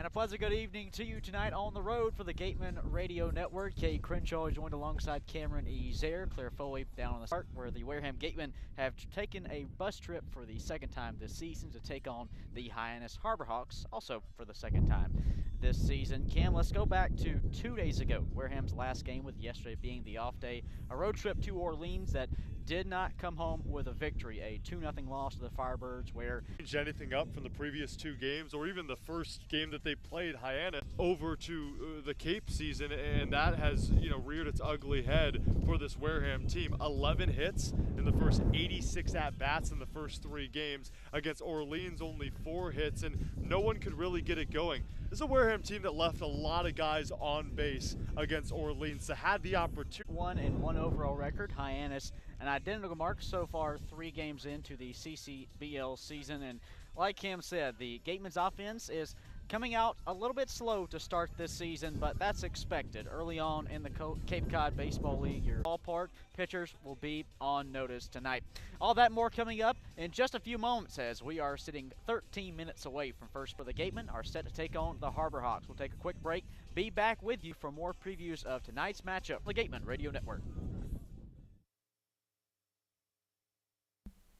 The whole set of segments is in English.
And a pleasant good evening to you tonight on the road for the Gateman Radio Network. Cade Crenshaw joined alongside Cameron Ezeir, Claire Foley down on the start, where the Wareham Gatemen have taken a bus trip for the second time this season to take on the Hyannis Harbor Hawks, also for the second time this season. Cam, let's go back to 2 days ago, Wareham's last game, with yesterday being the off day. A road trip to Orleans that did not come home with a victory, a 2-0 loss to the Firebirds, where anything up from the previous two games, or even the first game that they played, Hyannis, over to the Cape season, and that has reared its ugly head for this Wareham team. 11 hits in the first 86 at-bats in the first 3 games. Against Orleans, only 4 hits, and no one could really get it going. This is a Wareham team that left a lot of guys on base against Orleans, that had the opportunity. 1-1 overall record. Hyannis an identical mark so far 3 games into the CCBL season. And like Cam said, the Gateman's offense is coming out a little bit slow to start this season, but that's expected. Early on in the Cape Cod Baseball League, your ballpark pitchers will be on notice tonight. All that more coming up in just a few moments, as we are sitting 13 minutes away from first for the Gatemen are set to take on the Harbor Hawks. We'll take a quick break, be back with you for more previews of tonight's matchup on the Gateman Radio Network.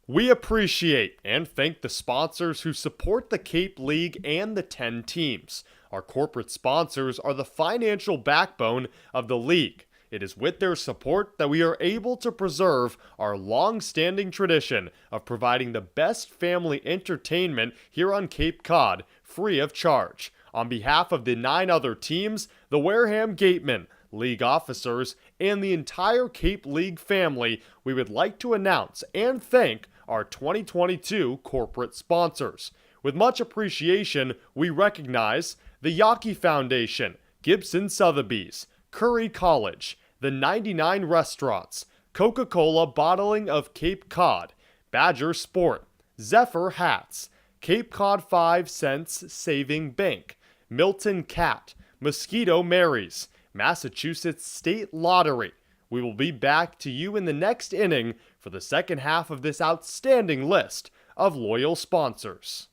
We appreciate and thank the sponsors who support the Cape League and the 10 teams. Our corporate sponsors are the financial backbone of the league. It is with their support that we are able to preserve our long-standing tradition of providing the best family entertainment here on Cape Cod, free of charge. On behalf of the 9 other teams, the Wareham Gatemen, league officers, and the entire Cape League family, we would like to announce and thank our 2022 corporate sponsors. With much appreciation, we recognize the Yawkey Foundation, Gibson Sotheby's, Curry College, the 99 Restaurants, Coca-Cola Bottling of Cape Cod, Badger Sport, Zephyr Hats, Cape Cod 5 Cents Saving Bank, Milton Cat, Mosquito Marys, Massachusetts State Lottery. We will be back to you in the next inning for the second half of this outstanding list of loyal sponsors.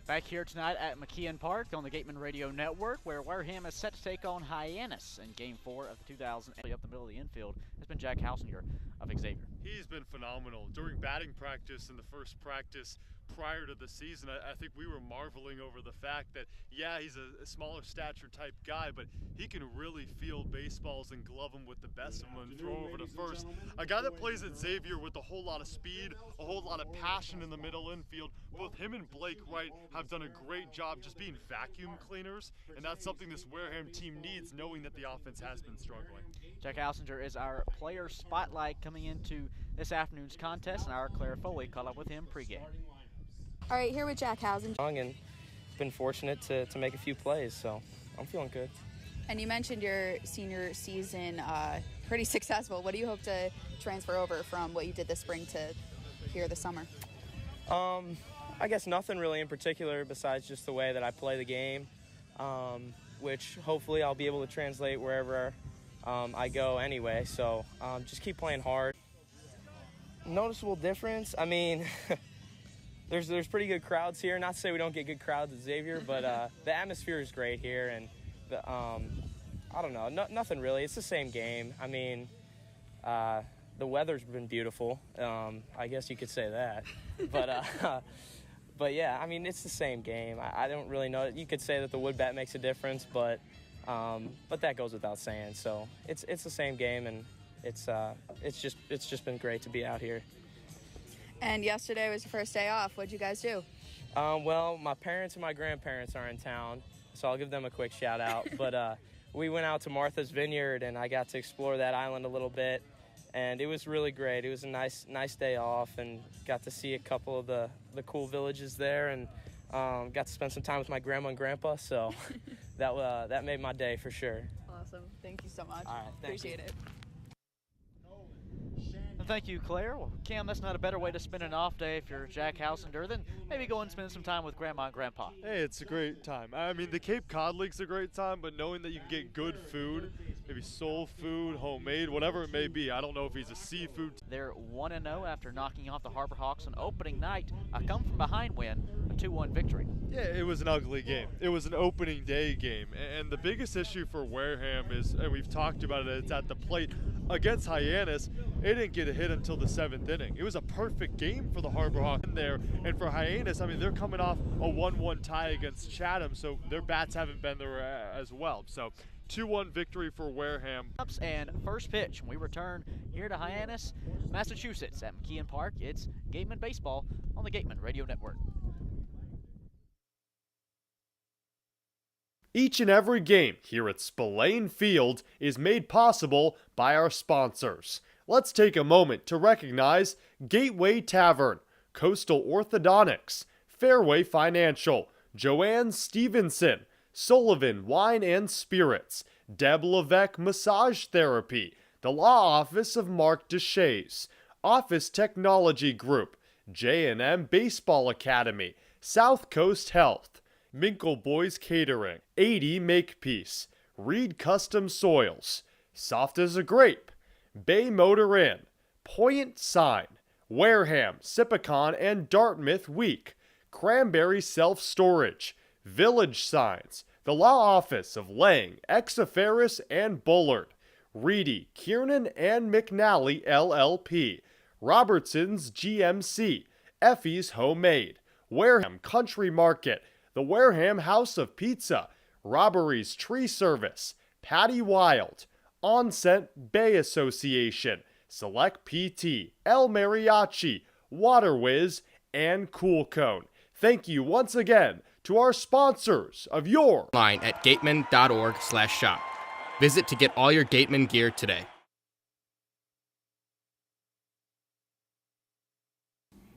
Back here tonight at McKeon Park on the Gateman Radio Network, where Wareham is set to take on Hyannis in Game 4 of the 2000. Up the middle of the infield has been Jack Hausinger of Ezeir. He's been phenomenal. During batting practice in the first practice prior to the season, I think we were marveling over the fact that, yeah, he's a smaller stature type guy, but he can really field baseballs and glove them with the best of them and throw over to first. A guy that plays at Xavier with a whole lot of speed, a whole lot of passion in the middle infield. Both him and Blake Wright have done a great job just being vacuum cleaners, and that's something this Wareham team needs, knowing that the offense has been struggling. Jack Hausinger is our player spotlight coming into this afternoon's contest, and our Claire Foley caught up with him pregame. All right, here with Jack Hausinger. And been fortunate to make a few plays, so I'm feeling good. And you mentioned your senior season pretty successful. What do you hope to transfer over from what you did this spring to here this summer? I guess nothing really in particular besides just the way that I play the game, which hopefully I'll be able to translate wherever I go anyway. So just keep playing hard. Noticeable difference? I mean, there's pretty good crowds here. Not to say we don't get good crowds at Xavier, but the atmosphere is great here, and I don't know, nothing really. It's the same game. I mean, the weather's been beautiful. I guess you could say that, but yeah, I mean, it's the same game. I don't really know. You could say that the wood bat makes a difference, but that goes without saying. So it's the same game, and it's just been great to be out here. And yesterday was your first day off. What'd you guys do? Well, my parents and my grandparents are in town, so I'll give them a quick shout out. But we went out to Martha's Vineyard, and I got to explore that island a little bit, and it was really great. It was a nice day off, and got to see a couple of the cool villages there, and got to spend some time with my grandma and grandpa. So that made my day for sure. Awesome. Thank you so much. All right, Appreciate it. Thank you, Claire. Well, Cam, that's not a better way to spend an off day if you're Jack Hausinger than maybe go and spend some time with Grandma and Grandpa. Hey, it's a great time. I mean, the Cape Cod League's a great time, but knowing that you can get good food, maybe soul food, homemade, whatever it may be. I don't know if he's a seafood. They're 1-0 after knocking off the Harbor Hawks on opening night. A come-from-behind win, a 2-1 victory. Yeah, it was an ugly game. It was an opening day game. And the biggest issue for Wareham is, and we've talked about it, it's at the plate. Against Hyannis, it didn't get a hit until the 7th inning. It was a perfect game for the Harbor Hawks in there. And for Hyannis, I mean, they're coming off a 1-1 tie against Chatham, so their bats haven't been there as well. So 2-1 victory for Wareham. And first pitch, when we return here to Hyannis, Massachusetts at McKeon Park. It's Gateman Baseball on the Gateman Radio Network. Each and every game here at Spillane Field is made possible by our sponsors. Let's take a moment to recognize Gateway Tavern, Coastal Orthodontics, Fairway Financial, Joanne Stevenson, Sullivan Wine and Spirits, Deb Levesque Massage Therapy, the Law Office of Mark Deshays, Office Technology Group, J&M Baseball Academy, South Coast Health, Minkle Boys Catering, 80 Makepeace, Reed Custom Soils, Soft as a Grape, Bay Motor Inn, Point Sign, Wareham, Sipicon and Dartmouth Week, Cranberry Self Storage, Village Signs, the Law Office of Lang, Exiferis and Bullard, Reedy, Kiernan and McNally LLP, Robertson's GMC, Effie's Homemade, Wareham Country Market, the Wareham House of Pizza, Robbery's Tree Service, Patty Wild, Onset Bay Association, Select PT, El Mariachi, Water Whiz, and Cool Cone. Thank you once again to our sponsors of your online at gateman.org/shop. Visit to get all your Gateman gear today.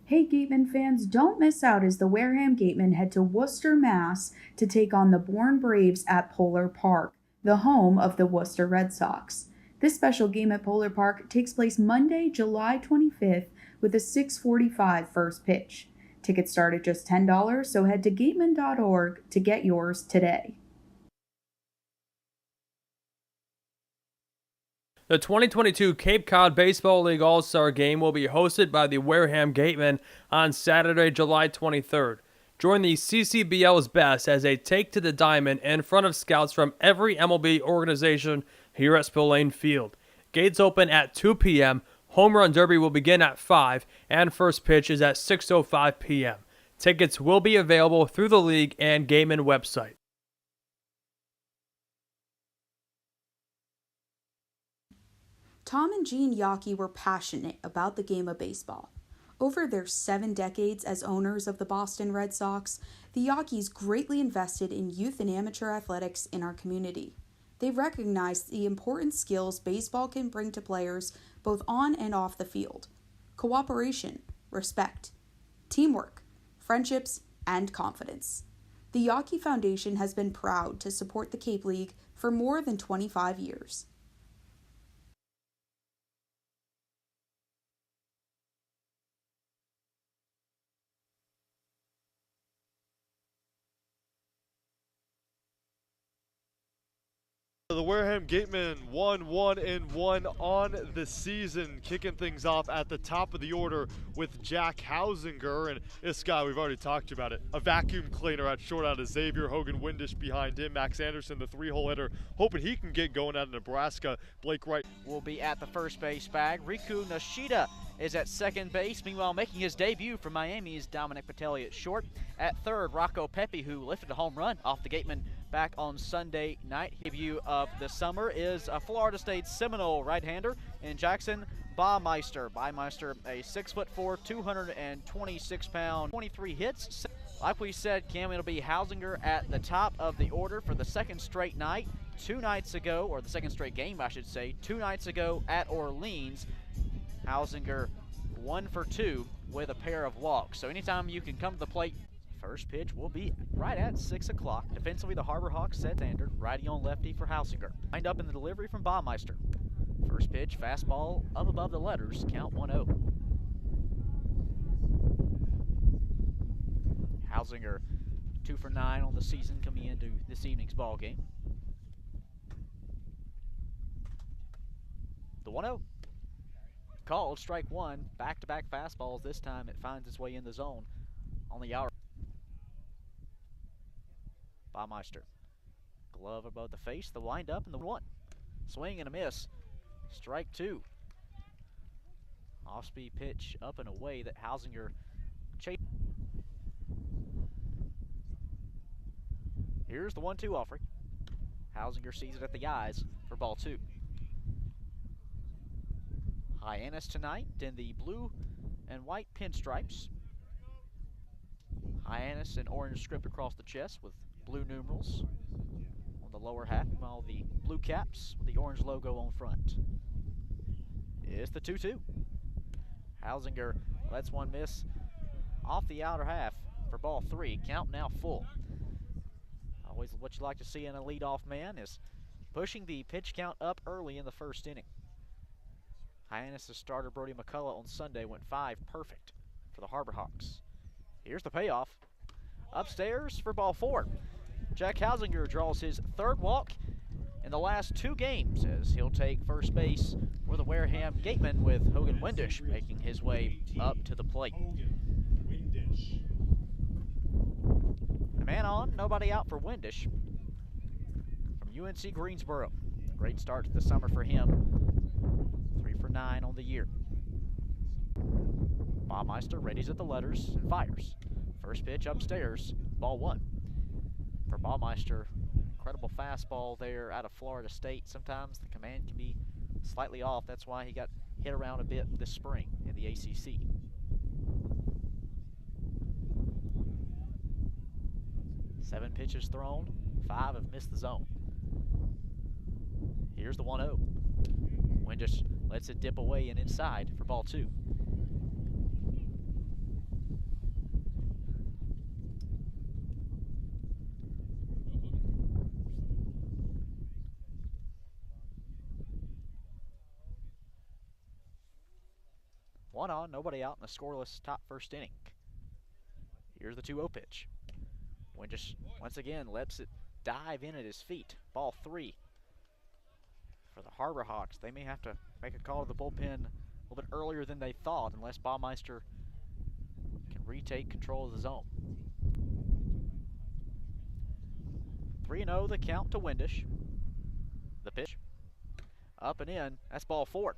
Hey Gateman fans, don't miss out as the Wareham Gatemen head to Worcester, Mass. to take on the Bourne Braves at Polar Park, the home of the Worcester Red Sox. This special game at Polar Park takes place Monday, July 25th with a 6:45 first pitch. Tickets start at just $10, so head to gateman.org to get yours today. The 2022 Cape Cod Baseball League All-Star Game will be hosted by the Wareham Gatemen on Saturday, July 23rd. Join the CCBL's best as they take to the diamond in front of scouts from every MLB organization here at Spillane Field. Gates open at 2 p.m., Home Run Derby will begin at 5, and first pitch is at 6:05 p.m. Tickets will be available through the league and Gateman website. Tom and Jean Yockey were passionate about the game of baseball. Over their 7 decades as owners of the Boston Red Sox, the Yockeys greatly invested in youth and amateur athletics in our community. They recognized the important skills baseball can bring to players both on and off the field: cooperation, respect, teamwork, friendships, and confidence. The Yockey Foundation has been proud to support the Cape League for more than 25 years. The Wareham Gatemen 1-1-1 on the season, kicking things off at the top of the order with Jack Hausinger. And this guy, we've already talked about it, a vacuum cleaner at short out of Ezeir, Hogan Windish behind him, Max Anderson, the 3-hole hitter, hoping he can get going out of Nebraska. Blake Wright will be at the first base bag. Riku Nishida is at second base. Meanwhile, making his debut for Miami is Dominic Patelli at short. At third, Rocco Pepe, who lifted a home run off the Gatemen back on Sunday night. Debut of the summer is a Florida State Seminole right-hander in Jackson Baumeister. Baumeister, a 6'4", 226-pound, 23 hits. Like we said, Cam, it'll be Hausinger at the top of the order for the second straight night. 2 nights ago, or the second straight game, I should say, 2 nights ago at Orleans, Hausinger 1 for 2 with a pair of walks. So anytime you can come to the plate, first pitch will be right at 6 o'clock. Defensively, the Harbor Hawks set standard, righty on lefty for Hausinger. Lined up in the delivery from Baumeister. First First pitch, fastball up above the letters, count 1-0. Hausinger 2 for 9 on the season coming into this evening's ball game. The 1-0. Called, strike one, back-to-back fastballs. This time it finds its way in the zone on the hour. Baumeister. Glove above the face, the wind-up, and the 1. Swing and a miss. Strike 2. Off-speed pitch up and away that Hausinger chased. Here's the 1-2 offering. Hausinger sees it at the eyes for ball 2. Hyannis tonight in the blue and white pinstripes. Hyannis in orange script across the chest with blue numerals on the lower half, while the blue caps with the orange logo on front. It's the 2-2. Hausinger lets one miss off the outer half for ball 3. Count now full. Always what you like to see in a leadoff man is pushing the pitch count up early in the first inning. Hyannis' starter Brody McCullough on Sunday went 5 perfect for the Harbor Hawks. Here's the payoff. Upstairs for ball 4. Jack Hausinger draws his 3rd walk in the last 2 games as he'll take first base for the Wareham Gatemen, with Hogan Windish making his way up to the plate. A man on, nobody out for Windish from UNC Greensboro. Great start to the summer for him. 3 for 9 on the year. Baumeister readies at the letters and fires. First pitch upstairs, ball 1. For Baumeister, incredible fastball there out of Florida State. Sometimes the command can be slightly off. That's why he got hit around a bit this spring in the ACC. Seven pitches thrown, 5 have missed the zone. Here's the 1-0. Windish lets it dip away and inside for ball 2. One on, nobody out in a scoreless top first inning. Here's the 2-0 pitch. Windish once again lets it dive in at his feet. Ball 3 for the Harbor Hawks. They may have to make a call to the bullpen a little bit earlier than they thought, unless Baumeister can retake control of the zone. 3-0 the count to Windish. The pitch up and in. That's ball 4.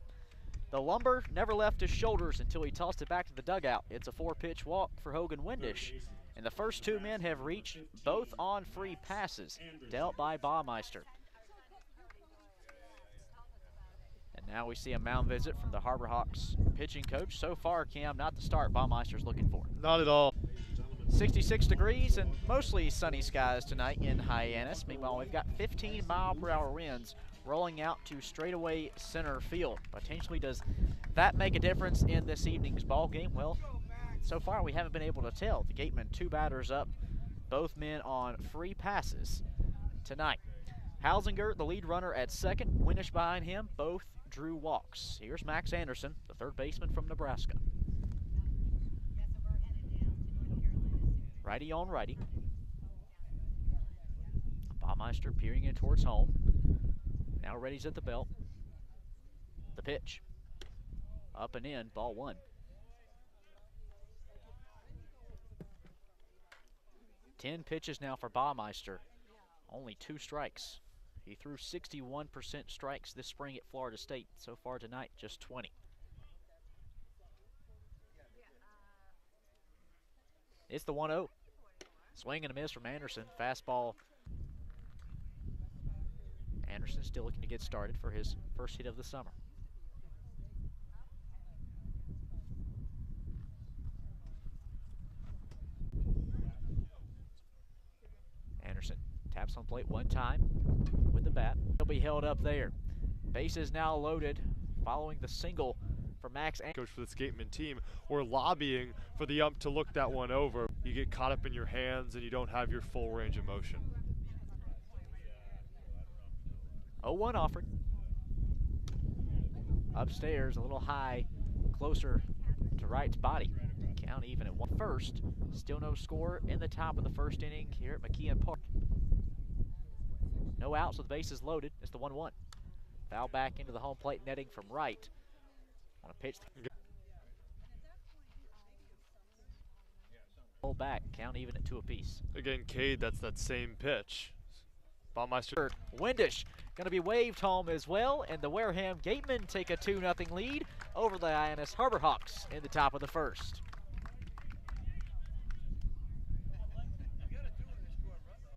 The lumber never left his shoulders until he tossed it back to the dugout. It's a 4-pitch walk for Hogan Windish, and the first 2 men have reached, both on free passes dealt by Baumeister. And now we see a mound visit from the Harbor Hawks pitching coach. So far, Cam, not the start Baumeister's looking for. Not at all. 66 degrees and mostly sunny skies tonight in Hyannis. Meanwhile, we've got 15-mile-per-hour winds rolling out to straightaway center field. Potentially, does that make a difference in this evening's ball game? Well, so far we haven't been able to tell. The Gatemen 2 batters up, both men on free passes tonight. Hausinger, the lead runner at second. Windish behind him, both drew walks. Here's Max Anderson, the 3rd baseman from Nebraska. Righty on righty. Baumeister peering in towards home. Now ready's at the belt. The pitch. Up and in, ball 1. 10 pitches now for Baumeister. Only 2 strikes. He threw 61% strikes this spring at Florida State. So far tonight, just 20. It's the 1-0. Swing and a miss from Anderson. Fastball. Anderson still looking to get started for his first hit of the summer. Anderson taps on plate 1 time with the bat. He'll be held up there. Bases now loaded following the single for Max Anderson. Coach for this Gateman team, we're lobbying for the ump to look that one over. You get caught up in your hands and you don't have your full range of motion. 0-1 offering. upstairs, a little high, closer to Wright's body. Count even at 1 first. Still no score in the top of the first inning here at McKeon Park. No outs with bases loaded. It's the 1-1. Foul back into the home plate netting from Wright. On a pitch. Pull back. Count even at 2 apiece. Again, Cade, that's that same pitch. Baumeister. Windish going to be waved home as well, and the Wareham Gatemen take a 2-0 lead over the Hyannis Harbor Hawks in the top of the first.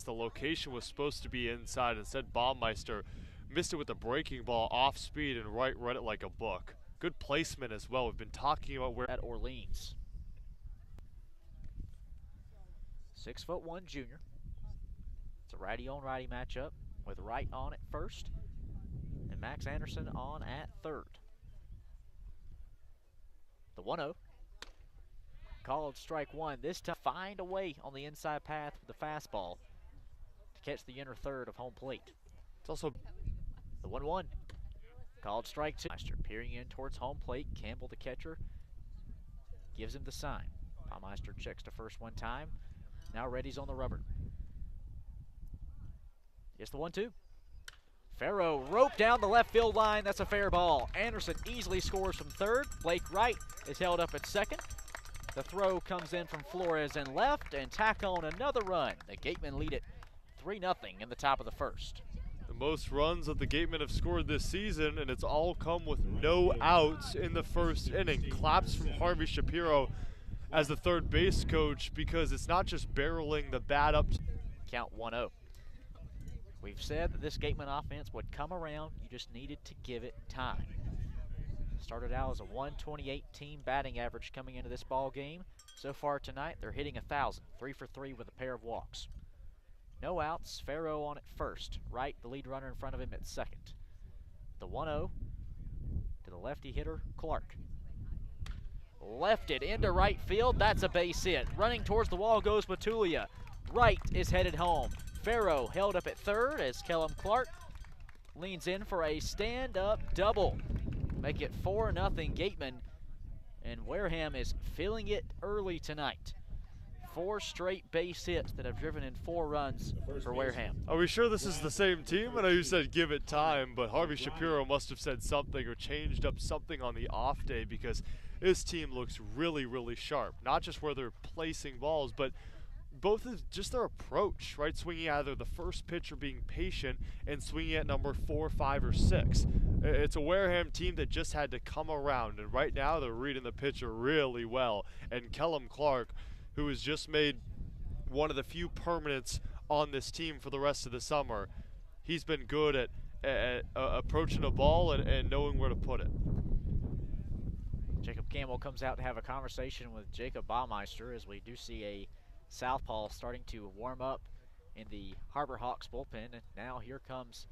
The location was supposed to be inside. Instead, Baumeister missed it with a breaking ball off speed, and Wright read it like a book. Good placement as well. We've been talking about where at Orleans. 6'1" junior. It's a righty-on-righty matchup with Wright on at first and Max Anderson on at third. The 1-0. Called strike one. This time, find a way on the inside path with the fastball to catch the inner third of home plate. it's also The 1-1. Called strike two. Baumeister peering in towards home plate. Campbell, the catcher, gives him the sign. Baumeister checks to first one time. Now Reddy's on the rubber. It's the 1-2. Farrow roped down the left field line. That's a fair ball. Anderson easily scores from third. Blake Wright is held up at second. The throw comes in from Flores in left and tack on another run. The Gatemen lead it 3-0 in the top of the first. the most runs that the Gatemen have scored this season, and it's all come with no outs in the first inning. Claps from Harvey Shapiro as the third base coach, because it's not just barreling the bat up. Count 1-0. We've said that this Gateman offense would come around. You just needed to give it time. Started out as a 128 team batting average coming into this ball game. So far tonight, they're hitting 1,000, 3 for 3 with a pair of walks. No outs, Farrow on at first. Wright, the lead runner in front of him at second. The 1-0 to the lefty hitter, Clark. Left it into right field. That's a base hit. Running towards the wall goes Matulia. Wright is headed home. Farrow held up at third as Kellum Clark leans in for a stand-up double. Make it 4-0 Gateman, and Wareham is feeling it early tonight. 4 straight base hits that have driven in 4 runs for Wareham. Are we sure this is the same team? I know you said give it time, but Harvey Shapiro must have said something or changed up something on the off day, because his team looks really, really sharp. Not just where they're placing balls, but both is just their approach, right? Swinging either the first pitch or being patient and swinging at number 4, 5, or 6. It's a Wareham team that just had to come around, and right now they're reading the pitcher really well. And Kellum Clark, who has just made one of the few permanents on this team for the rest of the summer, he's been good at approaching a ball and knowing where to put it. Jacob Campbell comes out to have a conversation with Jacob Baumeister as we do see a southpaw starting to warm up in the Harbor Hawks bullpen. And now here comes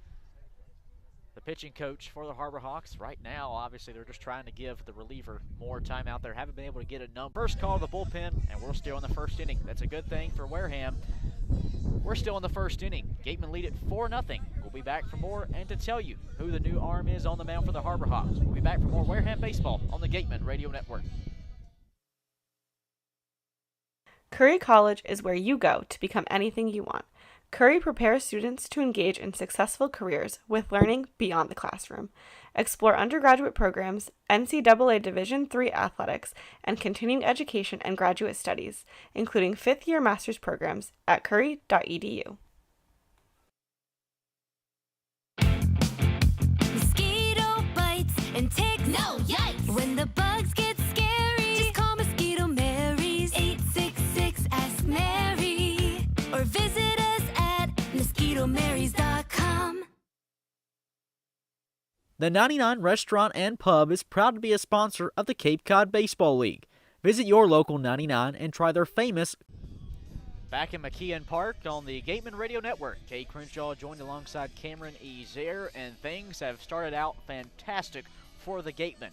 the pitching coach for the Harbor Hawks. Right now, obviously, they're just trying to give the reliever more time out there. Haven't been able to get a number. First call of the bullpen, and we're still in the first inning. That's a good thing for Wareham. We're still in the first inning. Gatemen lead it 4-0. We'll be back for more and to tell you who the new arm is on the mound for the Harbor Hawks. We'll be back for more Wareham baseball on the Gatemen Radio Network. Curry College is where you go to become anything you want. Curry prepares students to engage in successful careers with learning beyond the classroom. Explore undergraduate programs, NCAA Division III athletics, and continuing education and graduate studies, including fifth-year master's programs at curry.edu. Mosquito bites and ticks. No, yikes! When the bugs get scary, just call Mosquito Mary's 866 Ask Mary, or visit us at mosquitomarys.com. The 99 Restaurant and Pub is proud to be a sponsor of the Cape Cod Baseball League. Visit your local 99 and try their famous. Back in McKeon Park on the Gateman Radio Network, Cade Crenshaw joined alongside Cameron Ezeir, and things have started out fantastic for the Gatemen.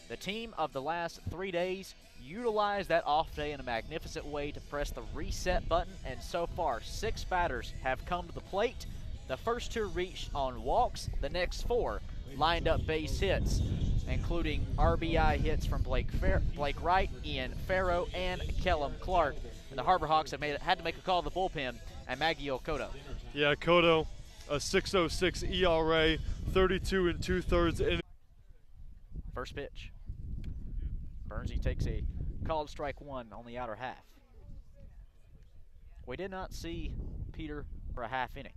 The team of the last 3 days utilized that off day in a magnificent way to press the reset button, and so far 6 batters have come to the plate. The first 2 reached on walks, the next 4 lined up base hits. including RBI hits from Blake Wright, Ian Farrow, and Kellum Clark. And the Harbor Hawks have had to make a call to the bullpen and Maggie Kodo. Yeah, Kodo, a 6.06 ERA, 32 2/3 innings. First pitch. Bernsey takes a called strike one on the outer half. We did not see Peter for a half inning.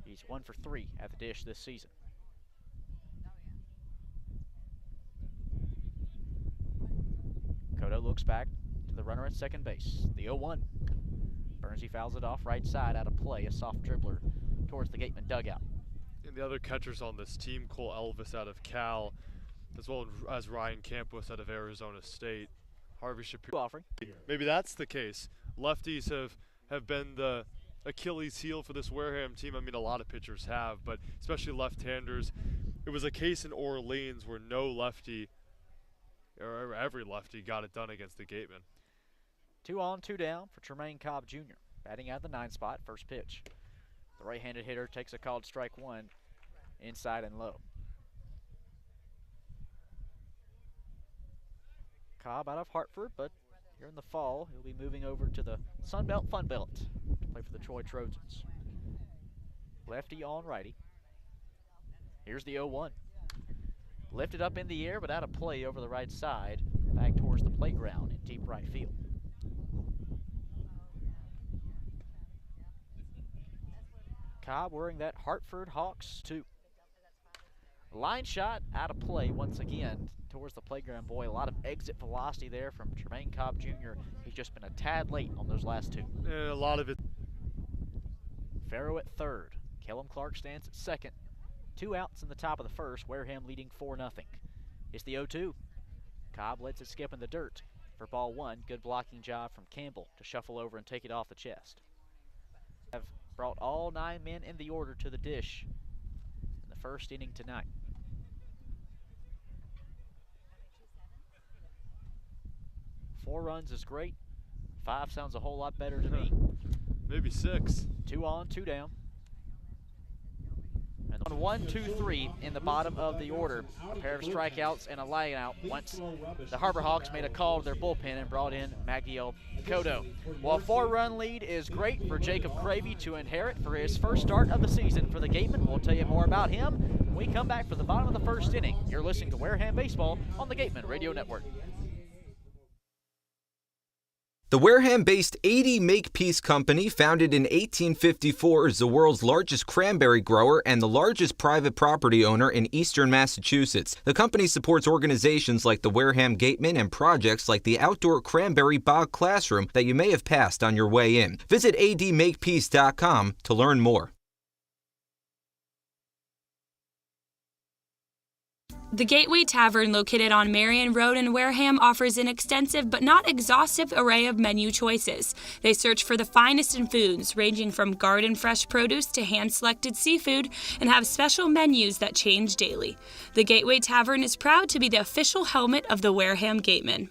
He's 1 for 3 at the dish this season. Kodo looks back to the runner at second base. The 0-1. Bernsey fouls it off right side out of play, a soft dribbler towards the Gateman dugout. And the other catchers on this team, Cole Elvis out of Cal, as well as Ryan Campos out of Arizona State. Harvey Shapiro offering. Maybe that's the case. Lefties have been the Achilles heel for this Wareham team. I mean, a lot of pitchers have, but especially left-handers. It was a case in Orleans where no lefty, or every lefty, got it done against the Gatemen. 2 on, 2 down for Tremaine Cobb Jr. Batting out of the 9 spot, first pitch. The right-handed hitter takes a called strike one, inside and low. Cobb out of Hartford, but here in the fall, he'll be moving over to the Sun Belt Fun Belt to play for the Troy Trojans. Lefty on righty. Here's the 0-1. Lifted up in the air, but out of play over the right side, back towards the playground in deep right field. Cobb wearing that Hartford Hawks 2. Line shot out of play once again towards the playground. Boy, a lot of exit velocity there from Tremaine Cobb Jr. He's just been a tad late on those last 2. Yeah, a lot of it. Farrow at third. Kellum Clark stands at second. 2 outs in the top of the first. Wareham leading 4-0. It's the 0-2. Cobb lets it skip in the dirt for ball 1. Good blocking job from Campbell to shuffle over and take it off the chest. Have brought all 9 men in the order to the dish in the first inning tonight. Four runs is great. 5 sounds a whole lot better to me. Maybe 6. 2 on, 2 down. And on 1, 2, 3 in the bottom of the order. A pair of strikeouts and a lineout once the Harbor Hawks made a call to their bullpen and brought in Magiel Kodo. Well, a 4-run lead is great for Jacob Cravey to inherit for his first start of the season for the Gatemen. We'll tell you more about him when we come back for the bottom of the first inning. You're listening to Wareham Baseball on the Gateman Radio Network. The Wareham-based 80 Makepeace Company, founded in 1854, is the world's largest cranberry grower and the largest private property owner in eastern Massachusetts. The company supports organizations like the Wareham Gatemen and projects like the outdoor cranberry bog classroom that you may have passed on your way in. Visit admakepeace.com to learn more. The Gateway Tavern, located on Marion Road in Wareham, offers an extensive but not exhaustive array of menu choices. They search for the finest in foods, ranging from garden fresh produce to hand-selected seafood, and have special menus that change daily. The Gateway Tavern is proud to be the official helmet of the Wareham Gatemen.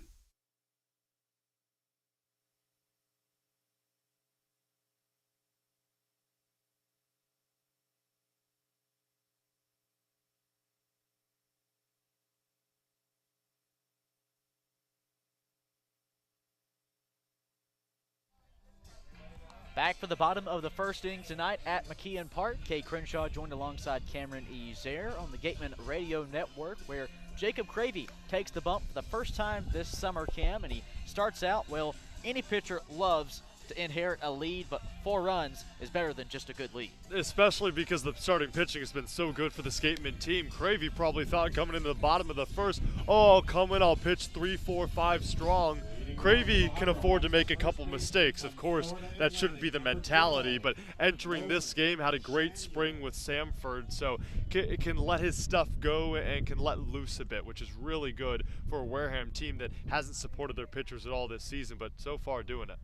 Back for the bottom of the first inning tonight at McKeon Park. Cade Crenshaw joined alongside Cameron Ezeir on the Gateman Radio Network, where Jacob Cravey takes the bump for the first time this summer, Cam, and he starts out, well, any pitcher loves to inherit a lead, but 4 runs is better than just a good lead. Especially because the starting pitching has been so good for the Gateman team. Cravey probably thought coming into the bottom of the first, oh, I'll come in, I'll pitch 3, 4, 5 strong. Cravey can afford to make a couple mistakes. Of course, that shouldn't be the mentality, but entering this game had a great spring with Samford, so it can let his stuff go and can let loose a bit, which is really good for a Wareham team that hasn't supported their pitchers at all this season, but so far doing it.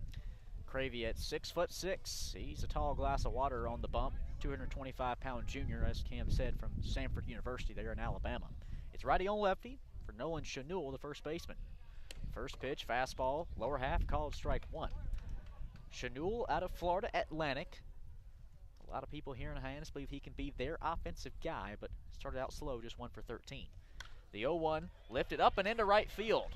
Cravey at 6'6". He's a tall glass of water on the bump. 225-pound junior, as Cam said, from Samford University there in Alabama. It's righty on lefty for Nolan Chanul, the first baseman. First pitch, fastball, lower half, called strike 1. Chanul out of Florida Atlantic. A lot of people here in Hyannis believe he can be their offensive guy, but started out slow, just 1 for 13. The 0-1 lifted up and into right field.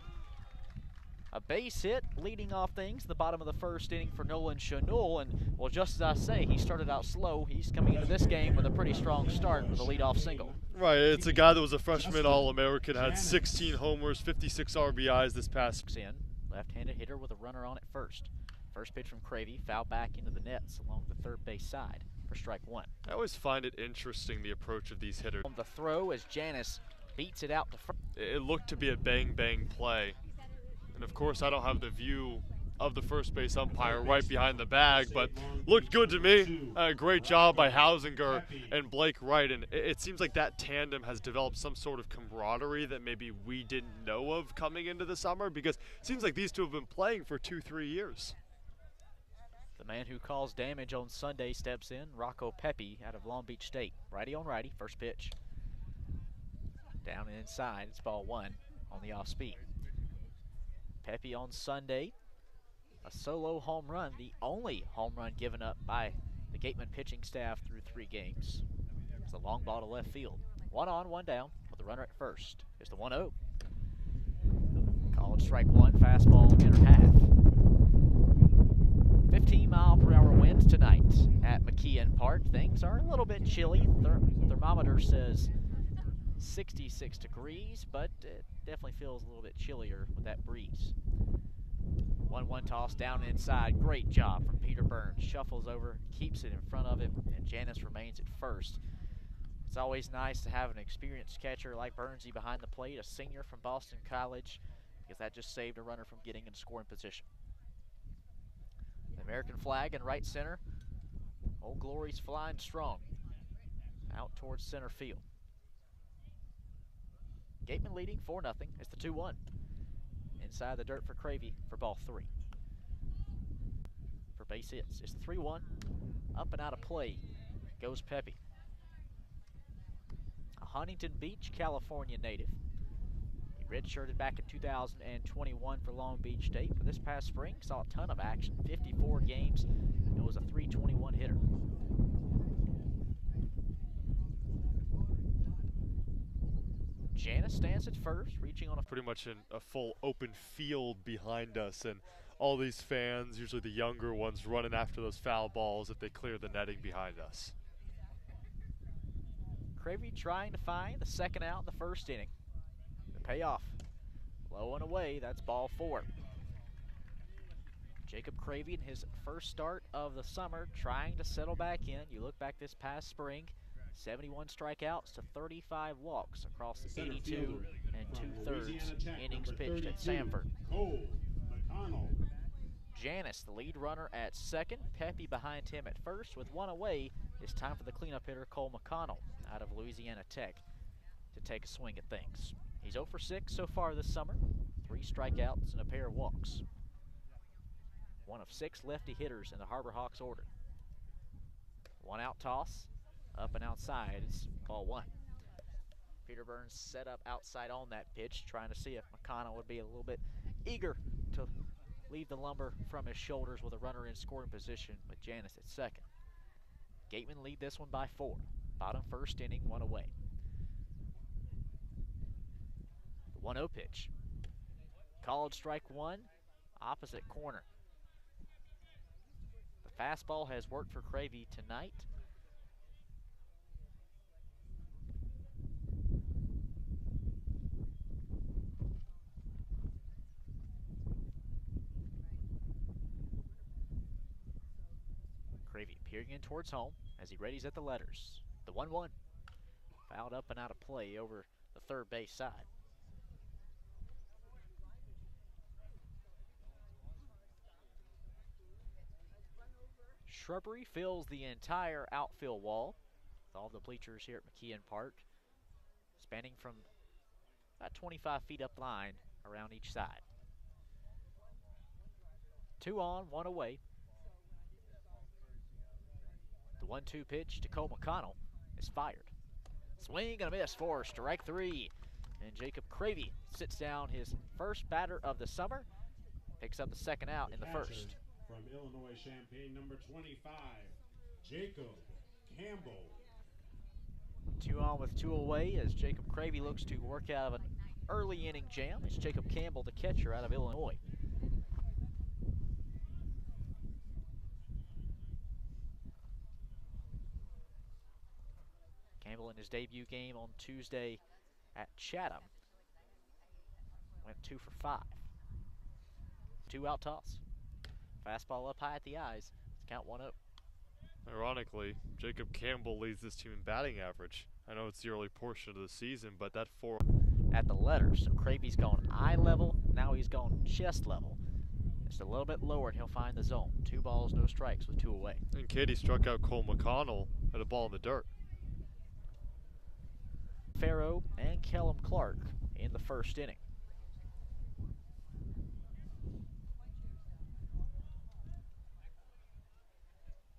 A base hit leading off things the bottom of the first inning for Nolan Chanul, and well, just as I say, he started out slow. He's coming into this game with a pretty strong start with a leadoff single. Right, it's a guy that was a freshman All-American, had 16 homers, 56 RBIs this past. In, left-handed hitter with a runner on at first. First pitch from Cravey, foul back into the nets along the third base side for strike 1. I always find it interesting, the approach of these hitters. On the throw as Hyannis beats it out to first. It looked to be a bang-bang play. And of course, I don't have the view of the first base umpire right behind the bag, but looked good to me. Great job by Hausinger and Blake Wright, and it seems like that tandem has developed some sort of camaraderie that maybe we didn't know of coming into the summer, because it seems like these two have been playing for 2-3 years. The man who caused damage on Sunday steps in, Rocco Pepe out of Long Beach State. Righty on righty, first pitch. Down and inside, it's ball 1 on the off speed. Pepe on Sunday, a solo home run, the only home run given up by the Gateman pitching staff through 3 games. It's a long ball to left field. 1 on, 1 down with the runner at first. It's the 1-0. Called strike 1, fastball inner half. 15-mile-per-hour winds tonight at McKeon Park. Things are a little bit chilly. Thermometer says 66 degrees, but it definitely feels a little bit chillier with that breeze. 1-1 toss down inside. Great job from Peter Burns. Shuffles over, keeps it in front of him, and Hyannis remains at first. It's always nice to have an experienced catcher like Burnsy behind the plate, a senior from Boston College, because that just saved a runner from getting in scoring position. The American flag in right center. Old Glory's flying strong. Out towards center field. Gateman leading 4-0. It's the 2-1. Inside the dirt for Cravey for ball 3. For base hits, it's the 3-1. Up and out of play goes Pepe. A Huntington Beach, California native. He redshirted back in 2021 for Long Beach State, but this past spring saw a ton of action, 54 games, and was a .321 hitter. Hyannis stands at first, reaching on Pretty much in a full open field behind us, and all these fans, usually the younger ones, running after those foul balls if they clear the netting behind us. Cravey trying to find the second out in the first inning. The payoff, low and away, that's ball 4. Jacob Cravey in his first start of the summer trying to settle back in. You look back this past spring, 71 strikeouts to 35 walks across the 82 2/3 innings pitched at Sanford. Hyannis, the lead runner at second. Pepe behind him at first. With 1 away, it's time for the cleanup hitter Cole McConnell out of Louisiana Tech to take a swing at things. He's 0 for 6 so far this summer. 3 strikeouts and a pair of walks. One of 6 lefty hitters in the Harbor Hawks order. 1 out toss. Up and outside, it's ball 1. Peter Burns set up outside on that pitch, trying to see if McConnell would be a little bit eager to leave the lumber from his shoulders with a runner in scoring position with Hyannis at second. Gateman lead this one by 4. Bottom first inning, 1 away. The 1-0 pitch. Called strike 1, opposite corner. The fastball has worked for Cravey tonight. Cravey peering in towards home as he readies at the letters. The 1-1. Fouled up and out of play over the third base side. Shrubbery fills the entire outfield wall with all the bleachers here at McKeon Park, spanning from about 25 feet up line around each side. 2 on, 1 away. The 1-2 pitch to Cole McConnell is fired. Swing and a miss for strike 3. And Jacob Cravey sits down his first batter of the summer. Picks up the second out in the first. From Illinois Champaign, number 25, Jacob Two on with two away as Jacob Cravey looks to work out of an early inning jam. It's Jacob Campbell, the catcher out of Illinois. Campbell in his debut game on Tuesday at Chatham went 2 for 5. 2-out toss. Fastball up high at the eyes. Let's count 1-0. Ironically, Jacob Campbell leads this team in batting average. I know it's the early portion of the season, but that 4 at the letters. So Cravey's going eye level. Now he's going chest level. Just a little bit lower and he'll find the zone. 2 balls, no strikes with 2 away. And Cade struck out Cole McConnell at a ball in the dirt. Farrow and Kellum Clark in the first inning.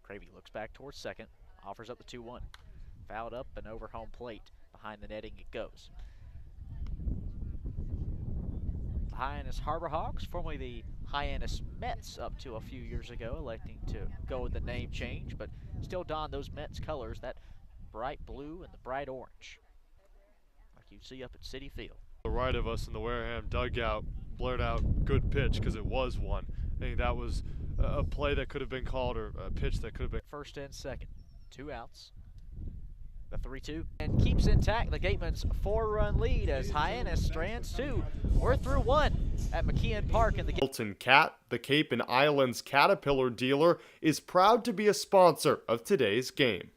Cravey looks back towards second, offers up the 2-1. Fouled up and over home plate. Behind the netting it goes. The Hyannis Harbor Hawks, formerly the Hyannis Mets up to a few years ago, electing to go with the name change, but still don those Mets colors, that bright blue and the bright orange, like you see up at Citi Field. The right of us in the Wareham dugout blared out good pitch because it was one. I think that was a play that could have been called, or a pitch that could have been. First and second, 2 outs. The 3-2 and keeps intact the Gateman's 4-run lead as Hyannis strands 2. We're through 1 at McKeon Park in the Hilton Cat, the Cape and Islands Caterpillar dealer, is proud to be a sponsor of today's game.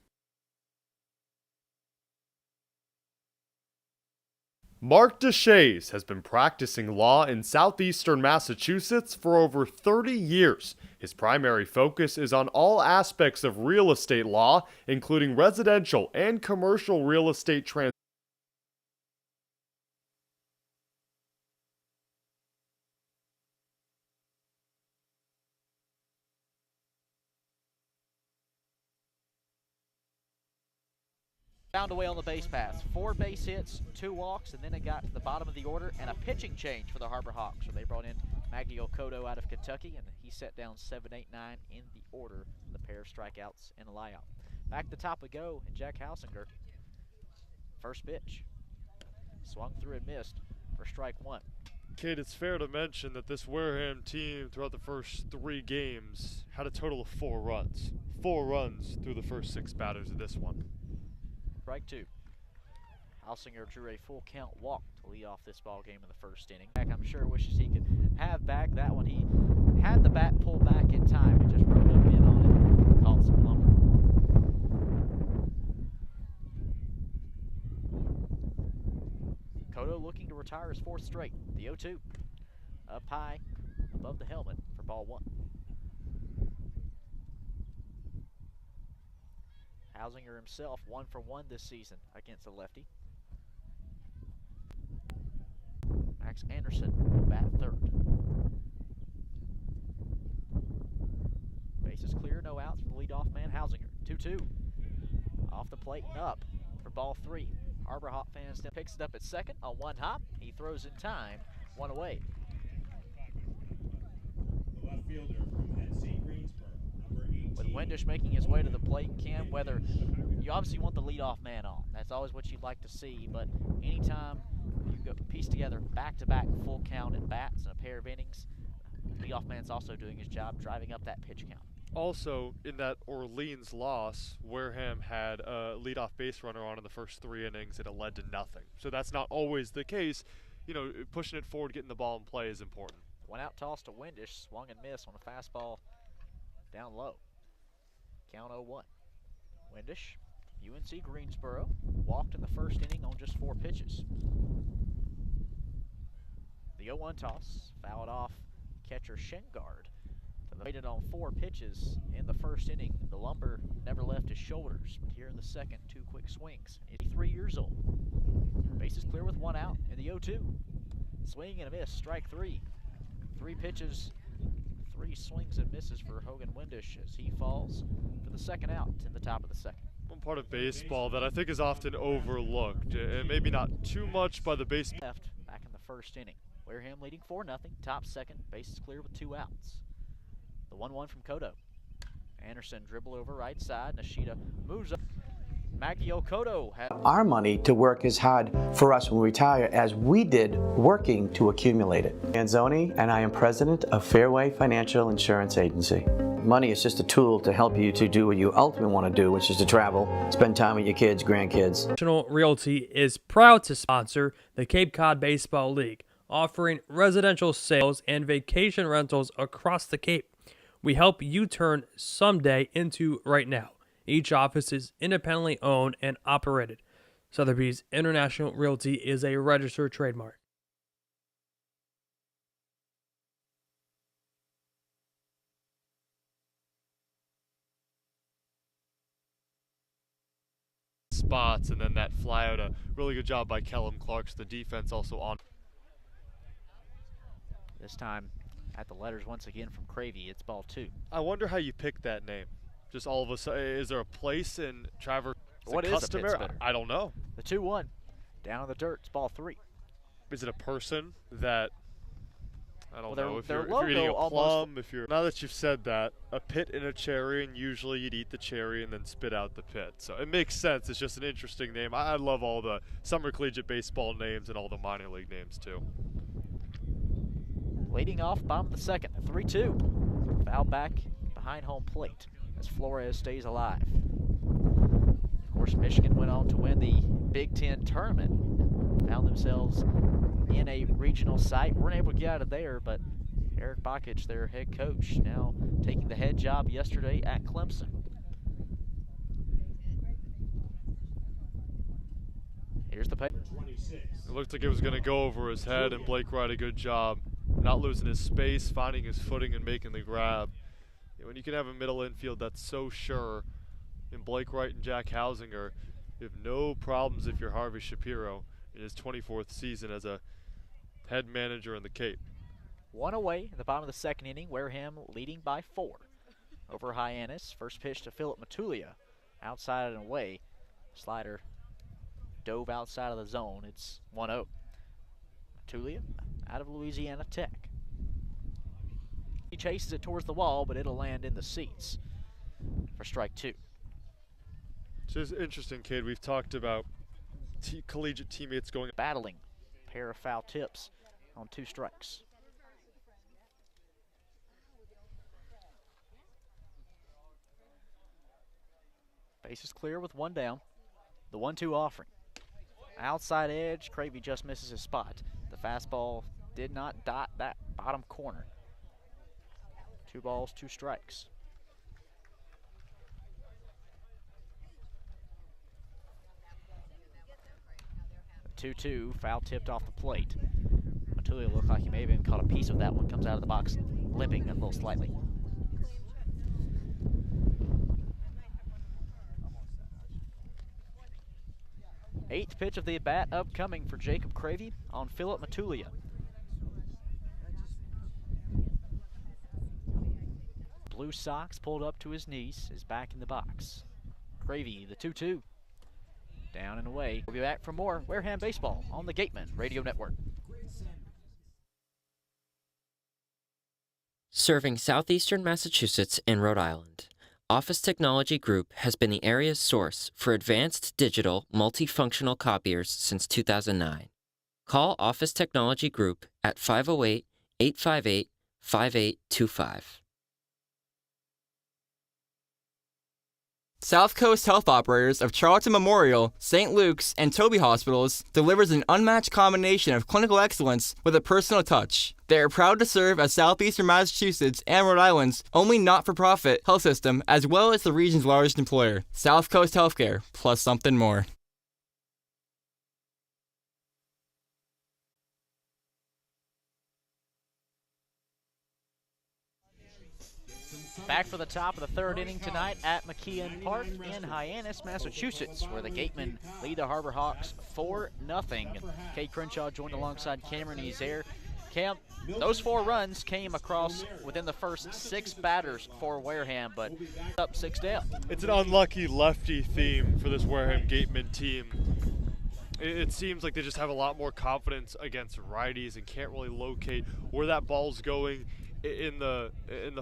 Mark Deshays has been practicing law in southeastern Massachusetts for over 30 years. His primary focus is on all aspects of real estate law, including residential and commercial real estate transactions. Found away on the base paths. 4 base hits, 2 walks, and then it got to the bottom of the order and a pitching change for the Harbor Hawks. So they brought in Magdio Cotto out of Kentucky, and he set down 7, 8, 9 in the order. The pair of strikeouts and a layout. Back to the top we go, and Jack Hausinger. First pitch. Swung through and missed for strike 1. Cade, it's fair to mention that this Wareham team throughout the first 3 games had a total of 4 runs. 4 runs through the first 6 batters of this one. Strike 2. Hausinger drew a full count walk to lead off this ball game in the first inning. I'm sure wishes he could have back that one. He had the bat pulled back in time and just rode up in on it. Called some lumber. Cotto looking to retire his 4th straight. The 0-2. Up high above the helmet for ball 1. Hausinger himself 1 for 1 this season against a lefty. Max Anderson bat 3rd. Bases clear, no outs for the leadoff man Hausinger. 2-2. Off the plate and up for ball 3. Harbor Hawk fans picks it up at second on 1 hop. He throws in time, 1 away. The left fielder from NC Greensboro, number 18. With Windish making his way to the plate, Cam, whether you obviously want the leadoff man on. That's always what you'd like to see, but anytime you go piece together back-to-back full count at bats and a pair of innings, leadoff man's also doing his job, driving up that pitch count. Also, in that Orleans loss, Wareham had a leadoff base runner on in the first 3 innings, and it led to nothing. So that's not always the case. You know, pushing it forward, getting the ball in play is important. 1 out toss to Windish, swung and missed on a fastball down low. Count 0-1. Windish, UNC Greensboro, walked in the first inning on just 4 pitches. The 0-1 toss, fouled off catcher Shengard. Waited on 4 pitches in the first inning. The lumber never left his shoulders, but here in the second, 2 quick swings. 83 years old. Bases clear with 1 out in the 0-2. Swing and a miss, strike 3. 3 pitches, 3 swings and misses for Hogan Windish as he falls for the second out in the top of the second. One part of baseball that I think is often overlooked, and maybe not too much by the base. Left back in the first inning. Wareham leading 4-0, top second, bases clear with 2 outs. The 1-1 from Cotto. Anderson dribble over right side. Nishida moves up. Maggie Okoto had our money to work as hard for us when we retire as we did working to accumulate it. Anzoni, and I am president of Fairway Financial Insurance Agency. Money is just a tool to help you to do what you ultimately want to do, which is to travel, spend time with your kids, grandkids. National Realty is proud to sponsor the Cape Cod Baseball League, offering residential sales and vacation rentals across the Cape. We help you turn someday into right now. Each office is independently owned and operated. Sotheby's International Realty is a registered trademark. Spots, and then that fly out, a really good job by Kellum Clark's the defense also on. this time at the letters once again from Cravey. It's ball 2. I wonder how you picked that name. Just all of a sudden, is there a place in Traverse? What is a pit spitter? I don't know. The 2-1. Down in the dirt. It's ball 3. Is it a person that, I don't know, if their you're eating a logo plum, now that you've said that, a pit and a cherry, and usually you'd eat the cherry and then spit out the pit. So it makes sense. It's just an interesting name. I love all the summer collegiate baseball names and all the minor league names too. Leading off, bottom of the second, 3-2. Foul back behind home plate as Flores stays alive. Of course, Michigan went on to win the Big Ten tournament. Found themselves in a regional site. Weren't able to get out of there, but Eric Bakich, their head coach, now taking the head job yesterday at Clemson. Here's the pay. It looked like it was going to go over his head, and Blake Wright a good job. Not losing his space, finding his footing, and making the grab. When you can have a middle infield that's so sure in Blake Wright and Jack Hausinger, you have no problems if you're Harvey Shapiro in his 24th season as a head manager in the Cape. One away at the bottom of the second inning. Wareham leading by 4 over Hyannis. First pitch to Philip Matulia, outside and away. Slider dove outside of the zone. It's 1-0. Matulia out of Louisiana Tech. He chases it towards the wall, but it'll land in the seats for strike 2. So it's interesting, Cade. We've talked about collegiate teammates going battling. Pair of foul tips on 2 strikes. Base is clear with 1 down. The 1-2 offering. Outside edge, Cravey just misses his spot. The fastball did not dot that bottom corner. 2 balls, 2 strikes. The 2-2, foul tipped off the plate. Matulia looked like he may have even caught a piece of that one. Comes out of the box limping a little slightly. Eighth pitch of the at-bat upcoming for Jacob Cravey on Philip Matulia. Blue socks pulled up to his knees, is back in the box. Cravey, the 2-2. Down and away. We'll be back for more Wareham baseball on the Gateman Radio Network. Serving southeastern Massachusetts and Rhode Island, Office Technology Group has been the area's source for advanced digital multifunctional copiers since 2009. Call Office Technology Group at 508-858-5825. South Coast Health Operators of Charlton Memorial, St. Luke's, and Toby Hospitals delivers an unmatched combination of clinical excellence with a personal touch. They are proud to serve as southeastern Massachusetts and Rhode Island's only not-for-profit health system, as well as the region's largest employer. South Coast Healthcare, plus something more. Back for the top of the third inning tonight at McKeon Park in Hyannis, Massachusetts, where the Gatemen lead the Harbor Hawks 4-0. Cade Crenshaw joined alongside Cameron Ezeir. Cam, those 4 runs came across within the first 6 batters for Wareham, but up 6 down. It's an unlucky lefty theme for this Wareham Gateman team. It seems like they just have a lot more confidence against righties and can't really locate where that ball's going in the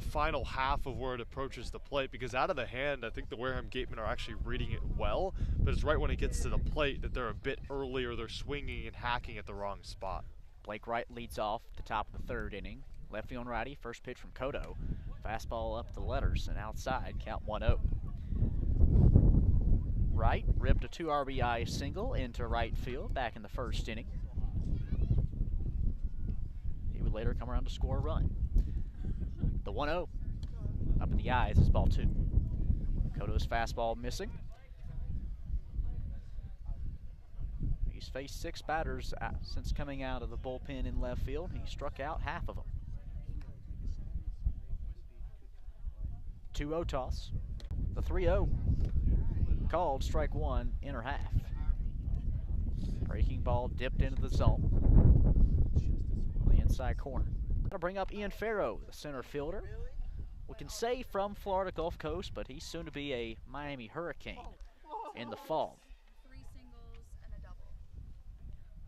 final half of where it approaches the plate, because out of the hand, I think the Wareham Gatemen are actually reading it well, but it's right when it gets to the plate that they're a bit early or they're swinging and hacking at the wrong spot. Blake Wright leads off the top of the third inning. Lefty on righty, first pitch from Kodo. Fastball up the letters and outside, count 1-0. Wright ripped a 2 RBI single into right field back in the first inning. He would later come around to score a run. The 1-0 up in the eyes is ball 2. Kodo's fastball missing. He's faced 6 batters since coming out of the bullpen in left field. He struck out half of them. 2-0 toss. The 3-0 called strike 1, inner half. Breaking ball dipped into the zone. On the inside corner. Gonna bring up Ian Farrow, the center fielder. We can say from Florida Gulf Coast, but he's soon to be a Miami Hurricane in the fall. 3 singles and a double.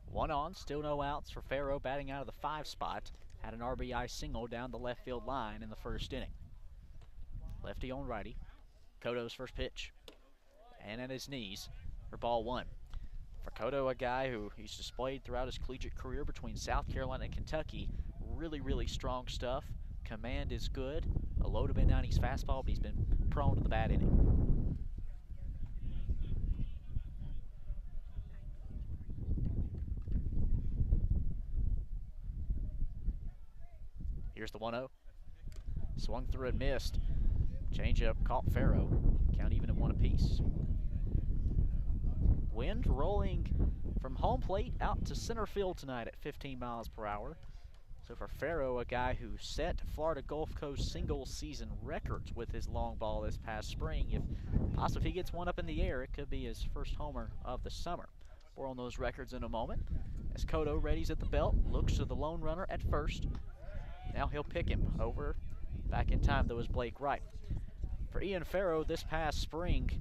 1 on, still no outs for Farrow, batting out of the 5 spot. Had an RBI single down the left field line in the first inning. Lefty on righty. Kodo's first pitch. And at his knees for ball 1. For Kodo, a guy who he's displayed throughout his collegiate career between South Carolina and Kentucky, really, really strong stuff. Command is good. A low to mid-90s fastball, but he's been prone to the bad inning. Here's the 1-0. Swung through and missed. Changeup caught Farrow. Count even at 1 apiece. Wind rolling from home plate out to center field tonight at 15 miles per hour. So for Farrow, a guy who set Florida Gulf Coast single season records with his long ball this past spring, if he gets one up in the air, it could be his first homer of the summer. More on those records in a moment. As Kodo readies at the belt, looks to the lone runner at first. Now he'll pick him over. Back in time, though, is Blake Wright. For Ian Farrow, this past spring,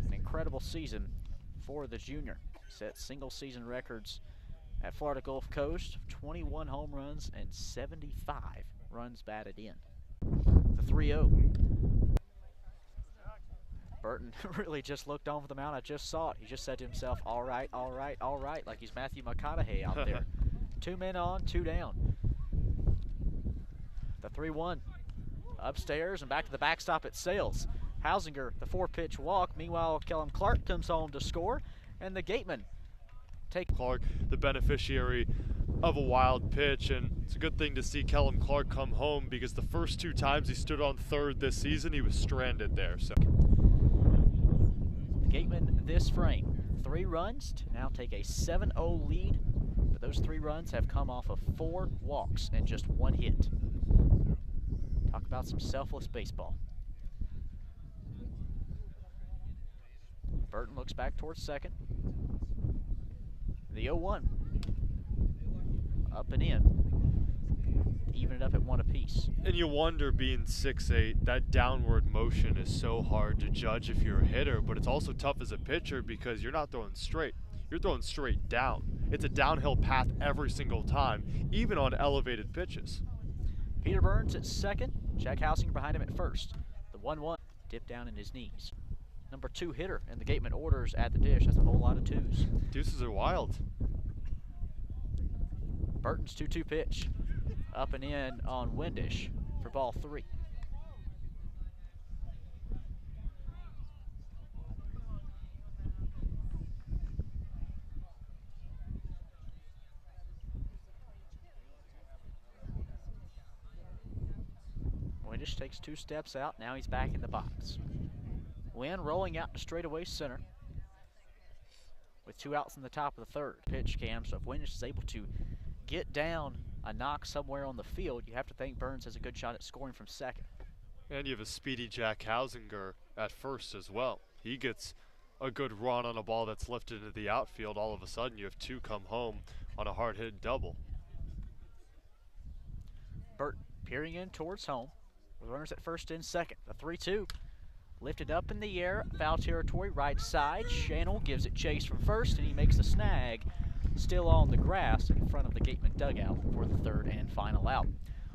an incredible season for the junior. Set single season records at Florida Gulf Coast, 21 home runs and 75 runs batted in. The 3-0. Burton really just looked on for the mound. I just saw it. He just said to himself, all right, all right, all right, like he's Matthew McConaughey out there. 2 men on, 2 down. The 3-1. Upstairs and back to the backstop at Sales. Hausinger, the 4-pitch walk. Meanwhile, Kellum Clark comes home to score, and the Gatemen take Clark, the beneficiary of a wild pitch, and it's a good thing to see Kellum Clark come home, because the first 2 times he stood on third this season, he was stranded there. So the Gatemen this frame, 3 runs to now take a 7-0 lead, but those 3 runs have come off of 4 walks and just 1 hit. Talk about some selfless baseball. Burton looks back towards second. The 0-1. Up and in. Even it up at 1 apiece. And you wonder, being 6'8", that downward motion is so hard to judge if you're a hitter, but it's also tough as a pitcher because you're not throwing straight. You're throwing straight down. It's a downhill path every single time, even on elevated pitches. Peter Burns at second. Jack Hausinger behind him at first. The 1-1 dipped down in his knees. Number 2 hitter in the Gateman orders at the dish. That's a whole lot of 2s. Deuces are wild. Burton's 2-2 pitch. Up and in on Windish for ball 3. Windish takes 2 steps out. Now he's back in the box. Wynn rolling out to straightaway center with 2 outs in the top of the third. Pitch cam, so if Windish is able to get down a knock somewhere on the field, you have to think Burns has a good shot at scoring from second. And you have a speedy Jack Hausinger at first as well. He gets a good run on a ball that's lifted into the outfield. All of a sudden you have 2 come home on a hard hit double. Burton peering in towards home. Runners at first and second. The 3-2. Lifted up in the air, foul territory, right side. Channel gives it chase from first, and he makes the snag still on the grass in front of the Gateman dugout for the 3rd and final out.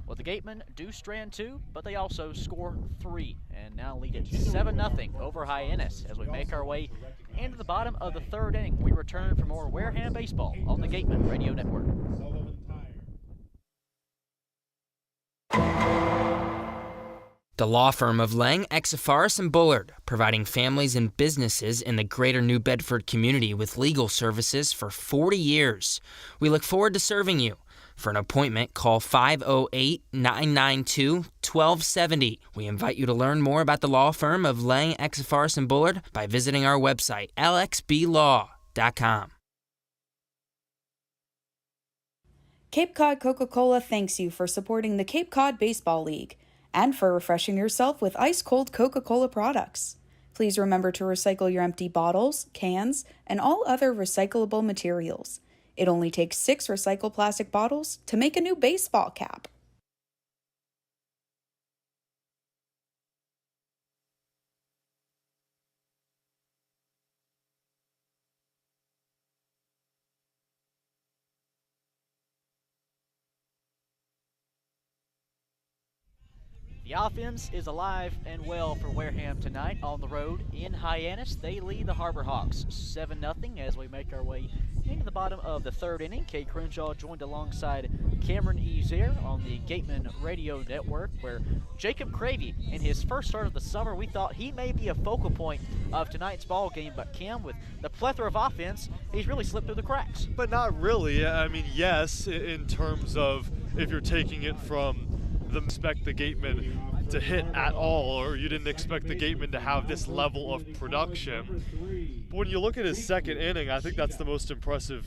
Well, the Gatemen do strand 2, but they also score 3, and now lead it 7-0 over Hyannis as we make our way into the bottom of the 3rd inning. We return for more Wareham baseball on the Gatemen Radio Network. The law firm of Lang, Exifaris & Bullard, providing families and businesses in the greater New Bedford community with legal services for 40 years. We look forward to serving you. For an appointment, call 508-992-1270. We invite you to learn more about the law firm of Lang, Exifaris & Bullard by visiting our website, lxblaw.com. Cape Cod Coca-Cola thanks you for supporting the Cape Cod Baseball League and for refreshing yourself with ice-cold Coca-Cola products. Please remember to recycle your empty bottles, cans, and all other recyclable materials. It only takes 6 recycled plastic bottles to make a new baseball cap. The offense is alive and well for Wareham tonight on the road in Hyannis. They lead the Harbor Hawks 7-0 as we make our way into the bottom of the 3rd inning. Cade Crenshaw joined alongside Cameron Ezeir on the Gateman Radio Network, where Jacob Cravey, in his first start of the summer, we thought he may be a focal point of tonight's ball game, but Cam, with the plethora of offense, he's really slipped through the cracks. But not really. I mean, yes, in terms of if you're taking it from expect the Gatemen to hit at all, or you didn't expect the Gatemen to have this level of production. But when you look at his 2nd inning, I think that's the most impressive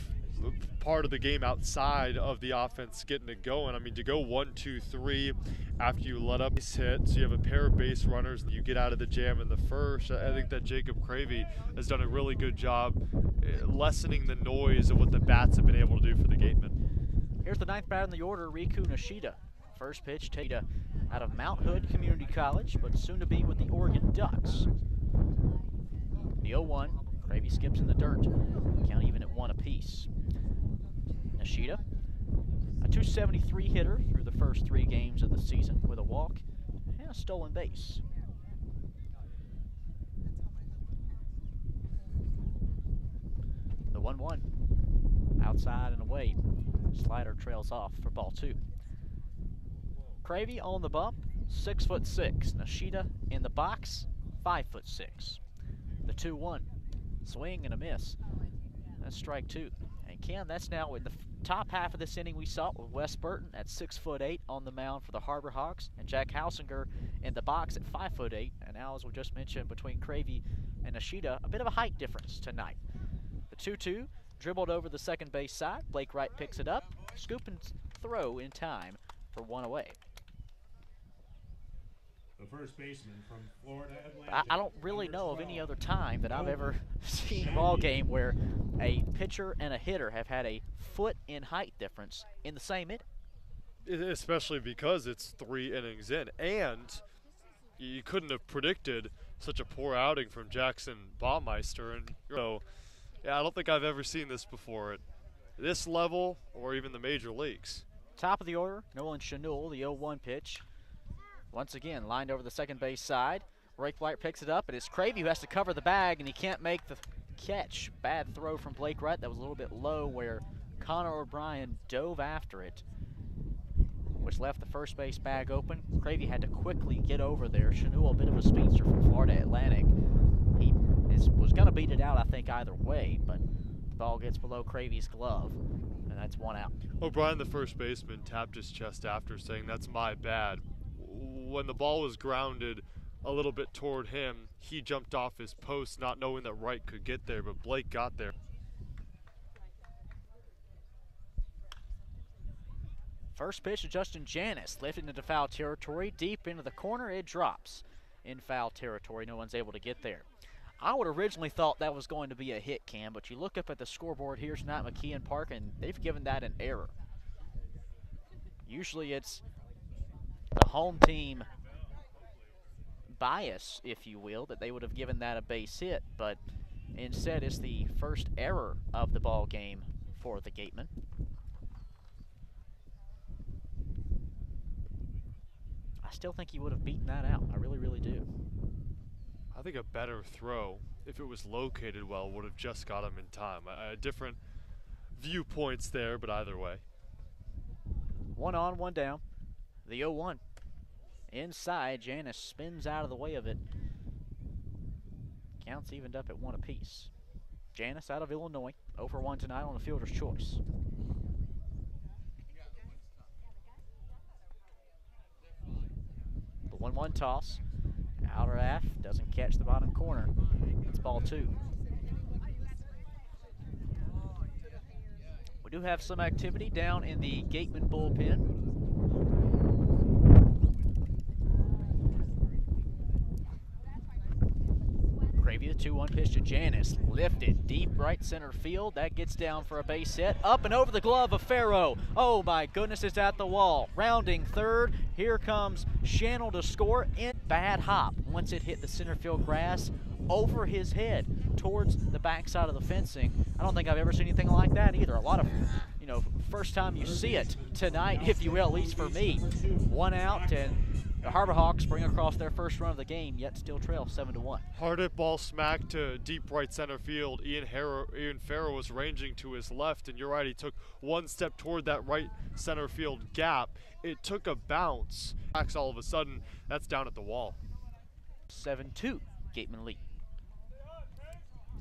part of the game outside of the offense getting it going. I mean, to go 1-2-3 after you let up these hits, you have a pair of base runners, and you get out of the jam in the first. I think that Jacob Cravey has done a really good job lessening the noise of what the bats have been able to do for the Gatemen. Here's the 9th batter in the order, Riku Nishida. First pitch, Cade out of Mount Hood Community College, but soon to be with the Oregon Ducks. The 0-1, Cravey skips in the dirt. Count even at 1 apiece. Nishida, a .273 hitter through the first 3 games of the season with a walk and a stolen base. The 1-1, outside and away. Slider trails off for ball 2. Cravey on the bump, 6'6". Nishida in the box, 5'6". The 2-1, swing and a miss. That's strike 2. And Ken, that's now in the top half of this inning we saw with Wes Burton at 6'8" on the mound for the Harbor Hawks, and Jack Hausinger in the box at 5'8". And now, as we just mentioned, between Cravey and Nishida, a bit of a height difference tonight. The 2-2, dribbled over the second base side. Blake Wright picks it up, scoop and throw in time for 1 away. The first baseman from Florida Atlantic. I don't really know of any other time that I've ever seen a ball game where a pitcher and a hitter have had a foot in height difference in the same inning. Especially because it's 3 innings in, and you couldn't have predicted such a poor outing from Jackson Baumeister. And I don't think I've ever seen this before at this level or even the major leagues. Top of the order, Nolan Chanul, the 0-1 pitch. Once again, lined over the second base side. Blake Wright picks it up, and it's Cravey who has to cover the bag, and he can't make the catch. Bad throw from Blake Wright. That was a little bit low where Connor O'Brien dove after it, which left the first base bag open. Cravey had to quickly get over there. Chanul, a bit of a speedster from Florida Atlantic. He was going to beat it out, I think, either way, but the ball gets below Cravey's glove, and that's 1 out. O'Brien, the first baseman, tapped his chest after, saying, "That's my bad." When the ball was grounded a little bit toward him, he jumped off his post not knowing that Wright could get there, but Blake got there. First pitch to Justin Hyannis, lifted into foul territory, deep into the corner, it drops in foul territory. No one's able to get there. I would originally thought that was going to be a hit, Cam, but you look up at the scoreboard here tonight at McKeon Park, and they've given that an error. Usually it's the home team bias, if you will, that they would have given that a base hit, but instead it's the first error of the ball game for the Gatemen. still think he would have beaten that out. I really, really do. I think a better throw, if it was located well, would have just got him in time. Different viewpoints there, but either way. 1 on, 1 down. The 0-1. Inside, Hyannis spins out of the way of it. Counts evened up at 1 apiece. Hyannis out of Illinois, 0 for 1 tonight on a fielder's choice. The 1-1 toss. Outer half, doesn't catch the bottom corner. It's ball 2. We do have some activity down in the Gateman bullpen. Gravy, the 2-1 pitch to Hyannis. Lifted deep right center field. That gets down for a base hit. Up and over the glove of Farrow. Oh my goodness, it's at the wall. Rounding third. Here comes Channel to score. In bad hop once it hit the center field grass over his head towards the backside of the fencing. I don't think I've ever seen anything like that either. A lot of, first time you see it tonight, if you will, at least for me. 1 out, and the Harbor Hawks bring across their first run of the game, yet still trail 7-1. Hard hit ball smack to deep right center field. Ian Farrow was ranging to his left, and you're right, he took 1 step toward that right center field gap. It took a bounce. All of a sudden, that's down at the wall. 7-2, Gateman lead.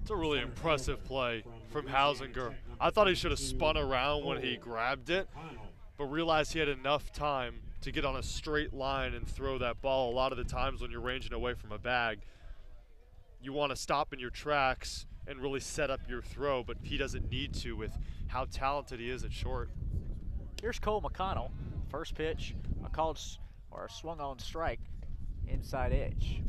It's a really impressive play from Hausinger. I thought he should have spun around when he grabbed it, but realized he had enough time to get on a straight line and throw that ball. A lot of the times when you're ranging away from a bag, you want to stop in your tracks and really set up your throw, but he doesn't need to with how talented he is at short. Here's Cole McConnell. First pitch, a swung on strike, inside edge.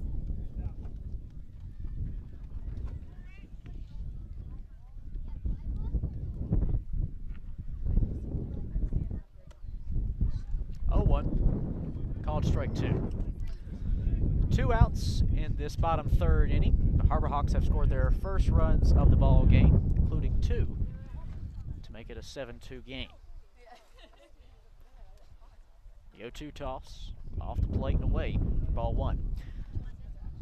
Called strike 2. 2 outs in this bottom third inning. The Harbor Hawks have scored their first runs of the ball game, including 2, to make it a 7-2 game. The 0-2 toss, off the plate and away, ball 1.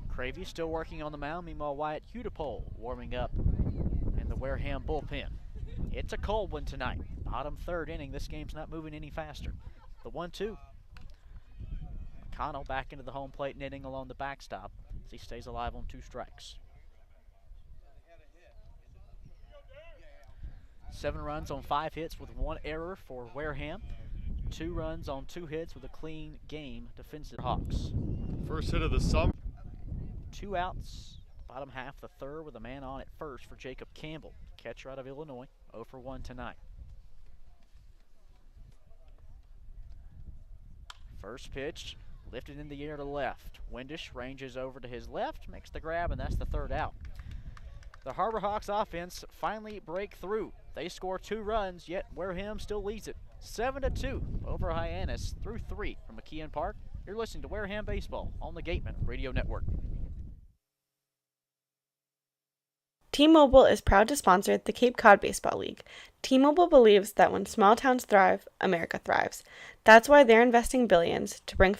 Cravey still working on the mound. Meanwhile, Wyatt Hudipole warming up in the Wareham bullpen. It's a cold one tonight. Bottom third inning. This game's not moving any faster. The 1-2. McConnell back into the home plate, knitting along the backstop as he stays alive on 2 strikes. 7 runs on 5 hits with 1 error for Wareham. 2 runs on 2 hits with a clean game defensive Hawks. First hit of the summer. 2 outs, bottom half the third with a man on at first for Jacob Campbell. Catcher out of Illinois, 0 for 1 tonight. First pitch, lifted in the air to left. Windish ranges over to his left, makes the grab, and that's the 3rd out. The Harbor Hawks offense finally break through. They score 2 runs, yet Wareham still leads it. 7-2 over Hyannis through 3 from McKeon Park. You're listening to Wareham Baseball on the Gateman Radio Network. T-Mobile is proud to sponsor the Cape Cod Baseball League. T-Mobile believes that when small towns thrive, America thrives. That's why they're investing billions to bring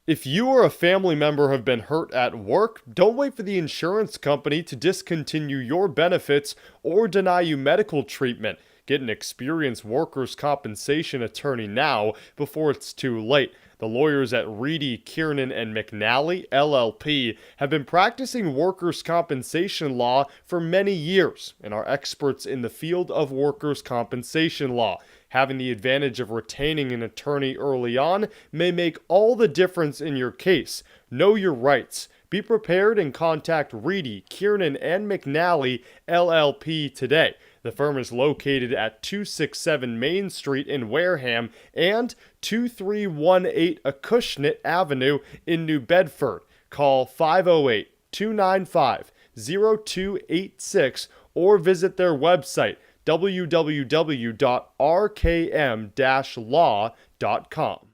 If you or a family member have been hurt at work, don't wait for the insurance company to discontinue your benefits or deny you medical treatment. Get an experienced workers' compensation attorney now before it's too late. The lawyers at Reedy, Kiernan, and McNally, LLP, have been practicing workers' compensation law for many years and are experts in the field of workers' compensation law. Having the advantage of retaining an attorney early on may make all the difference in your case. Know your rights. Be prepared and contact Reedy, Kiernan, and McNally, LLP today. The firm is located at 267 Main Street in Wareham and 2318 Acushnet Avenue in New Bedford. Call 508-295-0286 or visit their website www.rkm-law.com.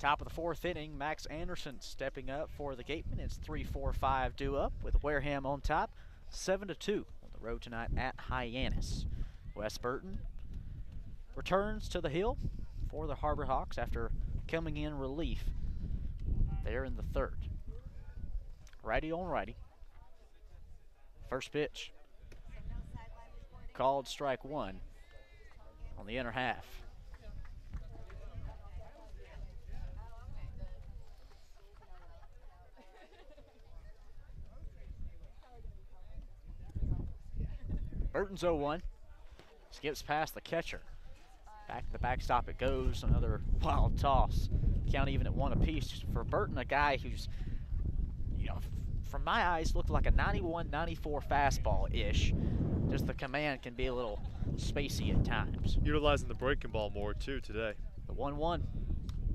Top of the fourth inning, Max Anderson stepping up for the Gatemen. It's 3-4-5 due up with Wareham on top, 7-2 on the road tonight at Hyannis. Wes Burton returns to the hill for the Harbor Hawks after coming in relief there in the third. Righty on righty. First pitch. Called strike one on the inner half. Burton's 0-1. Skips past the catcher. Back to the backstop it goes. Another wild toss. Count even at one apiece. For Burton, a guy who's, you know, from my eyes, looked like a 91, 94 fastball-ish. Just the command can be a little spacey at times. Utilizing the breaking ball more, too, today. The 1-1.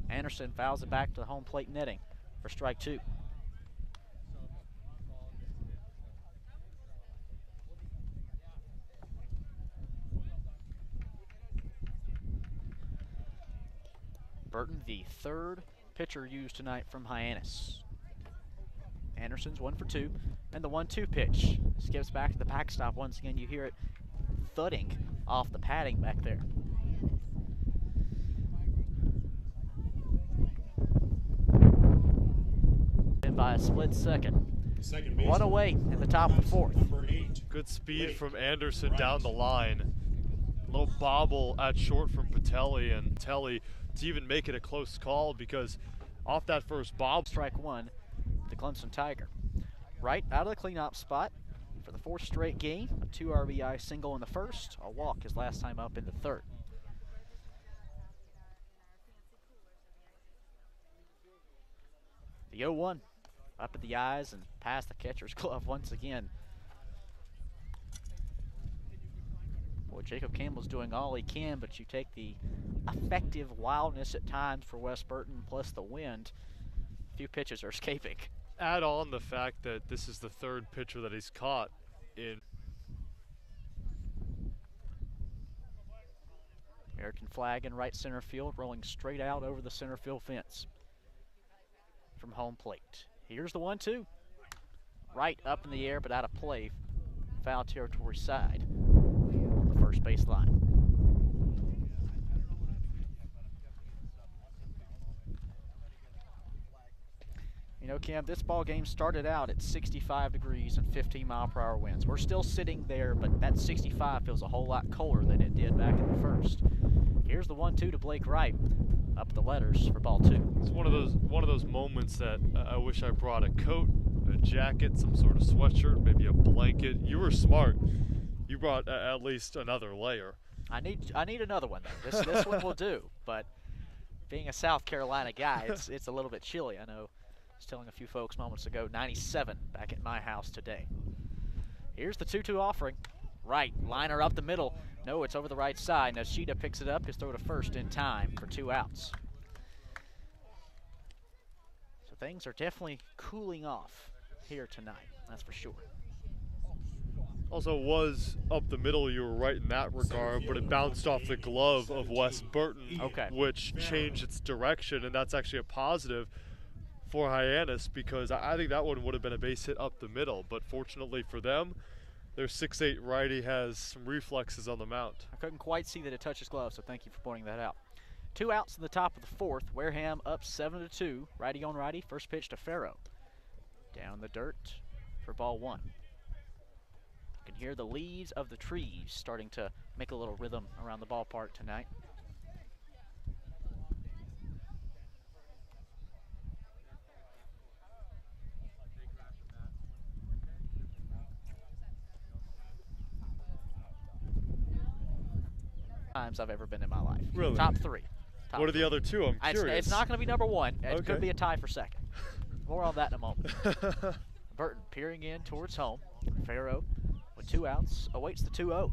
Anderson fouls it back to the home plate netting for strike two. Burton, the third pitcher used tonight from Hyannis. Anderson's 1 for 2, and the 1-2 pitch skips back to the backstop. Once again, you hear it thudding off the padding back there. And by a split second. One away in the top of the fourth. Good speed from Anderson down the line. A little bobble at short from Patelli, and Patelli to even make it a close call because off that first bob. Strike one, the Clemson Tiger. Right out of the cleanup spot for the fourth straight game. A 2 RBI single in the first, a walk his last time up in the third. The 0-1 up at the eyes and past the catcher's glove once again. Boy, Jacob Campbell's doing all he can, but you take the effective wildness at times for Wes Burton plus the wind. A few pitches are escaping. Add on the fact that this is the third pitcher that he's caught in. American flag in right center field, rolling straight out over the center field fence from home plate. Here's the 1-2. Right up in the air, but out of play. Foul territory side on the first base line. You know, Cam, this ball game started out at 65 degrees and 15-mile-per-hour winds. We're still sitting there, but that 65 feels a whole lot colder than it did back in the first. Here's the 1-2 to Blake Wright, up the letters for ball two. It's one of those moments that I wish I brought a coat, a jacket, some sort of sweatshirt, maybe a blanket. You were smart. You brought at least another layer. I need another one though. This one will do. But being a South Carolina guy, it's a little bit chilly. I know. I was telling a few folks moments ago, 97 back at my house today. Here's the 2-2 offering. Right, liner up the middle. No, it's over the right side. Nashida picks it up. His throw to first in time for 2 outs. So things are definitely cooling off here tonight, that's for sure. Also was up the middle, you were right in that regard, but it bounced off the glove of Wes Burton, which changed its direction, and that's actually a positive for Hyannis because I think that one would have been a base hit up the middle, but fortunately for them, their 6'8" righty has some reflexes on the mount. I couldn't quite see that it touched his glove, so thank you for pointing that out. 2 outs in the top of the fourth. Wareham up 7-2. Righty on righty. First pitch to Farrow. Down the dirt for ball one. You can hear the leaves of the trees starting to make a little rhythm around the ballpark tonight. Times I've ever been in my life. Really? Top 3. What are the other 2? I'm curious. It's not going to be number 1. It could be a tie for second. More on that in a moment. Burton peering in towards home. Farrow with 2 outs awaits the 2-0.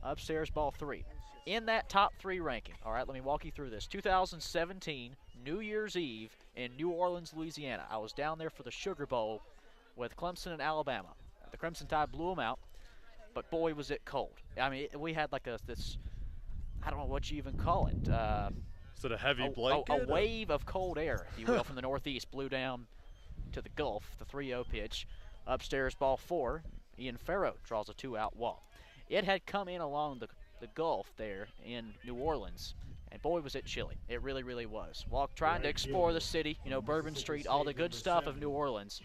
Upstairs, ball 3. In that top 3 ranking, all right, let me walk you through this. 2017, New Year's Eve in New Orleans, Louisiana. I was down there for the Sugar Bowl with Clemson and Alabama. The Crimson Tide blew them out, but boy, was it cold. I mean, we had like this, I don't know what you even call it, Is it a heavy blanket? A wave of cold air, if you will, from the northeast blew down to the Gulf, the 3-0 pitch. Upstairs, ball 4. Ian Farrow draws a 2-out walk. It had come in along the Gulf there in New Orleans, and boy, was it chilly. It really, really was. Trying to explore the city, Bourbon Street, all the good stuff of New Orleans.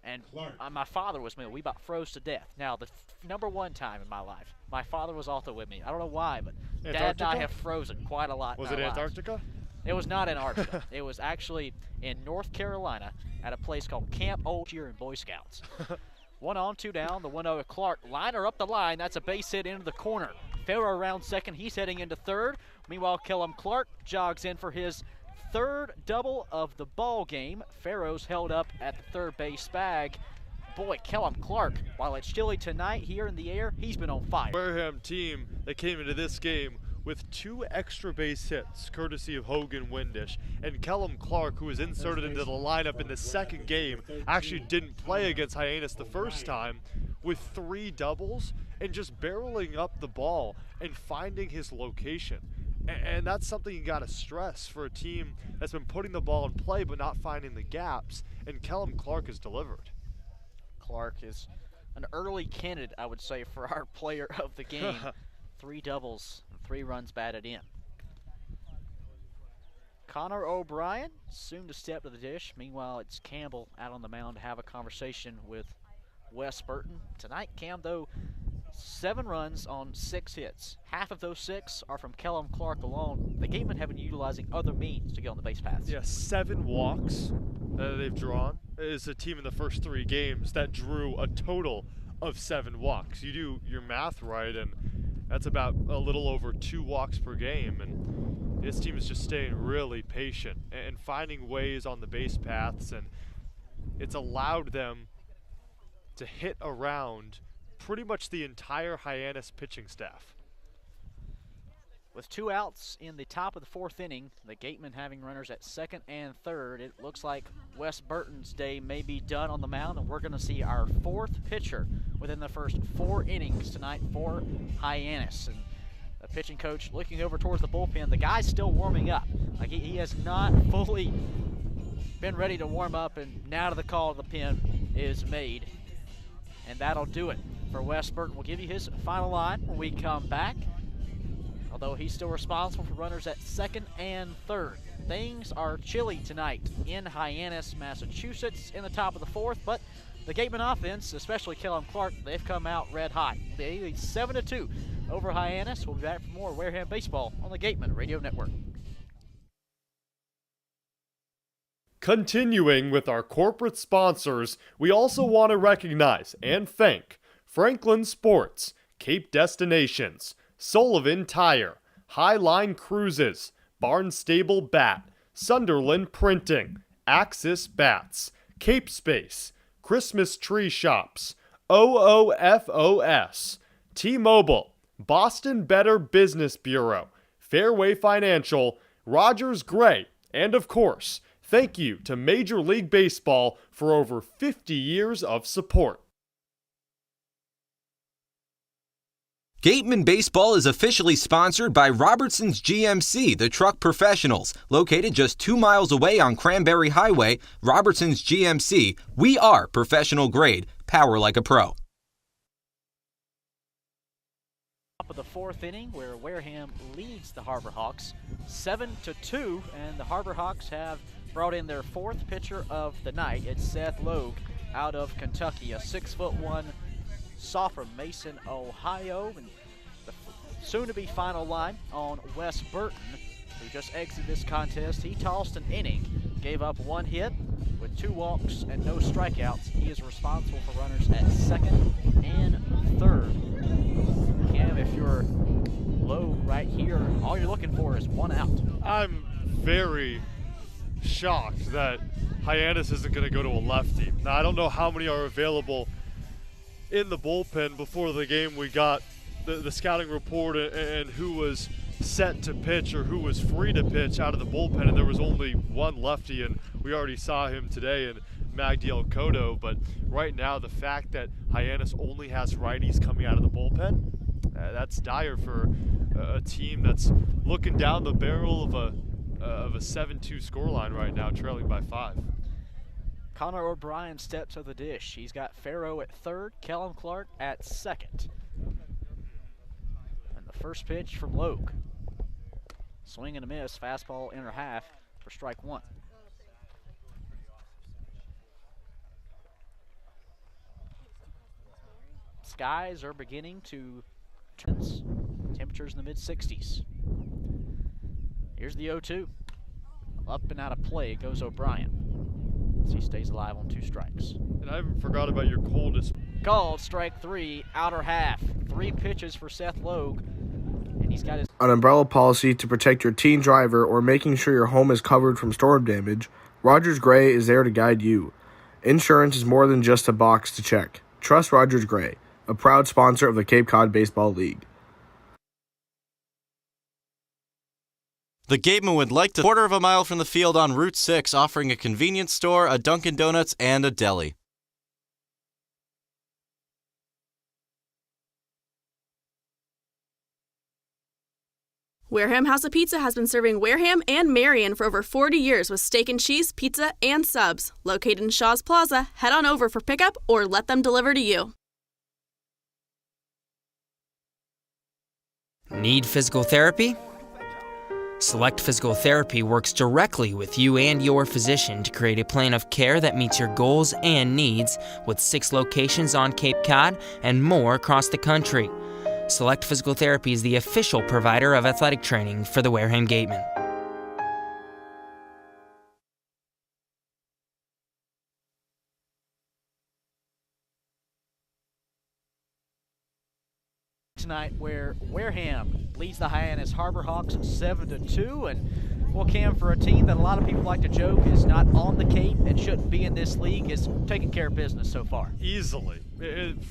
And my father was with me. We about froze to death. Now, the number one time in my life, my father was also with me. I don't know why, but Dad and I have frozen quite a lot. Was it Antarctica? It was not Antarctica. It was actually in North Carolina at a place called Camp Old Cheer in Boy Scouts. 1 on, 2 down. The 1-0 Clark. Liner up the line. That's a base hit into the corner. Farrow around second. He's heading into third. Meanwhile, Kellum Clark jogs in for his third double of the ball game. Farrow's held up at the third base bag. Boy, Kellum Clark, while it's chilly tonight here in the air, he's been on fire. Wareham team that came into this game with 2 extra base hits, courtesy of Hogan Windish. And Kellum Clark, who was inserted into the lineup in the second game, actually didn't play against Hyannis the first time, with 3 doubles and just barreling up the ball and finding his location. And that's something you got to stress for a team that's been putting the ball in play but not finding the gaps, and Kellum Clark has delivered. Clark is an early candidate, I would say, for our player of the game. 3 doubles, 3 runs batted in. Connor O'Brien soon to step to the dish. Meanwhile, it's Campbell out on the mound to have a conversation with Wes Burton. Tonight, Cam, though, 7 runs on 6 hits. Half of those 6 are from Kellum Clark alone. The Gatemen have been utilizing other means to get on the base paths. Yeah, 7 walks they've drawn. Is a team in the first 3 games that drew a total of 7 walks. You do your math right, and that's about a little over 2 walks per game. And this team is just staying really patient and finding ways on the base paths, and it's allowed them to hit around pretty much the entire Hyannis pitching staff. With 2 outs in the top of the 4th inning, the Gatemen having runners at second and third, it looks like Wes Burton's day may be done on the mound, and we're going to see our 4th pitcher within the first 4 innings tonight for Hyannis. And the pitching coach looking over towards the bullpen. The guy's still warming up. Like he has not fully been ready to warm up, and now the call of the pen is made. And that'll do it for Wes Burton. We'll give you his final line when we come back. Although he's still responsible for runners at second and third. Things are chilly tonight in Hyannis, Massachusetts in the top of the 4th, but the Gatemen offense, especially Kellum Clark, they've come out red hot. They lead 7-2 over Hyannis. We'll be back for more Wareham baseball on the Gatemen Radio Network. Continuing with our corporate sponsors, we also want to recognize and thank Franklin Sports, Cape Destinations, Sullivan Tire, Highline Cruises, Barnstable Bat, Sunderland Printing, Axis Bats, Cape Space, Christmas Tree Shops, OOFOS, T-Mobile, Boston Better Business Bureau, Fairway Financial, Rogers Gray, and of course, thank you to Major League Baseball for over 50 years of support. Gateman Baseball is officially sponsored by Robertson's GMC, the truck professionals. Located just 2 miles away on Cranberry Highway, Robertson's GMC, we are professional grade, power like a pro. Top of the 4th inning, where Wareham leads the Harbor Hawks 7-2, and the Harbor Hawks have brought in their 4th pitcher of the night. It's Seth Logue out of Kentucky, a 6'1" sophomore from Mason, Ohio. And the soon-to-be final line on Wes Burton, who just exited this contest. He tossed an inning, gave up 1 hit with 2 walks and no strikeouts. He is responsible for runners at second and third. Cam, if you're low right here, all you're looking for is 1 out. I'm very shocked that Hyannis isn't going to go to a lefty. Now, I don't know how many are available in the bullpen. Before the game, we got the scouting report and who was set to pitch or who was free to pitch out of the bullpen, and there was only 1 lefty, and we already saw him today in Magdiel Cotto. But right now, the fact that Hyannis only has righties coming out of the bullpen, that's dire for a team that's looking down the barrel of a of a 7-2 scoreline right now, trailing by 5. Connor O'Brien steps to the dish. He's got Farrow at third, Kellum Clark at second. And the first pitch from Logue. Swing and a miss, fastball inner half for strike 1. Skies are beginning to turn. Temperatures in the mid-60s. Here's the 0-2. Up and out of play goes O'Brien. He stays alive on 2 strikes. And I haven't forgot about your coldest. Called strike 3, outer half. 3 pitches for Seth Logue. And he's got his an umbrella policy to protect your teen driver or making sure your home is covered from storm damage. Rogers Gray is there to guide you. Insurance is more than just a box to check. Trust Rogers Gray, a proud sponsor of the Cape Cod Baseball League. The Gateman would like to quarter of a mile from the field on Route 6, offering a convenience store, a Dunkin' Donuts, and a deli. Wareham House of Pizza has been serving Wareham and Marion for over 40 years with steak and cheese, pizza, and subs. Located in Shaw's Plaza, head on over for pickup or let them deliver to you. Need physical therapy? Select Physical Therapy works directly with you and your physician to create a plan of care that meets your goals and needs, with 6 locations on Cape Cod and more across the country. Select Physical Therapy is the official provider of athletic training for the Wareham Gatemen. Tonight, where Wareham leads the Hyannis Harbor Hawks 7-2, and well, Cam, for a team that a lot of people like to joke is not on the Cape and shouldn't be in this league, is taking care of business so far. Easily.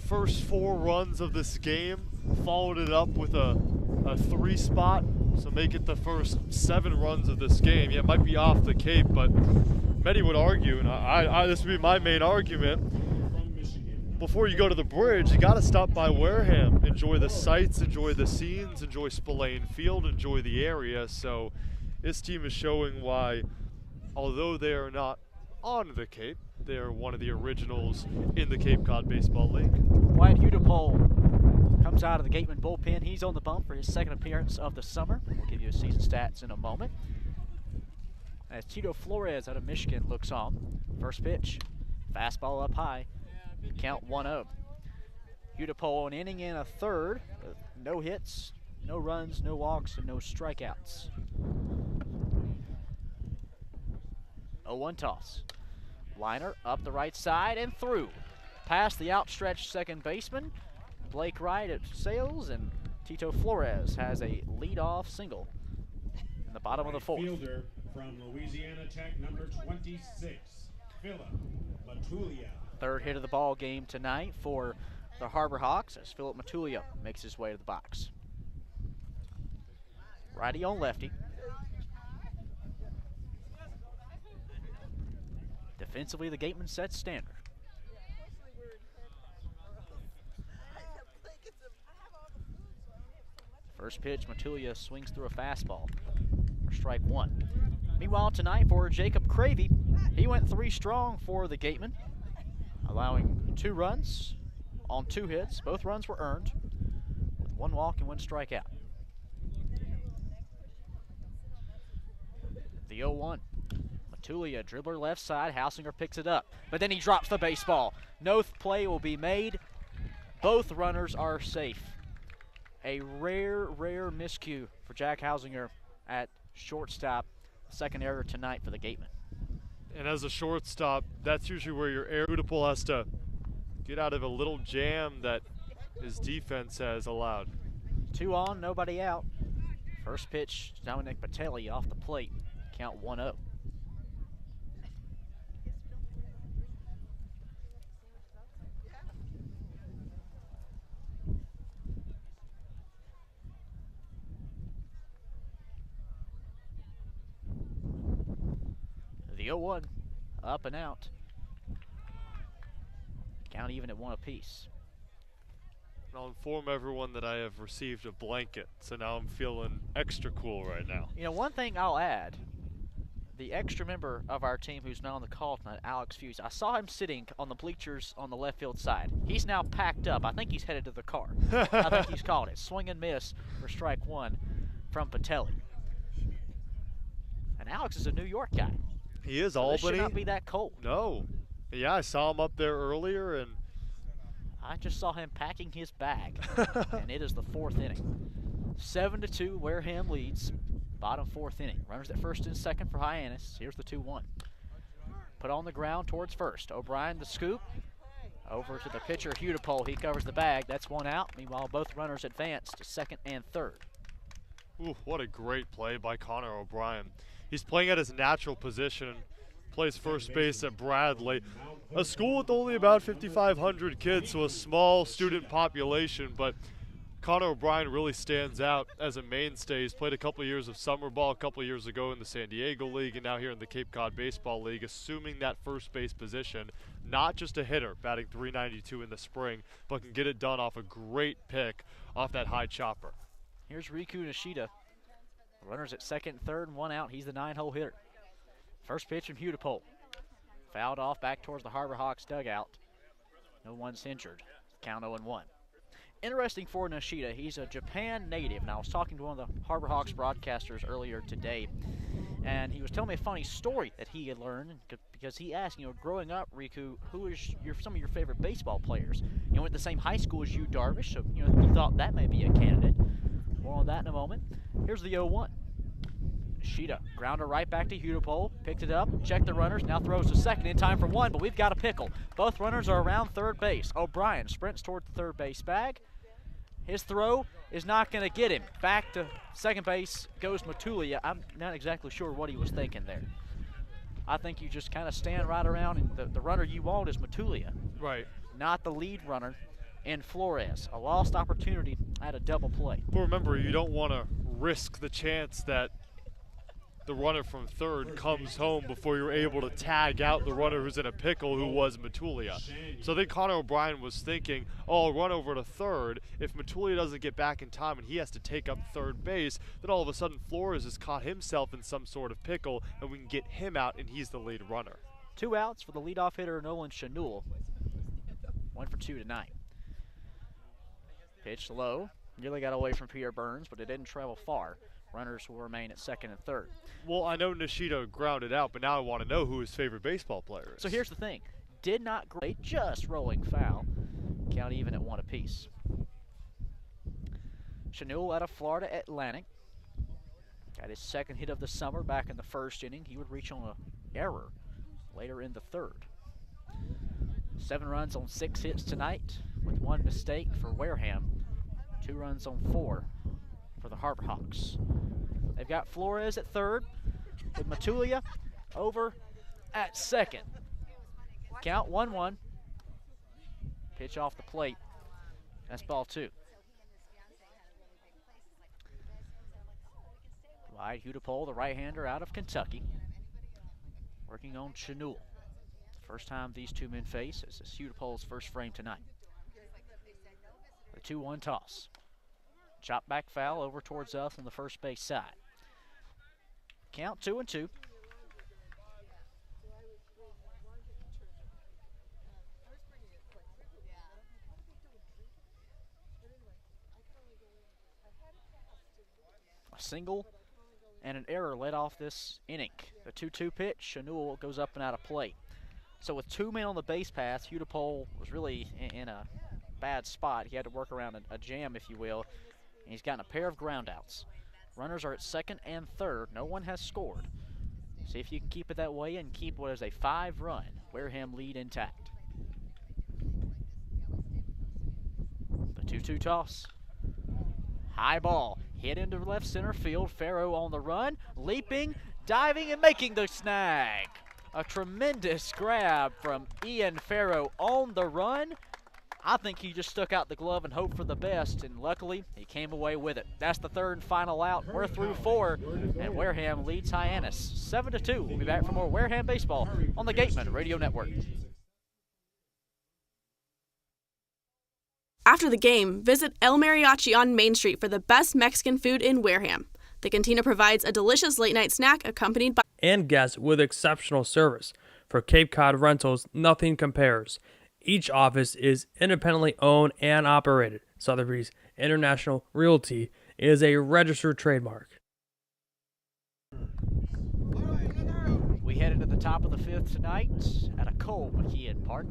First 4 runs of this game, followed it up with a 3 spot, so make it the first 7 runs of this game. Yeah, it might be off the Cape, but many would argue, and this would be my main argument, before you go to the bridge, you got to stop by Wareham. Enjoy the sights, enjoy the scenes, enjoy Spillane Field, enjoy the area. So this team is showing why, although they are not on the Cape, they are one of the originals in the Cape Cod Baseball League. Wyatt Hudepole comes out of the Gateman bullpen. He's on the bump for his 2nd appearance of the summer. We'll give you his season stats in a moment. As Tito Flores out of Michigan looks on. First pitch, fastball up high. Count 1-0. Hudepole an inning in a third with no hits, no runs, no walks, and no strikeouts. 0-1 toss. Liner up the right side and through. Past the outstretched second baseman. Blake Wright at sails, and Tito Flores has a leadoff single in the bottom of the 4th. Fielder from Louisiana Tech, number 26, Philip Matulia. 3rd hit of the ball game tonight for the Harbor Hawks as Philip Matulia makes his way to the box. Righty on lefty. Defensively, the Gatemen set standard. First pitch, Matulia swings through a fastball for strike 1. Meanwhile, tonight for Jacob Cravey, he went 3 strong for the Gatemen, allowing 2 runs on 2 hits. Both runs were earned with 1 walk and 1 strikeout. The 0-1. Matulia, dribbler left side. Hausinger picks it up, but then he drops the baseball. No play will be made. Both runners are safe. A rare miscue for Jack Hausinger at shortstop. 2nd error tonight for the Gatemen. And as a shortstop, that's usually where your Hudepole has to get out of a little jam that his defense has allowed. 2 on, nobody out. First pitch, Dominic Patelli off the plate. Count 1-0. The 0-1, up and out. Count even at 1 apiece. I'll inform everyone that I have received a blanket, so now I'm feeling extra cool right now. You know, one thing I'll add, the extra member of our team who's now on the call tonight, Alex Fuse. I saw him sitting on the bleachers on the left field side. He's now packed up. I think he's headed to the car. I think he's called it. Swing and miss for strike one from Patelli. And Alex is a New York guy. He is, so Albany. This should not be that cold. No. Yeah, I saw him up there earlier, and I just saw him packing his bag, and it is the fourth inning. 7-2, Wareham leads. Bottom fourth inning. Runners at first and second for Hyannis. Here's the 2-1. Put on the ground towards first. O'Brien the scoop. Over to the pitcher, Hudipole. He covers the bag. That's one out. Meanwhile, both runners advance to second and third. Ooh, what a great play by Connor O'Brien. He's playing at his natural position. Plays first base at Bradley. A school with only about 5,500 kids, so a small student population, but Connor O'Brien really stands out as a mainstay. He's played a couple of years of summer ball, a couple of years ago in the San Diego League, and now here in the Cape Cod Baseball League, assuming that first base position. Not just a hitter, batting .392 in the spring, but can get it done off a great pick off that high chopper. Here's Riku Nishida. Runners at second and third and one out. He's the 9-hole hitter. First pitch from Hudipole. Fouled off back towards the Harbor Hawks dugout. No one's injured. Count 0-1. Interesting for Nishida, he's a Japan native, and I was talking to one of the Harbor Hawks broadcasters earlier today, and he was telling me a funny story that he had learned, because he asked, growing up, Riku, who is some of your favorite baseball players? You went to the same high school as you, Darvish, so you thought that may be a candidate. More on that in a moment. Here's the 0-1. Nishida, grounder right back to Hudipole, picked it up, checked the runners, now throws to second in time for one, but we've got a pickle. Both runners are around third base. O'Brien sprints toward the third base bag. His throw is not going to get him. Back to second base goes Matulia. I'm not exactly sure what he was thinking there. I think you just kind of stand right around, and the runner you want is Matulia. Right. Not the lead runner in Flores. A lost opportunity at a double play. But remember, you don't want to risk the chance that the runner from third comes home before you're able to tag out the runner who's in a pickle, who was Matulia. So I think Connor O'Brien was thinking, oh, I'll run over to third. If Matulia doesn't get back in time and he has to take up third base, then all of a sudden Flores has caught himself in some sort of pickle, and we can get him out, and he's the lead runner. 2 outs for the leadoff hitter, Nolan Chanul. 1 for 2 tonight. Pitch low. Nearly got away from Pierre Burns, but it didn't travel far. Runners will remain at second and third. Well, I know Nishida grounded out, but now I want to know who his favorite baseball player is. So here's the thing. Did not great, just rolling foul. Count even at 1 apiece. Chanul out of Florida Atlantic. Got his second hit of the summer back in the first inning. He would reach on an error later in the third. 7 runs on 6 hits tonight, with 1 mistake for Wareham. 2 runs on 4 for the Harbor Hawks. They've got Flores at third, with Matulia over at second. Count 1-1. Pitch off the plate. That's ball 2. Wide Hudipole, the right-hander out of Kentucky, working on Chanul. First time these two men face. This is Hudipole's first frame tonight. The 2-1 toss. Chop back foul over towards us on the first base side. Count 2-2. A single and an error led off this inning. The 2-2 pitch, Chanul goes up and out of play. So with 2 men on the base path, Hudipole was really in a bad spot. He had to work around a jam, if you will. And he's gotten a pair of groundouts. Runners are at second and third. No one has scored. See if you can keep it that way and keep what is a 5-run Wareham lead intact. The 2-2 toss. High ball. Hit into left center field. Farrow on the run. Leaping, diving, and making the snag. A tremendous grab from Ian Farrow on the run. I think he just stuck out the glove and hoped for the best, and luckily he came away with it. That's the third and final out. We're through 4, and Wareham leads Hyannis 7-2. We'll be back for more Wareham baseball on the Gateman Radio Network. After the game, visit El Mariachi on Main Street for the best Mexican food in Wareham. The cantina provides a delicious late-night snack accompanied by and guests with exceptional service. For Cape Cod rentals, nothing compares. Each office is independently owned and operated. Sotheby's International Realty is a registered trademark. We headed to the top of the fifth tonight at a cold McKeon Park.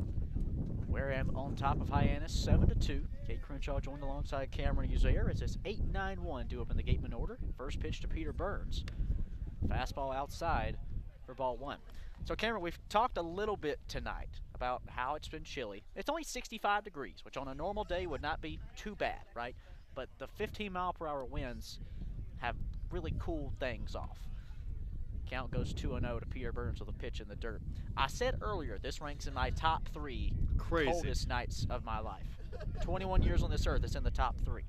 Wareham on top of Hyannis, 7-2. Cade Crenshaw joined alongside Cameron Ezeir as it's 8-9-1 due up in the Gateman order. First pitch to Peter Burns. Fastball outside for ball one. So Cameron, we've talked a little bit tonight about how it's been chilly. It's only 65 degrees, which on a normal day would not be too bad, right? But the 15-mile-per-hour winds have really cooled things off. Count goes 2-0 to Peter Burns with a pitch in the dirt. I said earlier, this ranks in my top 3 coldest nights of my life. 21 years on this earth, it's in the top 3.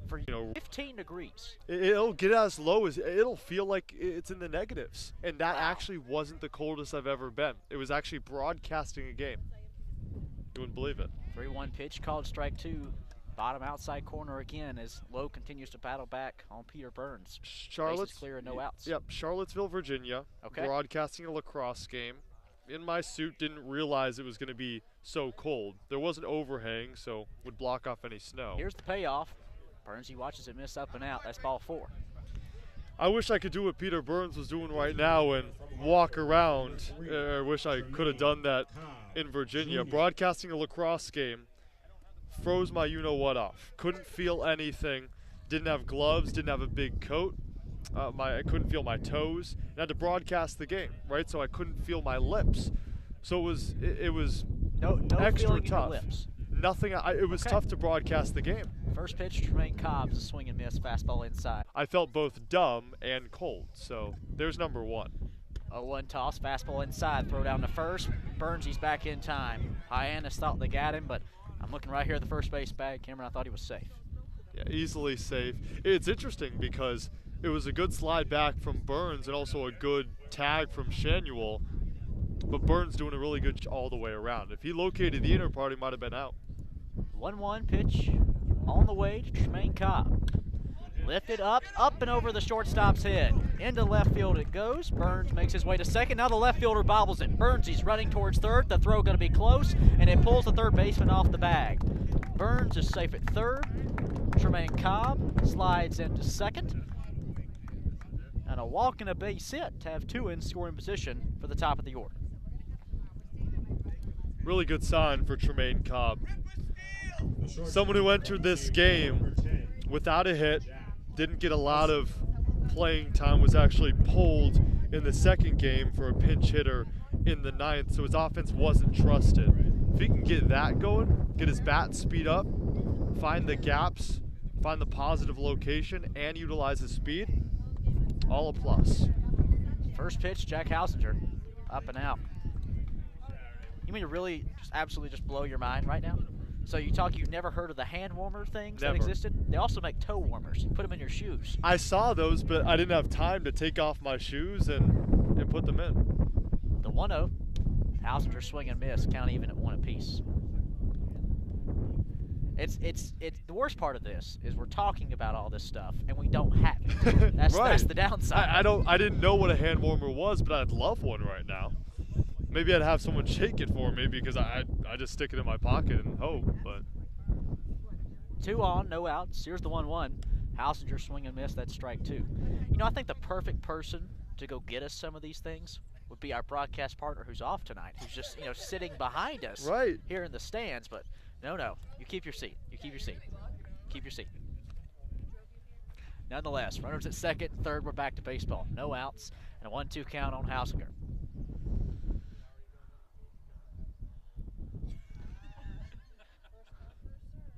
For 15 degrees. It'll get as low as it'll feel like it's in the negatives. And that actually wasn't the coldest I've ever been. It was actually broadcasting a game. You wouldn't believe it. 3-1 pitch, called strike 2. Bottom outside corner again as Lowe continues to battle back on Peter Burns. Bases clear and no outs. Yep, Charlottesville, Virginia. Okay. Broadcasting a lacrosse game. In my suit, didn't realize it was going to be so cold. There was an overhang, so would block off any snow. Here's the payoff. Burns, he watches it miss up and out. That's ball 4. I wish I could do what Peter Burns was doing right now and walk around. I wish I could have done that in Virginia. Broadcasting a lacrosse game. Froze my you-know-what off. Couldn't feel anything. Didn't have gloves. Didn't have a big coat. I couldn't feel my toes. And I had to broadcast the game, right? So I couldn't feel my lips. So it was no extra feeling tough. in your lips. Nothing. It was tough to broadcast the game. First pitch, Tremaine Cobb's a swing and miss, fastball inside. I felt both dumb and cold. So there's number 1. 0-1 toss, fastball inside, throw down to first. Burns, he's back in time. Hyannis thought they got him, but I'm looking right here at the first base bag. Cameron, I thought he was safe. Yeah, easily safe. It's interesting because it was a good slide back from Burns and also a good tag from Shanuel, but Burns doing a really good all the way around. If he located the inner part, he might have been out. 1-1 pitch on the way to Tremaine Cobb. Lifted up and over the shortstop's head. Into left field it goes. Burns makes his way to second. Now the left fielder bobbles it. Burns, he's running towards third. The throw going to be close, and it pulls the third baseman off the bag. Burns is safe at third. Tremaine Cobb slides into second. And a walk and a base hit to have 2 in scoring position for the top of the order. Really good sign for Tremaine Cobb. Someone who entered this game without a hit, didn't get a lot of playing time, was actually pulled in the second game for a pinch hitter in the 9th, so his offense wasn't trusted. If he can get that going, get his bat speed up, find the gaps, find the positive location, and utilize his speed, all a plus. First pitch, Jack Hausinger, up and out. You mean to really just absolutely just blow your mind right now? So you've never heard of the hand warmer things that existed? They also make toe warmers. You put them in your shoes. I saw those, but I didn't have time to take off my shoes and put them in. The 1-0, Hausinger swing and miss, count even at 1 apiece. It's the worst part of this is we're talking about all this stuff and we don't have it. That's right. That's the downside. I didn't know what a hand warmer was, but I'd love one right now. Maybe I'd have someone shake it for me because I just stick it in my pocket and hope, but. 2 on, no outs. Here's the 1-1. Hausinger swing and miss, that's strike 2. I think the perfect person to go get us some of these things would be our broadcast partner who's off tonight, who's just, sitting behind us here in the stands, but no, you keep your seat. You keep your seat. Keep your seat. Nonetheless, runners at second and third, we're back to baseball. No outs and a 1-2 count on Hausinger.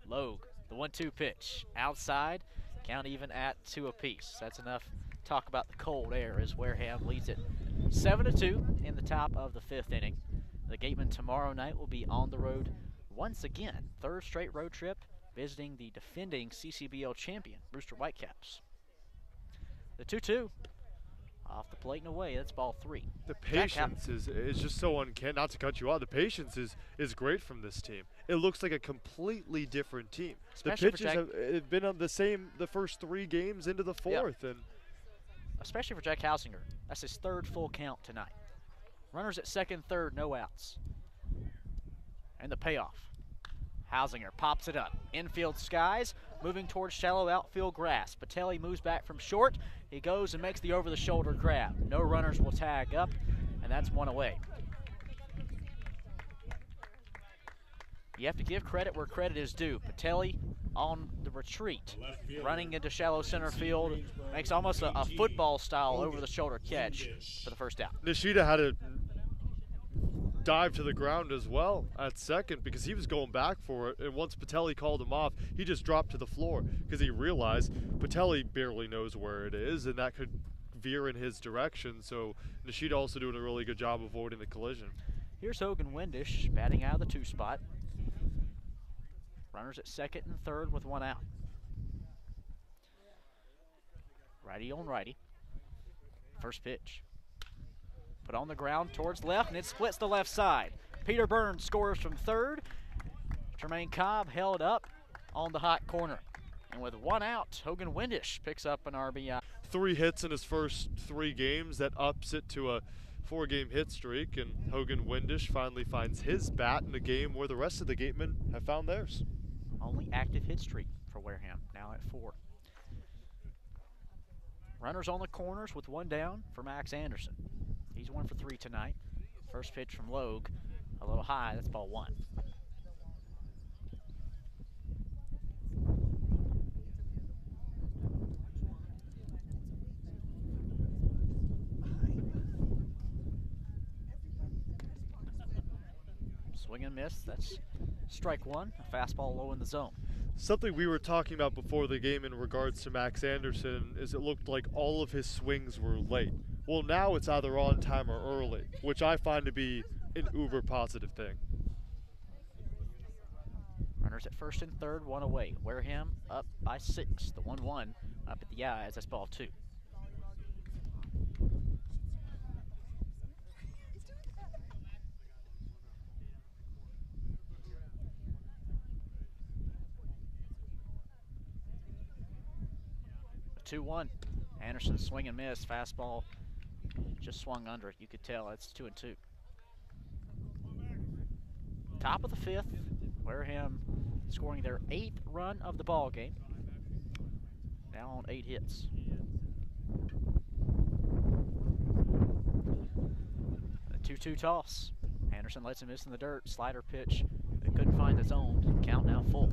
Logue, the 1-2 pitch, outside, count even at 2 apiece. That's enough talk about the cold air as Wareham leads it 7-2 in the top of the 5th inning. The Gatemen tomorrow night will be on the road once again, 3rd straight road trip, visiting the defending CCBL champion, Brewster Whitecaps. The 2-2, off the plate and away, that's ball 3. The patience is just so uncanny. Not to cut you off, the patience is great from this team. It looks like a completely different team. Especially the pitchers have been on the first 3 games into the 4th, and especially for Jack Hausinger. That's his third full count tonight. Runners at second, third, no outs. And the payoff. Hausinger pops it up. Infield skies, moving towards shallow outfield grass. Patelli moves back from short. He goes and makes the over-the-shoulder grab. No runners will tag up, and that's one away. You have to give credit where credit is due. Patelli on the retreat, running into shallow center field, makes almost a football-style over-the-shoulder catch for the first out. Nishida had to dive to the ground as well at second because he was going back for it, and once Patelli called him off, he just dropped to the floor because he realized Patelli barely knows where it is, and that could veer in his direction, so Nishida also doing a really good job avoiding the collision. Here's Hogan Windish batting out of the 2 spot. Runners at second and third with 1 out. Righty on righty. First pitch. Put on the ground towards left, and it splits the left side. Peter Burns scores from third. Tremaine Cobb held up on the hot corner. And with 1 out, Hogan Windish picks up an RBI. 3 hits in his first 3 games. That ups it to a 4-game hit streak, and Hogan Windish finally finds his bat in a game where the rest of the gatemen have found theirs. Only active hit streak for Wareham, now at 4. Runners on the corners with 1 down for Max Anderson. He's 1 for 3 tonight. First pitch from Logue, a little high, that's ball 1. Swing and miss, that's strike 1, a fastball low in the zone. Something we were talking about before the game in regards to Max Anderson is it looked like all of his swings were late. Well, now it's either on time or early, which I find to be an uber positive thing. Runners at first and third, 1 away. Wareham up by 6. The 1-1 up at the eyes, that's ball 2. The 2-1. Anderson swing and miss, fastball just swung under it. You could tell it's 2-2. Top of the 5th, Wareham scoring their 8th run of the ball game. Now on 8 hits. The 2-2 toss. Anderson lets him miss in the dirt. Slider pitch. They couldn't find the zone. Count now full.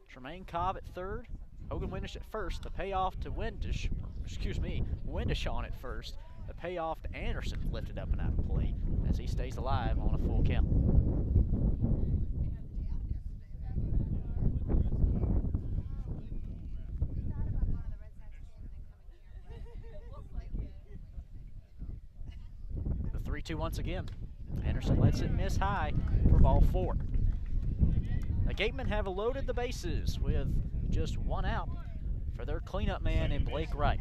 Tremaine Cobb at third, Hogan Windish at first. The payoff to Windish on at first. The payoff to Anderson lifted up and out of play as he stays alive on a full count. The 3-2 once again. Anderson lets it miss high for ball 4. The Gatemen have loaded the bases with just 1 out for their cleanup man in Blake Wright.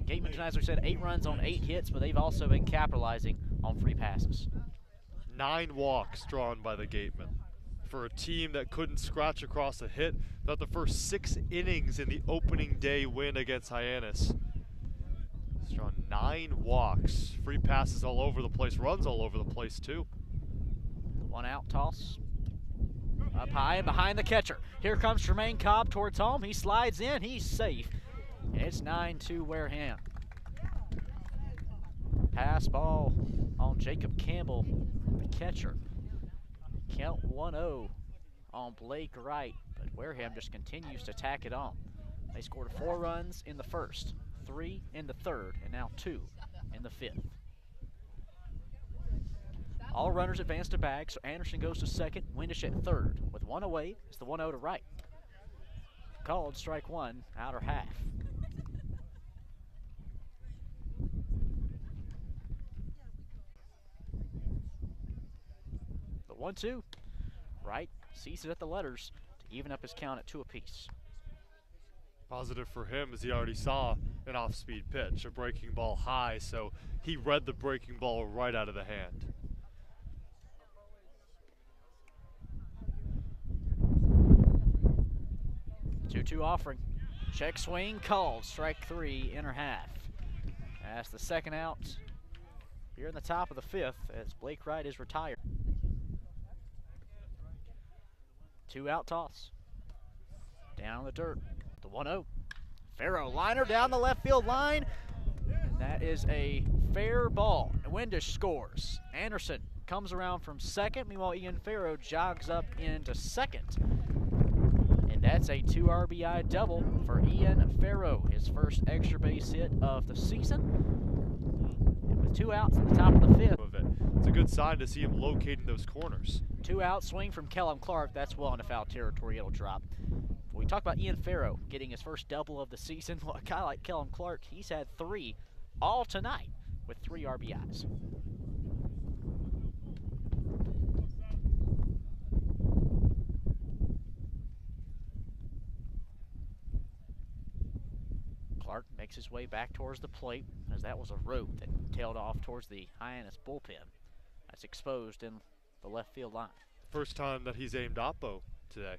Gatemen tonight, as we said, 8 runs on 8 hits, but they've also been capitalizing on free passes. 9 walks drawn by the Gatemen. For a team that couldn't scratch across a hit throughout the first 6 innings in the opening day win against Hyannis. It's drawn 9 walks, free passes all over the place, runs all over the place too. 1 out toss. Up high and behind the catcher. Here comes Tremaine Cobb towards home. He slides in. He's safe. And it's 9-2 Wareham. Pass ball on Jacob Campbell, the catcher. Count 1-0 on Blake Wright. But Wareham just continues to tack it on. They scored 4 runs in the first, 3 in the third, and now 2 in the 5th. All runners advance to bag, so Anderson goes to second, Windish at third. With 1 away, it's the 1-0 to Wright. Called strike 1, outer half. The 1-2. Wright sees it at the letters to even up his count at 2 apiece. Positive for him is he already saw an off-speed pitch, a breaking ball high, so he read the breaking ball right out of the hand. Two offering. Check swing called. Strike 3, inner half. That's the second out here in the top of the 5th as Blake Wright is retired. 2 out toss. Down the dirt. The 1-0. Farrow liner down the left field line. And that is a fair ball. Windish scores. Anderson comes around from second. Meanwhile, Ian Farrow jogs up into second. And that's a 2 RBI double for Ian Farrow, his first extra base hit of the season. And with 2 outs at the top of the 5th. It's a good sign to see him locating those corners. 2 out swing from Kellum Clark. That's well into foul territory. It'll drop. We talk about Ian Farrow getting his first double of the season. Well, a guy like Kellum Clark, he's had 3 all tonight with 3 RBIs. Clark makes his way back towards the plate as that was a rope that tailed off towards the Hyannis bullpen. That's exposed in the left field line. First time that he's aimed oppo today.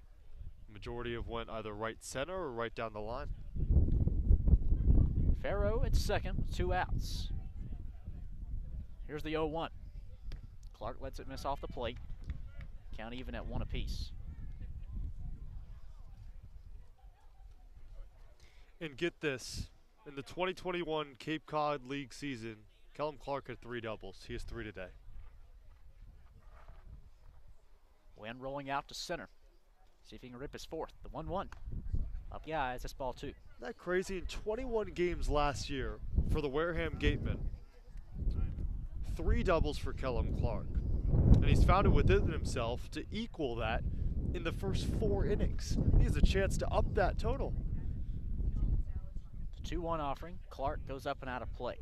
Majority have went either right center or right down the line. Farrow at second with 2 outs. Here's the 0-1. Clark lets it miss off the plate. Count even at 1 apiece. And get this, in the 2021 Cape Cod League season, Kellum Clark had 3 doubles. He has 3 today. Wind rolling out to center. See if he can rip his 4th. The 1-1. Up the eyes, that's ball 2. Isn't that crazy? In 21 games last year for the Wareham Gatemen, 3 doubles for Kellum Clark. And he's found it within himself to equal that in the first 4 innings. He has a chance to up that total. The 2-1 offering. Clark goes up and out of play.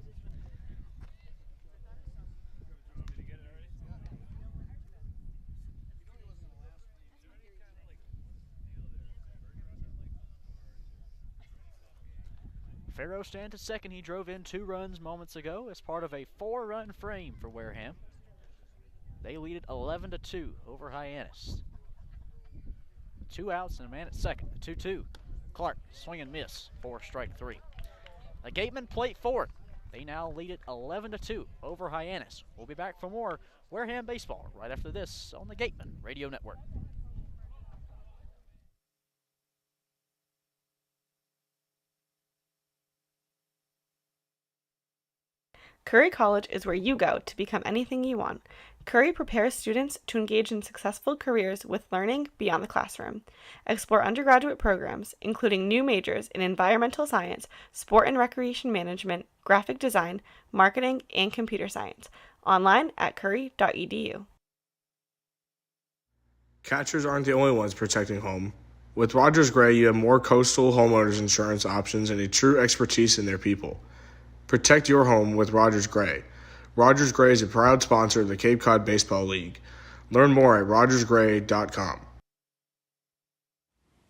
Farrow stands at second. He drove in 2 runs moments ago as part of a 4-run frame for Wareham. They lead it 11-2 over Hyannis. 2 outs and a man at second. The 2-2. Clark, swing and miss for strike 3. The Gatemen plate forward. They now lead it 11-2 over Hyannis. We'll be back for more Wareham baseball right after this on the Gatemen Radio Network. Curry College is where you go to become anything you want. Curry prepares students to engage in successful careers with learning beyond the classroom. Explore undergraduate programs, including new majors in environmental science, sport and recreation management, graphic design, marketing, and computer science. Online at curry.edu. Catchers aren't the only ones protecting home. With Rogers Gray, you have more coastal homeowners insurance options and a true expertise in their people. Protect your home with Rogers Gray. Rogers Gray is a proud sponsor of the Cape Cod Baseball League. Learn more at rogersgray.com.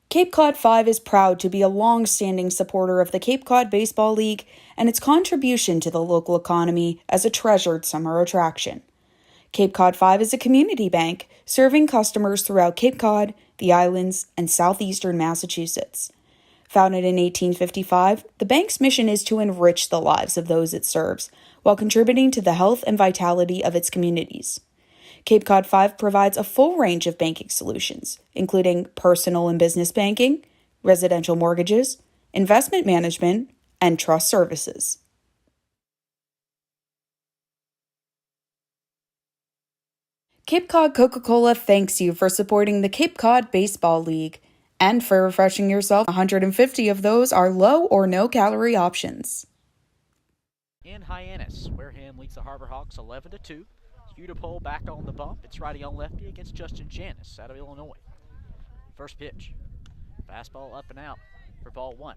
Cape Cod 5 is proud to be a long-standing supporter of the Cape Cod Baseball League and its contribution to the local economy as a treasured summer attraction. Cape Cod 5 is a community bank serving customers throughout Cape Cod, the islands, and southeastern Massachusetts. Founded in 1855, the bank's mission is to enrich the lives of those it serves while contributing to the health and vitality of its communities. Cape Cod 5 provides a full range of banking solutions, including personal and business banking, residential mortgages, investment management, and trust services. Cape Cod Coca-Cola thanks you for supporting the Cape Cod Baseball League and for refreshing yourself. 150 of those are low or no calorie options. In Hyannis, Wareham leads the Harbor Hawks 11-2. Udapole back on the bump. It's righty on lefty against Justin Hyannis out of Illinois. First pitch. Fastball up and out for ball 1.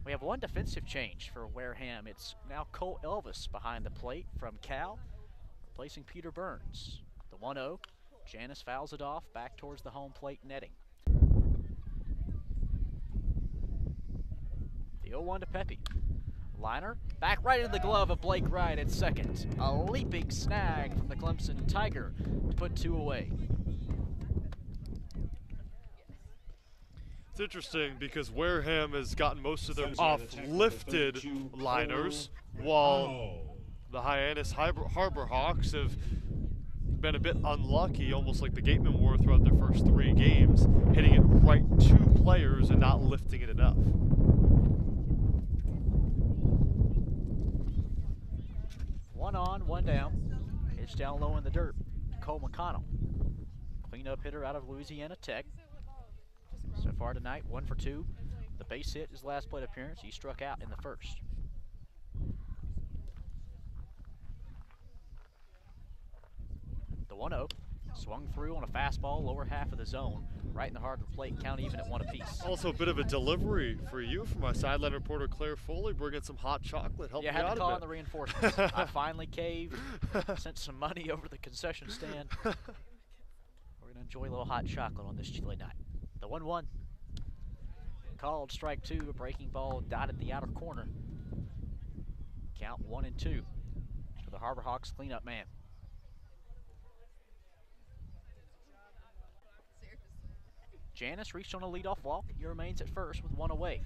We have one defensive change for Wareham. It's now Cole Elvis behind the plate from Cal, replacing Peter Burns. The 1-0. Hyannis fouls it off back towards the home plate netting. 0-1 to Pepe. Liner, back right into the glove of Blake Wright at second. A leaping snag from the Clemson Tiger to put 2 away. It's interesting because Wareham has gotten most of their off-lifted liners, while the Hyannis Harbor Hawks have been a bit unlucky, almost like the Gatemen were throughout their first 3 games, hitting it right to players and not lifting it enough. One on, one down. Pitch down low in the dirt. Cole McConnell. Cleanup hitter out of Louisiana Tech. So far tonight, 1 for 2. The base hit, his last plate appearance. He struck out in the first. The 1-0. Swung through on a fastball, lower half of the zone, right in the heart of the plate, count even at 1 apiece. Also a bit of a delivery for you from my sideline reporter Claire Foley, bringing some hot chocolate. Help me out a bit. Yeah, had to call on the reinforcements. I finally caved, sent some money over to the concession stand. We're going to enjoy a little hot chocolate on this chilly night. The 1-1. Called strike 2, a breaking ball dotted the outer corner. Count 1-2 for the Harbor Hawks cleanup man. Hyannis reached on a leadoff walk. He remains at first with 1 away.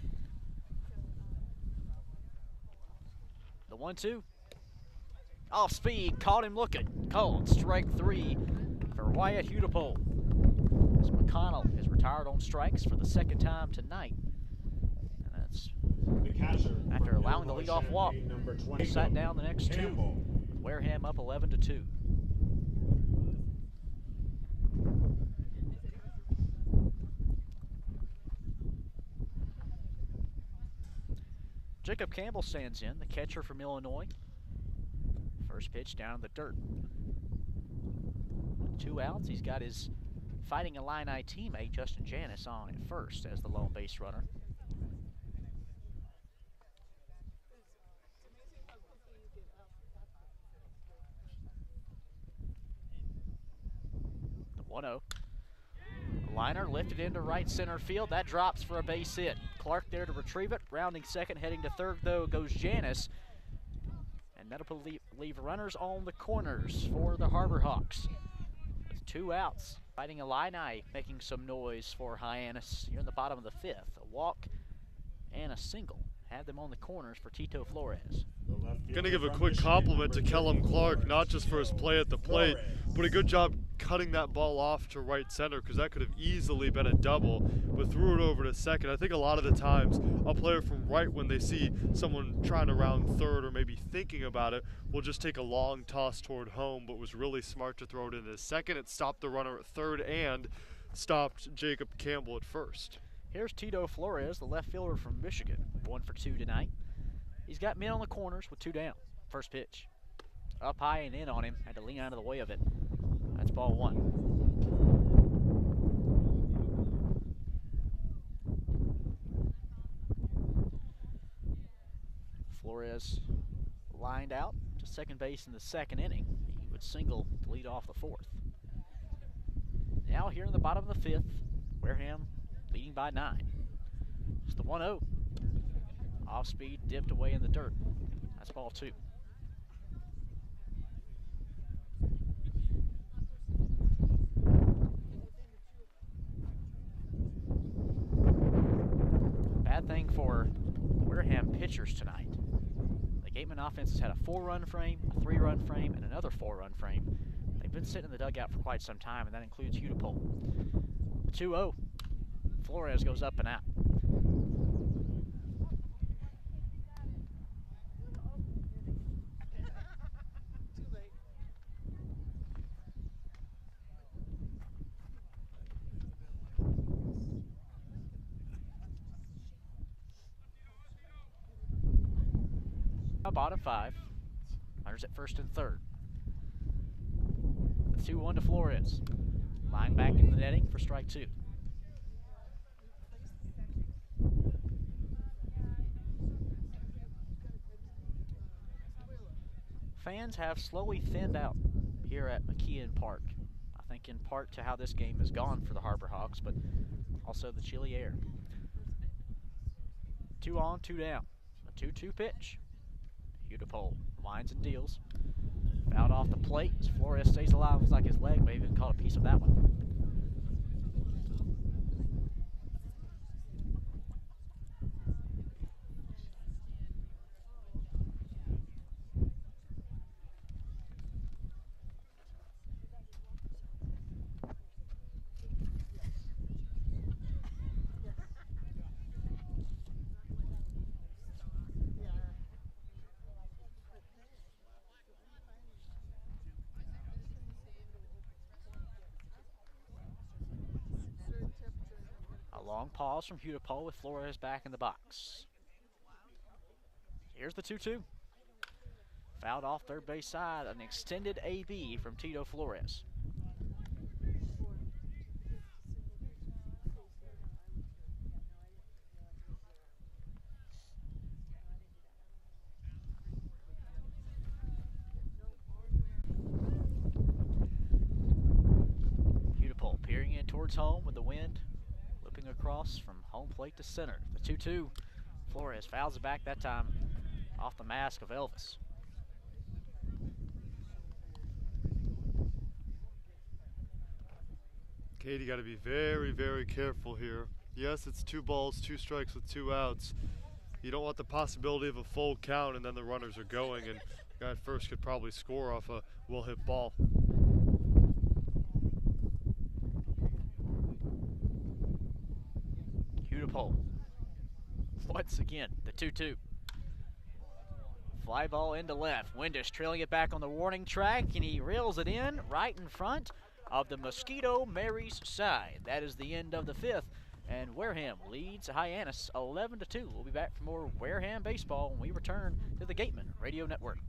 The 1-2. Off speed, caught him looking. Called strike 3 for Wyatt Hudipole. As McConnell is retired on strikes for the 2nd time tonight. And that's after allowing the leadoff walk. He sat down the next 2. Wareham up 11-2. Jacob Campbell stands in, the catcher from Illinois. First pitch down in the dirt. 2 outs. He's got his Fighting Illini teammate Justin Hyannis on at first as the lone base runner. The 1-0. Liner lifted into right center field. That drops for a base hit. Clark there to retrieve it. Rounding second, heading to third, though, goes Hyannis. And that'll leave runners on the corners for the Harbor Hawks. With 2 outs. Fighting Illini making some noise for Hyannis here in the bottom of the 5th. A walk and a single. Had them on the corners for Tito Flores. Gonna give a quick compliment to Kellum Clark, not just for his play at the plate, but a good job cutting that ball off to right center, because that could have easily been a double, but threw it over to second. I think a lot of the times a player from right, when they see someone trying to round third or maybe thinking about it, will just take a long toss toward home, but was really smart to throw it into second. It stopped the runner at third and stopped Jacob Campbell at first. Here's Tito Flores, the left fielder from Michigan, 1 for 2 tonight. He's got men on the corners with 2 down. First pitch. Up high and in on him. Had to lean out of the way of it. That's ball 1. Flores lined out to second base in the 2nd inning. He would single to lead off the 4th. Now here in the bottom of the 5th, Wareham leading by 9. It's the 1-0. Off speed, dipped away in the dirt. That's ball 2. Bad thing for Wareham pitchers tonight. The Gateman offense has had a 4-run frame, a 3-run frame, and another 4-run frame. They've been sitting in the dugout for quite some time, and that includes Hudipole. 2-0. Flores goes up and out. Bottom 5. Runners at first and third. 2-1 to Flores. Line back in the netting for strike 2. Fans have slowly thinned out here at McKeon Park. I think in part to how this game has gone for the Harbor Hawks, but also the chilly air. 2 on, 2 down. A 2-2 pitch. Hudipole winds and deals. Fouled off the plate as Flores stays alive. Looks like his leg may even caught a piece of that one. Long pause from Hudipole with Flores back in the box. Here's the 2-2. Fouled off third base side, an extended AB from Tito Flores. Hudipole peering in towards home with the wind. Across from home plate to center. The 2-2. Flores fouls it back that time off the mask of Elvis. Cade, you got to be very, very careful here. Yes, it's 2 balls, 2 strikes with 2 outs. You don't want the possibility of a full count and then the runners are going, and the guy at first could probably score off a well-hit ball. Hudipole. Once again, the 2-2. Fly ball into left. Windish trailing it back on the warning track, and he reels it in right in front of the Mosquito Mary's side. That is the end of the 5th, and Wareham leads Hyannis 11-2. We'll be back for more Wareham baseball when we return to the Gateman Radio Network.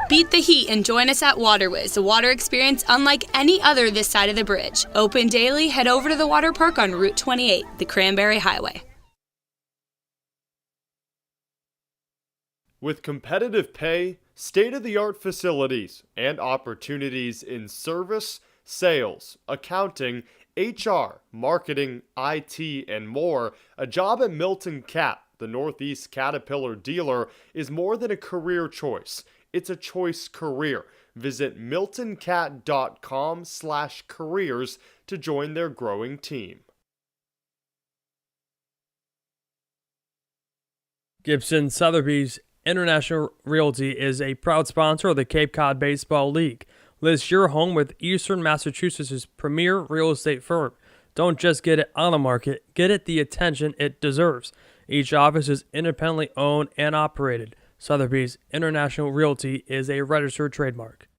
Beat the heat and join us at Waterways, a water experience unlike any other this side of the bridge. Open daily, head over to the water park on Route 28, the Cranberry Highway. With competitive pay, state-of-the-art facilities, and opportunities in service, sales, accounting, HR, marketing, IT, and more, a job at Milton Cat, the Northeast Caterpillar dealer, is more than a career choice. It's a choice career. Visit miltoncat.com/careers to join their growing team. Gibson Sotheby's International Realty is a proud sponsor of the Cape Cod Baseball League. List your home with Eastern Massachusetts' premier real estate firm. Don't just get it on the market, get it the attention it deserves. Each office is independently owned and operated. Sotheby's International Realty is a registered trademark.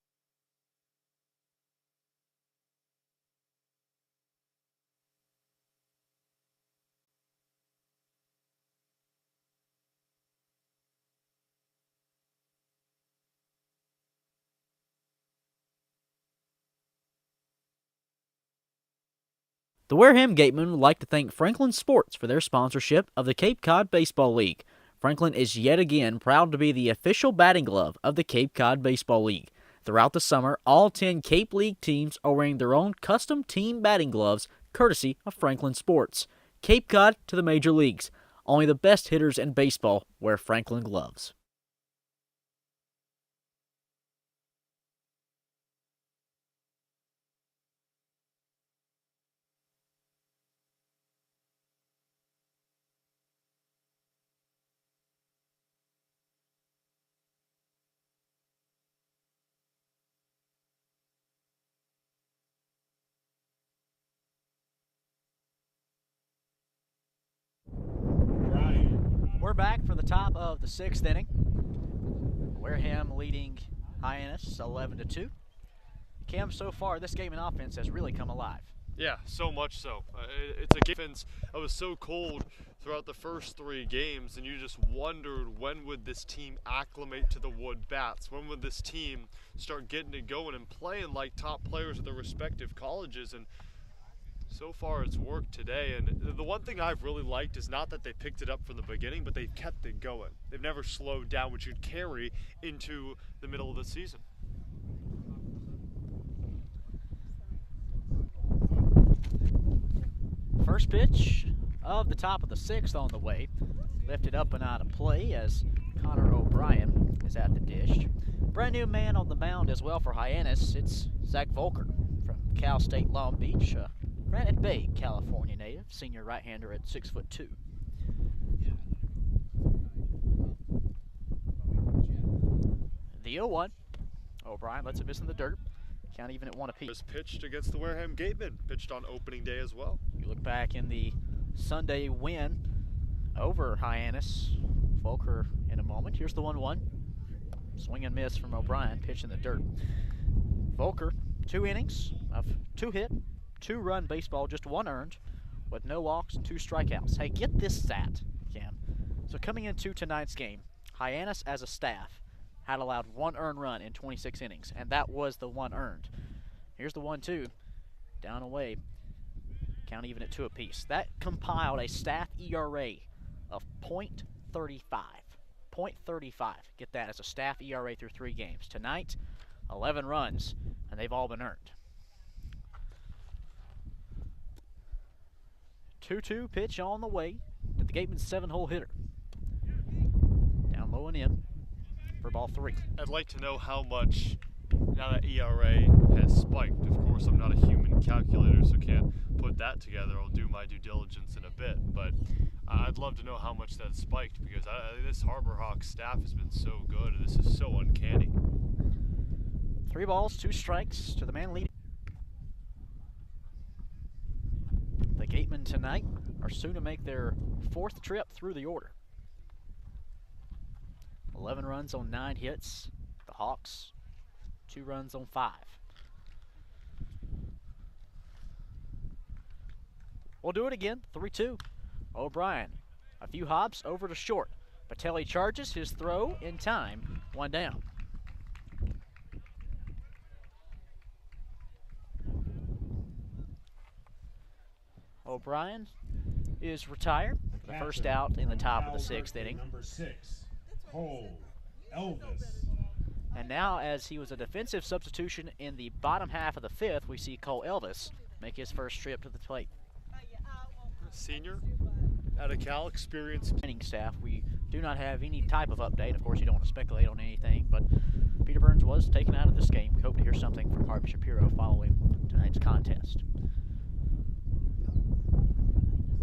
The Wareham Gatemen would like to thank Franklin Sports for their sponsorship of the Cape Cod Baseball League. Franklin is yet again proud to be the official batting glove of the Cape Cod Baseball League. Throughout the summer, all 10 Cape League teams are wearing their own custom team batting gloves, courtesy of Franklin Sports. Cape Cod to the major leagues. Only the best hitters in baseball wear Franklin gloves. We're back for the top of the 6th inning. Wareham leading Hyannis 11-2. Cam, so far this game in offense has really come alive. Yeah, so much so. It's a defense that was so cold throughout the first 3 games, and you just wondered when would this team acclimate to the wood bats? When would this team start getting it going and playing like top players at their respective colleges? And so far it's worked today, and the one thing I've really liked is not that they picked it up from the beginning, but they've kept it going. They've never slowed down, which you'd carry into the middle of the season. First pitch of the top of the 6th on the way. Lifted up and out of play as Connor O'Brien is at the dish. Brand new man on the mound as well for Hyannis. It's Zach Volker from Cal State Long Beach, Granite Bay, California native, senior right-hander at 6'2". The 0-1. O'Brien lets it miss in the dirt. Count even at 1 apiece. Was pitched against the Wareham Gatemen, pitched on opening day as well. You look back in the Sunday win over Hyannis. Volker in a moment. Here's the 1-1. Swing and miss from O'Brien, pitch in the dirt. Volker, 2 innings of 2 hit, 2-run baseball, just 1 earned, with no walks and 2 strikeouts. Hey, get this stat, Cam. So coming into tonight's game, Hyannis as a staff had allowed 1 earned run in 26 innings, and that was the 1 earned. Here's the 1-2, down away, count even at 2 apiece. That compiled a staff ERA of .35. .35. Get that as a staff ERA through 3 games. Tonight, 11 runs, and they've all been earned. 2-2 pitch on the way to the Gateman's 7-hole hitter. Down low and in for ball 3. I'd like to know how much, now that ERA has spiked. Of course, I'm not a human calculator, so can't put that together. I'll do my due diligence in a bit, but I'd love to know how much that spiked, because this Harbor Hawks staff has been so good, and this is so uncanny. 3 balls, 2 strikes to the man leading. The Gatemen tonight are soon to make their 4th trip through the order. 11 runs on 9 hits. The Hawks, 2 runs on 5. We'll do it again, 3-2. O'Brien, a few hops over to short. Patelli charges his throw in time, 1 down. O'Brien is retired for the first out in the top of the 6th inning. Number 6, Cole Elvis. And now, as he was a defensive substitution in the bottom half of the 5th, we see Cole Elvis make his first trip to the plate. Senior out of Cal, experienced training staff. We do not have any type of update. Of course, you don't want to speculate on anything, but Peter Burns was taken out of this game. We hope to hear something from Harvey Shapiro following tonight's contest.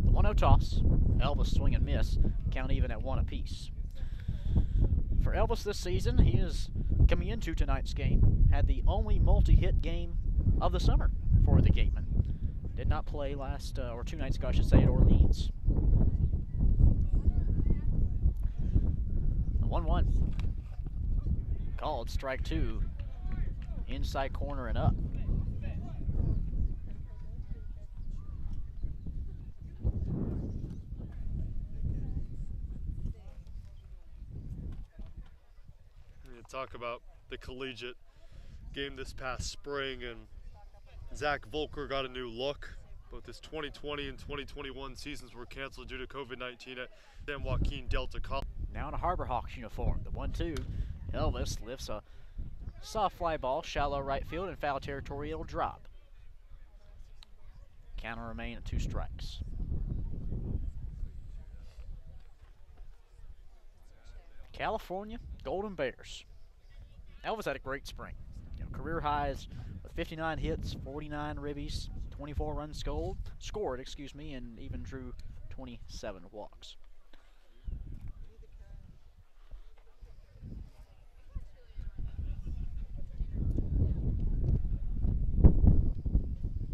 The 1-0 toss. Elvis swing and miss. Count even at 1 apiece. For Elvis this season, he is coming into tonight's game, had the only multi-hit game of the summer for the Gatemen. Did not play last, or 2 nights ago, I should say, at Orleans. The 1-1. Called strike 2. Inside corner and up. Talk about the collegiate game this past spring, and Zach Volker got a new look. Both his 2020 and 2021 seasons were canceled due to COVID-19 at San Joaquin Delta College. Now in a Harbor Hawks uniform, the 1-2. Elvis lifts a soft fly ball, shallow right field, and foul territory. It'll drop. Count will remain at 2 strikes. California Golden Bears. Elvis had a great spring. Career highs with 59 hits, 49 ribbies, 24 runs scored, and even drew 27 walks.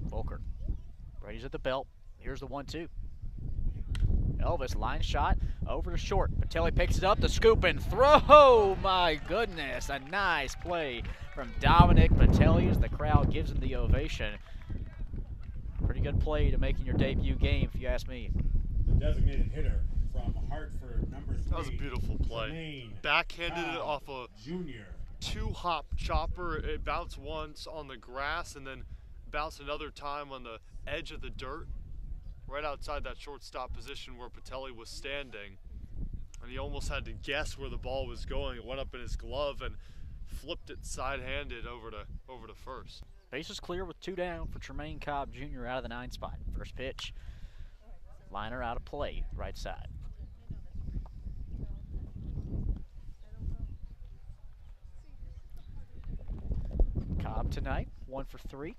Volker. Brady's at the belt. Here's the 1-2. Elvis line shot over to short. Patelli picks it up, the scoop and throw. Oh my goodness, a nice play from Dominic Patelli as the crowd gives him the ovation. Pretty good play to make in your debut game, if you ask me. The designated hitter from Hartford, number 3. That was a beautiful play. Backhanded it off a junior 2-hop chopper. It bounced once on the grass and then bounced another time on the edge of the dirt, right outside that shortstop position where Patelli was standing. And he almost had to guess where the ball was going. It went up in his glove and flipped it side-handed over to first. Bases clear with 2 down for Tremaine Cobb Jr. out of the 9 spot. First pitch Liner out of play, right side. Cobb tonight, 1 for 3.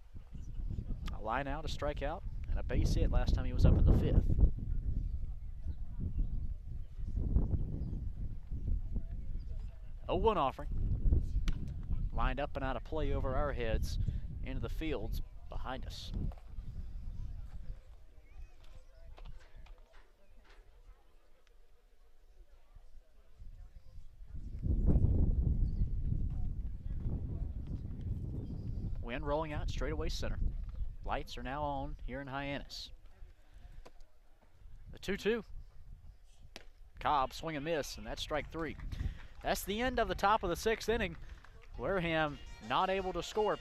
A line out, a strikeout, and a base hit last time he was up in the 5th. A 1 offering. Lined up and out of play over our heads into the fields behind us. Wind rolling out straightaway center. Lights are now on here in Hyannis. The 2-2. Cobb swing and miss, and that's strike 3. That's the end of the top of the 6th inning. Wareham not able to score,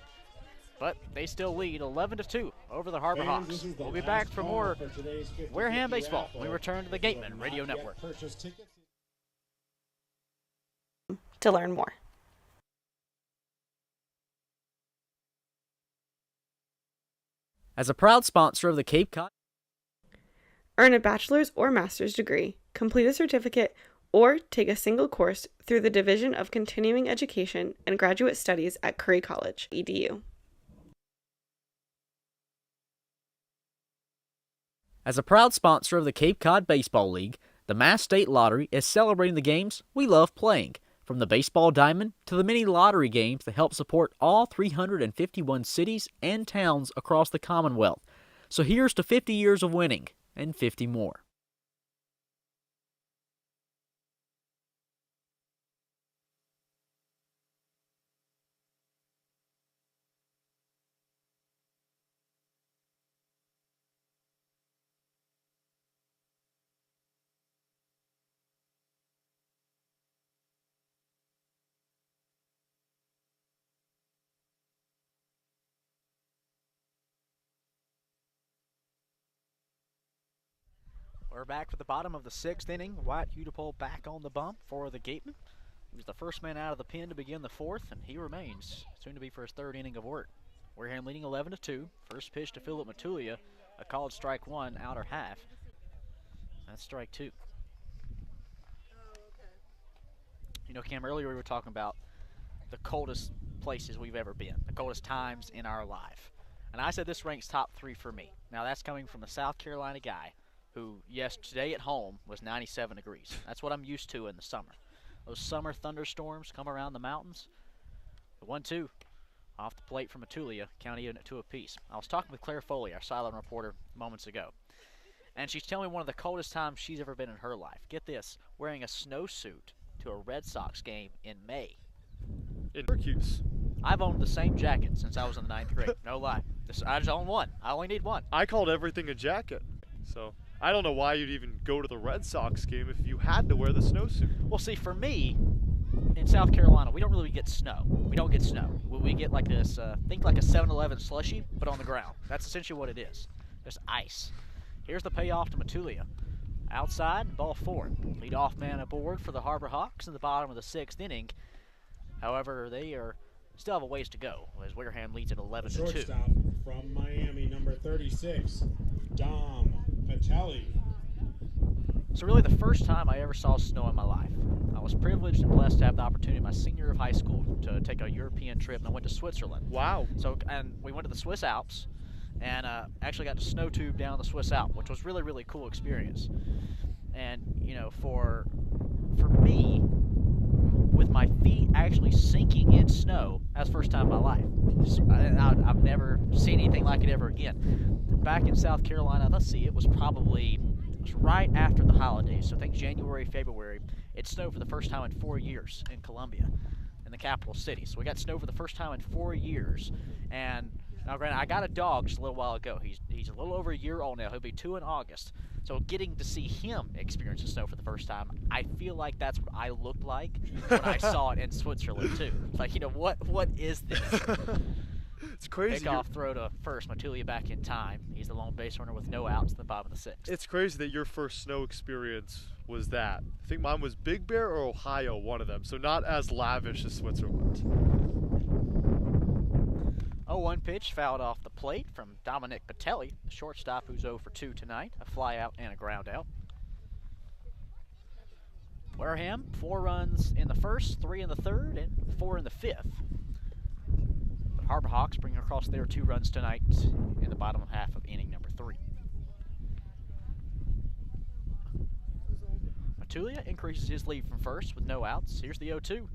but they still lead 11-2 over the Harbor Hawks. We'll be back for more Wareham baseball when we return to the Gateman Radio Network. To learn more. As a proud sponsor of the Cape Cod, Earn a bachelor's or master's degree, complete a certificate, or take a single course through the Division of Continuing Education and Graduate Studies at Curry College, EDU. As a proud sponsor of the Cape Cod Baseball League, the Mass State Lottery is celebrating the games we love playing, from the baseball diamond to the mini lottery games that help support all 351 cities and towns across the Commonwealth. So here's to 50 years of winning and 50 more. We're back for the bottom of the 6th inning. Wyatt Hudipole back on the bump for the Gateman. He was the first man out of the pen to begin the 4th, and he remains, soon to be for his 3rd inning of work. Wareham leading 11-2. First pitch to Philip Matulia, a called strike 1, outer half. That's strike 2. You know, Cam, earlier we were talking about the coldest places we've ever been, the coldest times in our life. And I said this ranks top 3 for me. Now that's coming from a South Carolina guy who, yes, today at home was 97 degrees. That's what I'm used to in the summer. Those summer thunderstorms come around the mountains. The 1-2 off the plate from Matulia, county unit 2 apiece. I was talking with Claire Foley, our sideline reporter, moments ago, and she's telling me one of the coldest times she's ever been in her life. Get this, wearing a snowsuit to a Red Sox game in May. In Syracuse. I've owned the same jacket since I was in the 9th grade. No lie. I just own one. I only need one. I called everything a jacket, so I don't know why you'd even go to the Red Sox game if you had to wear the snowsuit. Well, see, for me, in South Carolina, we don't really get snow. We don't get snow. We get like this, think like a 7-Eleven slushie, but on the ground. That's essentially what it is. Just ice. Here's the payoff to Matulia. Outside, ball 4. Leadoff man aboard for the Harbor Hawks in the bottom of the 6th inning. However, they still have a ways to go as Wareham leads at 11-2. Shortstop from Miami, number 36, Dom Patelli. So really the first time I ever saw snow in my life. I was privileged and blessed to have the opportunity my senior year of high school to take a European trip, and I went to Switzerland. Wow. And we went to the Swiss Alps and actually got to snow tube down the Swiss Alps, which was really, really cool experience. And, you know, for me, with my feet actually sinking in snow, that's the first time in my life. I've never seen anything like it ever again. Back in South Carolina, let's see, it was right after the holidays, so I think January, February, it snowed for the first time in 4 years in Columbia, in the capital city. So we got snow for the first time in 4 years, and now granted, I got a dog just a little while ago. He's a little over a year old now. He'll be 2 in August. So getting to see him experience the snow for the first time, I feel like that's what I looked like when I saw it in Switzerland too. It's like, you know, what is this? It's crazy. Pickoff throw to first, Matulia back in time. He's the lone base runner with no outs in the bottom of the 6th. It's crazy that your first snow experience was that. I think mine was Big Bear or Ohio, one of them. So not as lavish as Switzerland. 0-1 pitch fouled off the plate from Dominic Patelli, the shortstop who's 0 for 2 tonight. A fly out and a ground out. Wareham, 4 runs in the first, 3 in the third, and 4 in the fifth. The Harbor Hawks bring across their 2 runs tonight in the bottom half of inning number 3. Matulia increases his lead from first with no outs. Here's the 0-2.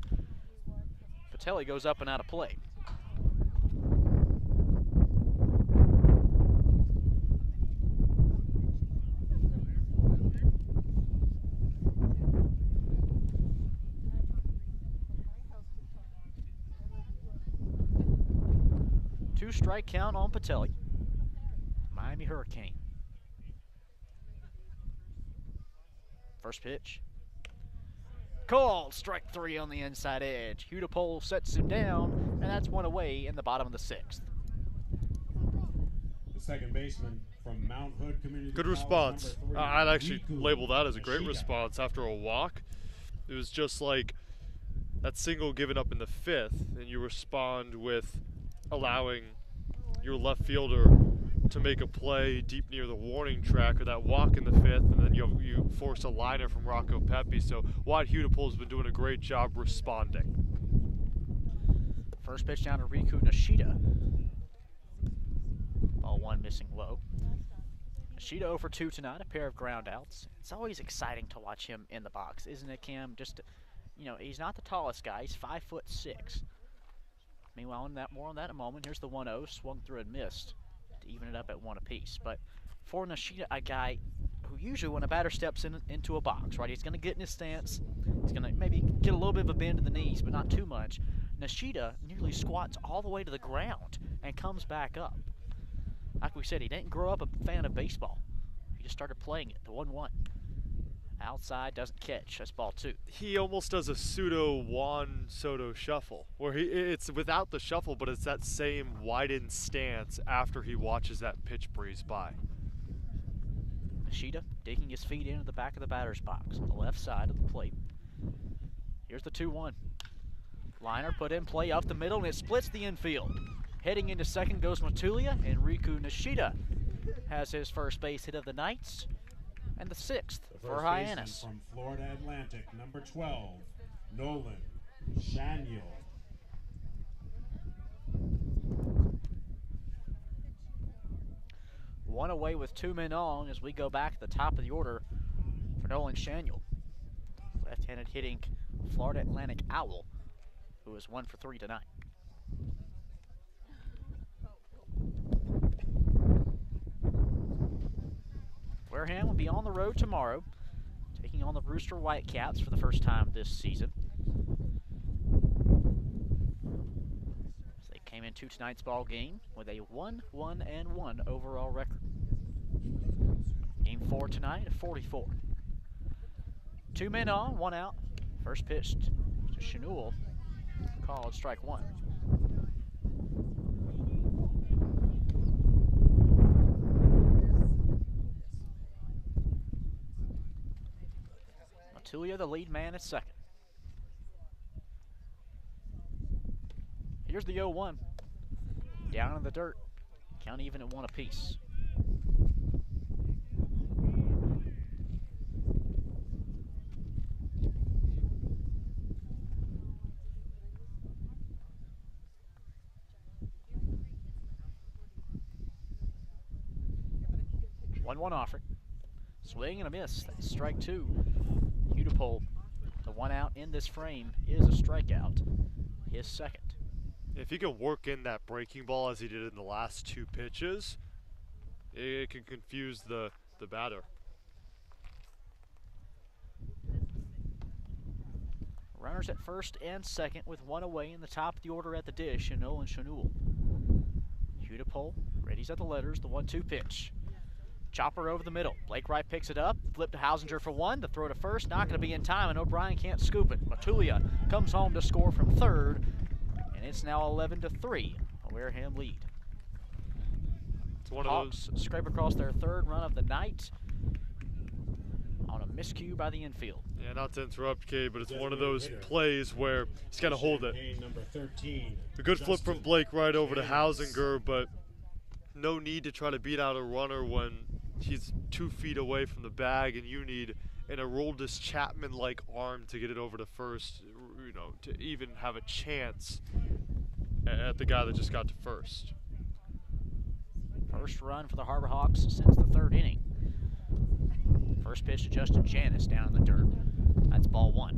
Patelli goes up and out of play. Two-strike count on Patelli. Miami Hurricane. First pitch. Called, strike 3 on the inside edge. Hudipole sets him down, and that's 1 away in the bottom of the 6th. The second baseman from Mount Hood Community Good College, response. number 3, I'd actually Riku label that as a great Nishida. response after a walk. It was just like that single given up in the 5th, and you respond with allowing your left fielder to make a play deep near the warning track, or that walk in the 5th, and then you force a liner from Rocco Pepe. So Wyatt Hudipole's been doing a great job responding. First pitch down to Riku Nishida. Ball 1 missing low. Nishida 0 for 2 tonight, a pair of ground outs. It's always exciting to watch him in the box, isn't it, Cam? Just, you know, he's not the tallest guy. He's 5'6". Meanwhile, more on that in a moment. Here's the 1-0, swung through and missed to even it up at 1 apiece. But for Nishida, a guy who usually when a batter steps into a box, right, he's going to get in his stance. He's going to maybe get a little bit of a bend in the knees, but not too much. Nishida nearly squats all the way to the ground and comes back up. Like we said, he didn't grow up a fan of baseball. He just started playing it, the 1-1. Outside, doesn't catch. That's ball 2. He almost does a pseudo Juan Soto shuffle, where it's without the shuffle, but it's that same widened stance after he watches that pitch breeze by. Nishida digging his feet into the back of the batter's box on the left side of the plate. Here's the 2-1. Liner put in play up the middle, and it splits the infield. Heading into second goes Matulia, and Riku Nishida has his first base hit of the night. And the 6th for Hyannis. From Florida Atlantic, number 12, Nolan Shaniel. One away with 2 men on as we go back to the top of the order for Nolan Shaniel. Left-handed hitting Florida Atlantic Owl, who is 1 for 3 tonight. Wareham will be on the road tomorrow, taking on the Brewster Whitecaps for the first time this season. As they came into tonight's ball game with a 1-1-1 overall record. Game 4 tonight, 44. 2 men on, 1 out. First pitch to Chanul, called strike 1. Matulia, the lead man, at second. Here's the 0-1. Down in the dirt. Count even at 1 apiece. One offer. Swing and a miss. That's strike 2. Hudipole, the 1 out in this frame, is a strikeout. His second. If he can work in that breaking ball as he did in the last 2 pitches, it can confuse the batter. Runners at first and second with 1 away in the top of the order at the dish in Nolan Chanul. Hudipole readies at the letters, the 1-2 pitch. Chopper over the middle. Blake Wright picks it up. Flip to Hausinger for 1. The throw to first. Not going to be in time, and O'Brien can't scoop it. Matulia comes home to score from third, and it's now 11-3. A Wareham lead. It's one Hawks scrape across their 3rd run of the night. on a miscue by the infield. Yeah, not to interrupt, Cade, but it's one of those plays where he's got to hold it. A good flip from Blake right over to Hausinger, but no need to try to beat out a runner when he's 2 feet away from the bag, and you need an Aroldis Chapman-like arm to get it over to first, to even have a chance at the guy that just got to first. First run for the Harbor Hawks since the 3rd inning. First pitch to Justin Hyannis down in the dirt. That's ball 1.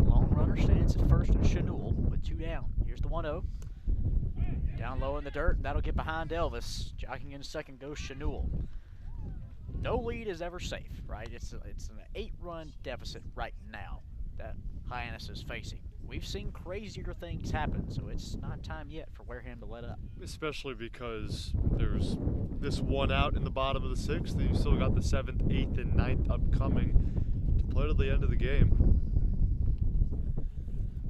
Lone runner stands at first at Chanul with 2 down. Here's the 1-0. Down low in the dirt, and that'll get behind Elvis. Jogging in second goes Chanul. No lead is ever safe, right? It's an 8-run deficit right now that Hyannis is facing. We've seen crazier things happen, so it's not time yet for Wareham to let up. Especially because there's this 1 out in the bottom of the 6th, and you still got the 7th, 8th, and 9th upcoming to play to the end of the game.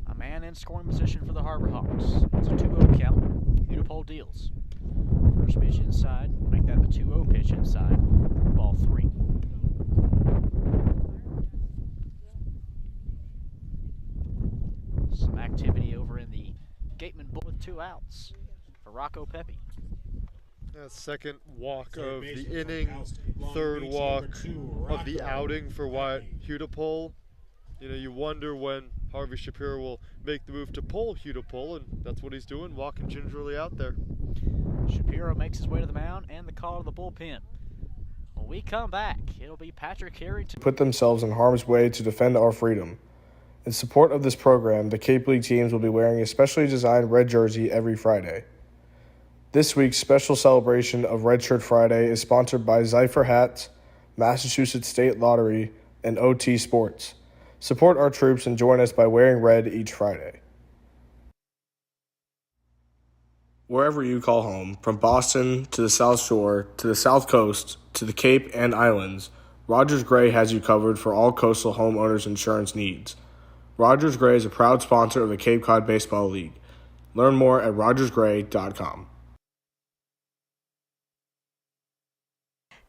A man in scoring position for the Harbor Hawks. It's a 2-0 count. Hudipole deals. First pitch inside. Make that the 2-0 pitch inside. Ball 3. Some activity over in the Gateman Bull with 2 outs for Rocco Pepe. Second walk of the inning, 3rd walk of the outing for Wyatt Hudipole. You wonder when Harvey Shapiro will make the move to pull Hudipole, and that's what he's doing, walking gingerly out there. Shapiro makes his way to the mound and the call to the bullpen. When we come back, it'll be Patrick Harrington. Put themselves in harm's way to defend our freedom. In support of this program, the Cape League teams will be wearing a specially designed red jersey every Friday. This week's special celebration of Red Shirt Friday is sponsored by Zypher Hats, Massachusetts State Lottery, and OT Sports. Support our troops and join us by wearing red each Friday. Wherever you call home, from Boston to the South Shore, to the South Coast, to the Cape and Islands, Rogers Gray has you covered for all coastal homeowners insurance needs. Rogers Gray is a proud sponsor of the Cape Cod Baseball League. Learn more at rogersgray.com.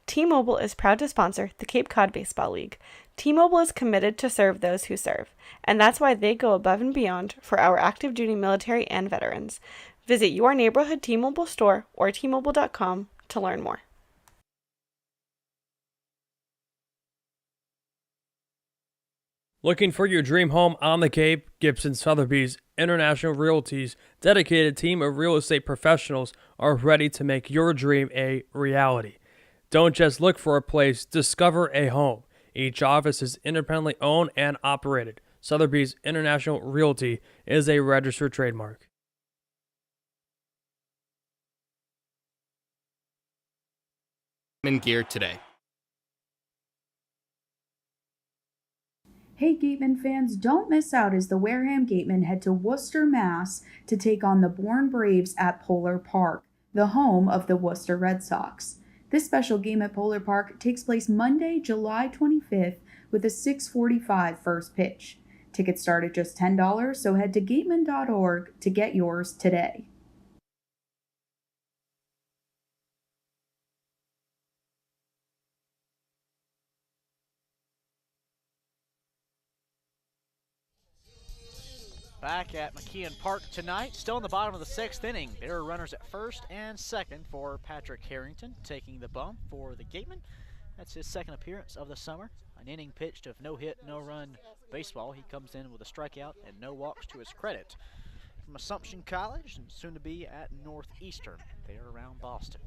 T-Mobile is proud to sponsor the Cape Cod Baseball League. T-Mobile is committed to serve those who serve, and that's why they go above and beyond for our active duty military and veterans. Visit your neighborhood T-Mobile store or T-Mobile.com to learn more. Looking for your dream home on the Cape? Gibson Sotheby's International Realty's dedicated team of real estate professionals are ready to make your dream a reality. Don't just look for a place, discover a home. Each office is independently owned and operated. Sotheby's International Realty is a registered trademark. Gear today. Hey Gateman fans, don't miss out as the Wareham Gatemen head to Worcester, Mass. to take on the Bourne Braves at Polar Park, the home of the Worcester Red Sox. This special game at Polar Park takes place Monday, July 25th with a 6:45 first pitch. Tickets start at just $10, so head to gateman.org to get yours today. Back at McKeon Park tonight, still in the bottom of the 6th inning. There are runners at first and second for Patrick Harrington, taking the bump for the Gateman. That's his second appearance of the summer. An inning pitched of no-hit, no-run baseball. He comes in with a strikeout and no walks to his credit. From Assumption College and soon to be at Northeastern, there around Boston.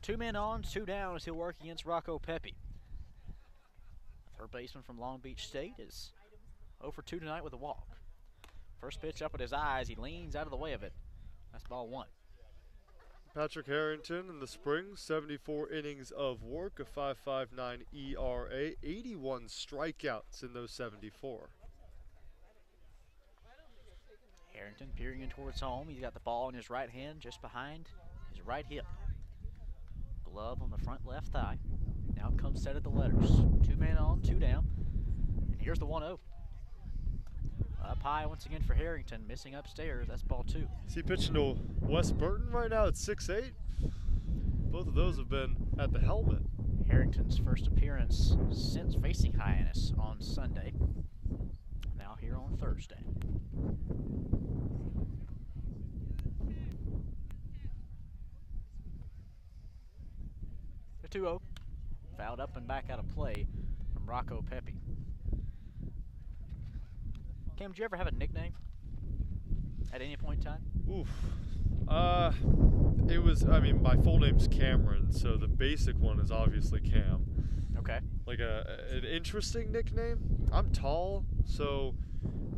2 men on, 2 down as he'll work against Rocco Pepe. Third baseman from Long Beach State is 0 for 2 tonight with a walk. First pitch up at his eyes, he leans out of the way of it. That's ball 1. Patrick Harrington in the spring, 74 innings of work, a 5.59 ERA, 81 strikeouts in those 74. Harrington peering in towards home. He's got the ball in his right hand just behind his right hip. Glove on the front left thigh. Now comes set at the letters. 2 men on, 2 down. And here's the 1-0. Up high once again for Harrington, missing upstairs. That's ball 2. Is he pitching to Wes Burton right now at 6'8"? Both of those have been at the helmet. Harrington's first appearance since facing Hyannis on Sunday. Now here on Thursday. The 2-0. Fouled up and back out of play from Rocco Pepe. Cam, did you ever have a nickname at any point in time? Oof. It was, my full name's Cameron, so the basic one is obviously Cam. Okay. Like an interesting nickname. I'm tall, so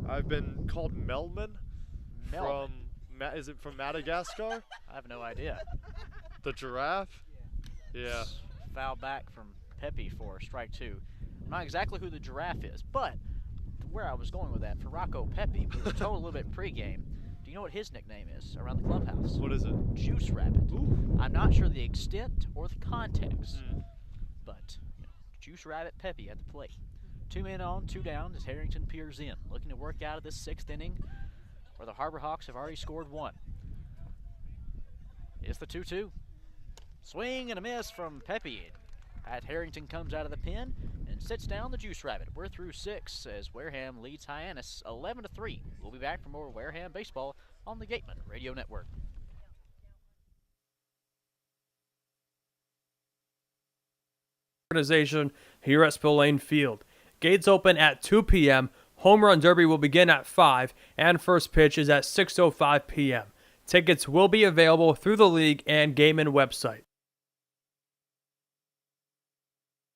I've been called Melman. Melman? Is it from Madagascar? I have no idea. The giraffe? Yeah. Foul back from Pepe for strike 2. I'm not exactly who the giraffe is, but where I was going with that, for Rocco Pepe, we were told a little bit pregame. Do you know what his nickname is around the clubhouse? What is it? Juice Rabbit. Ooh. I'm not sure the extent or the context, but Juice Rabbit Pepe at the plate. 2 men on, 2 down as Harrington peers in, looking to work out of this 6th inning where the Harbor Hawks have already scored 1. It's the 2-2. Swing and a miss from Pepe. At Harrington comes out of the pen and sits down the Juice Rabbit. We're through 6 as Wareham leads Hyannis 11-3. We'll be back for more Wareham baseball on the Gateman Radio Network. Organization here at Spillane Field. Gates open at 2 p.m. Home Run Derby will begin at 5, and first pitch is at 6:05 p.m. Tickets will be available through the league and Gateman website.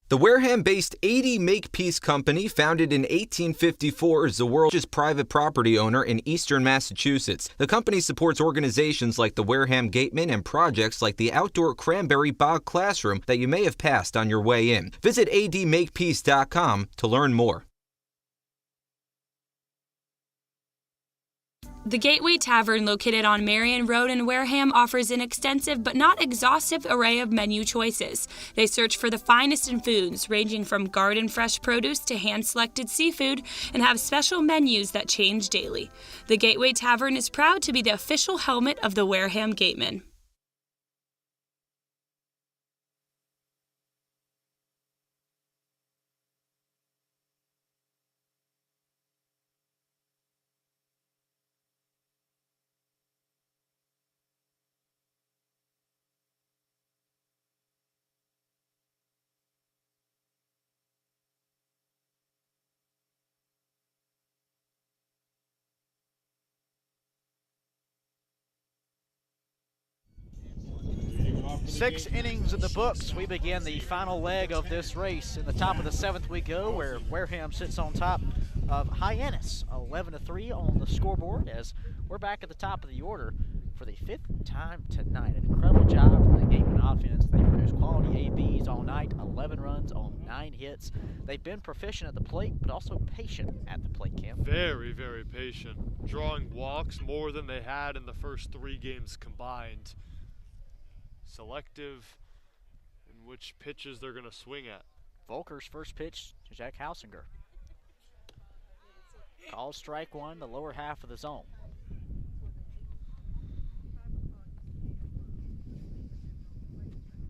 The Wareham-based 80 Makepeace Company, founded in 1854, is the world's largest private property owner in eastern Massachusetts. The company supports organizations like the Wareham Gateman and projects like the outdoor Cranberry Bog Classroom that you may have passed on your way in. Visit admakepeace.com to learn more. The Gateway Tavern, located on Marion Road in Wareham, offers an extensive but not exhaustive array of menu choices. They search for the finest in foods, ranging from garden fresh produce to hand-selected seafood, and have special menus that change daily. The Gateway Tavern is proud to be the official helmet of the Wareham Gateman. Six innings in the books. We begin the final leg of this race. In the top of the 7th we go, where Wareham sits on top of Hyannis, 11-3 on the scoreboard, as we're back at the top of the order for the 5th time tonight. An incredible job from the Gateman offense. They produced quality ABs all night, 11 runs on 9 hits. They've been proficient at the plate, but also patient at the plate, Cam. Very, very patient. Drawing walks more than they had in the first 3 games combined. Selective in which pitches they're going to swing at. Volker's first pitch to Jack Hausinger. Calls strike 1, the lower half of the zone.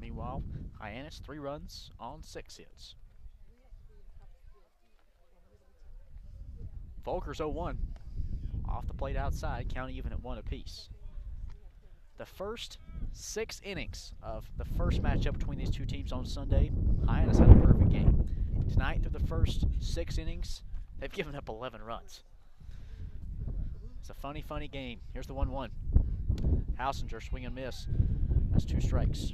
Meanwhile, Hyannis 3 runs on 6 hits. Volker's 0-1. Off the plate outside, counting even at 1 apiece. The first 6 innings of the first matchup between these two teams on Sunday, Hyannis had a perfect game. Tonight, through the first 6 innings, they've given up 11 runs. It's a funny, funny game. Here's the 1-1. Hausinger swing and miss. That's 2 strikes.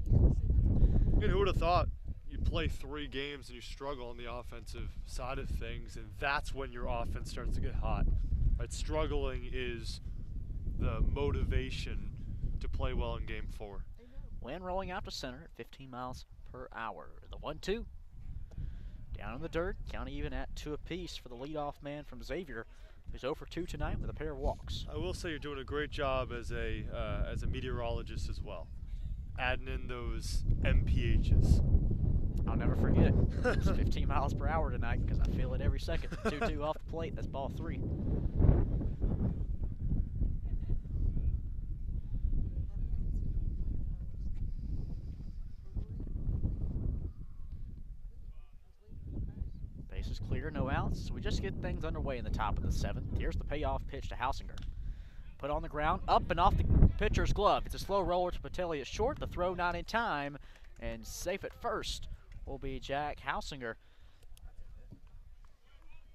Who would have thought you play 3 games and you struggle on the offensive side of things, and that's when your offense starts to get hot. Right? Struggling is the motivation to play well in Game 4. Wind rolling out to center at 15 miles per hour. The 1-2. Down in the dirt, counting even at 2 apiece for the leadoff man from Ezeir, who's 0 for 2 tonight with a pair of walks. I will say you're doing a great job as a meteorologist as well, adding in those MPHs. I'll never forget it. It's 15 miles per hour tonight because I feel it every second. 2-2 off the plate. That's ball 3. Base is clear, no outs. So we just get things underway in the top of the 7th. Here's the payoff pitch to Hausinger. Put on the ground, up and off the pitcher's glove. It's a slow roller to Patelli at short. The throw not in time, and safe at first will be Jack Hausinger.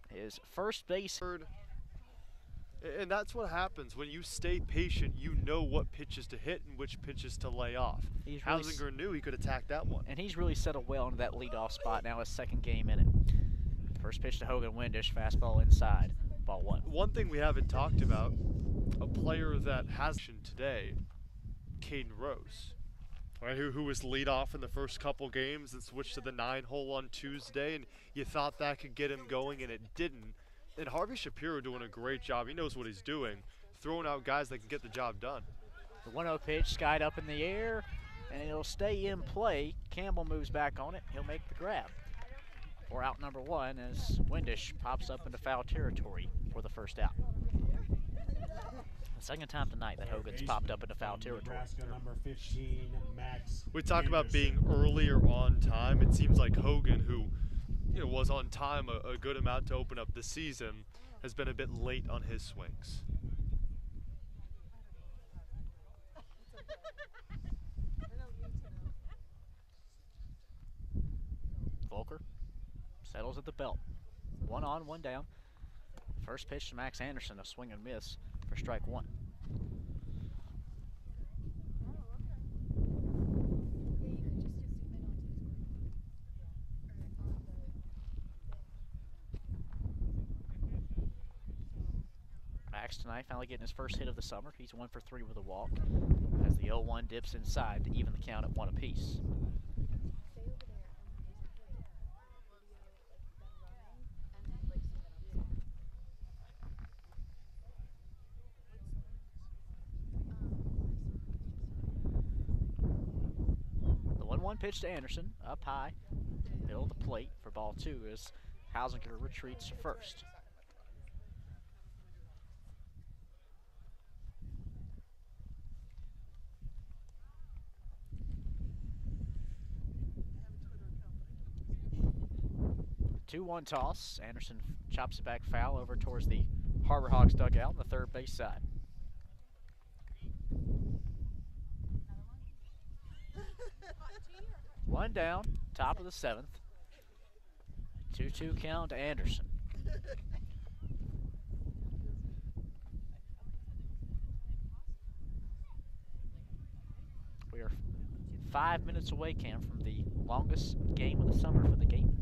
His first base. And that's what happens when you stay patient. You know what pitches to hit and which pitches to lay off. Hausinger knew he could attack that one. And he's really settled well into that leadoff spot now, his second game in it. First pitch to Hogan Windish, fastball inside, ball 1. One thing we haven't talked about, a player that has today, Cade Rose, right, who was lead off in the first couple games and switched to the 9-hole on Tuesday, and you thought that could get him going, and it didn't. And Harvey Shapiro doing a great job. He knows what he's doing, throwing out guys that can get the job done. The 1-0 pitch skied up in the air, and it'll stay in play. Campbell moves back on it. He'll make the grab. For out number 1 as Windish pops up into foul territory for the first out. The second time tonight that Hogan's popped up into foul territory. Number 15, Max. We talk about being earlier on time. It seems like Hogan, who was on time a good amount to open up the season, has been a bit late on his swings. Volker settles at the belt. 1 on, 1 down. First pitch to Max Anderson, a swing and miss for strike 1. Max tonight finally getting his first hit of the summer. He's 1 for 3 with a walk as the 0-1 dips inside to even the count at 1 apiece. The 1-1 pitch to Anderson, up high, middle of the plate for ball 2 as Hausinger retreats to first. The 2-1 toss. Anderson chops it back foul over towards the Harbor Hawks dugout on the third base side. One down, top of the 7th. 2-2 count to Anderson. We are 5 minutes away, Cam, from the longest game of the summer for the Gatemen.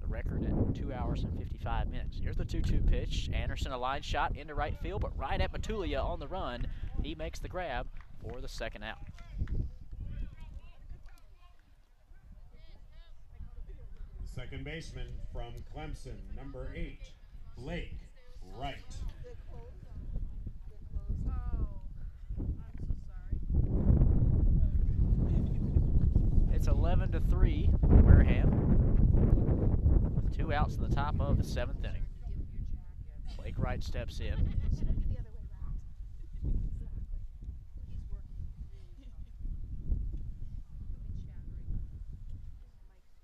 The record at 2 hours and 55 minutes. Here's the 2-2 pitch. Anderson a line shot into right field, but right at Matulia on the run. He makes the grab for the second out. Second baseman from Clemson, number 8, Blake Wright. It's 11-3, Wareham, with 2 outs in the top of the 7th inning. Blake Wright steps in.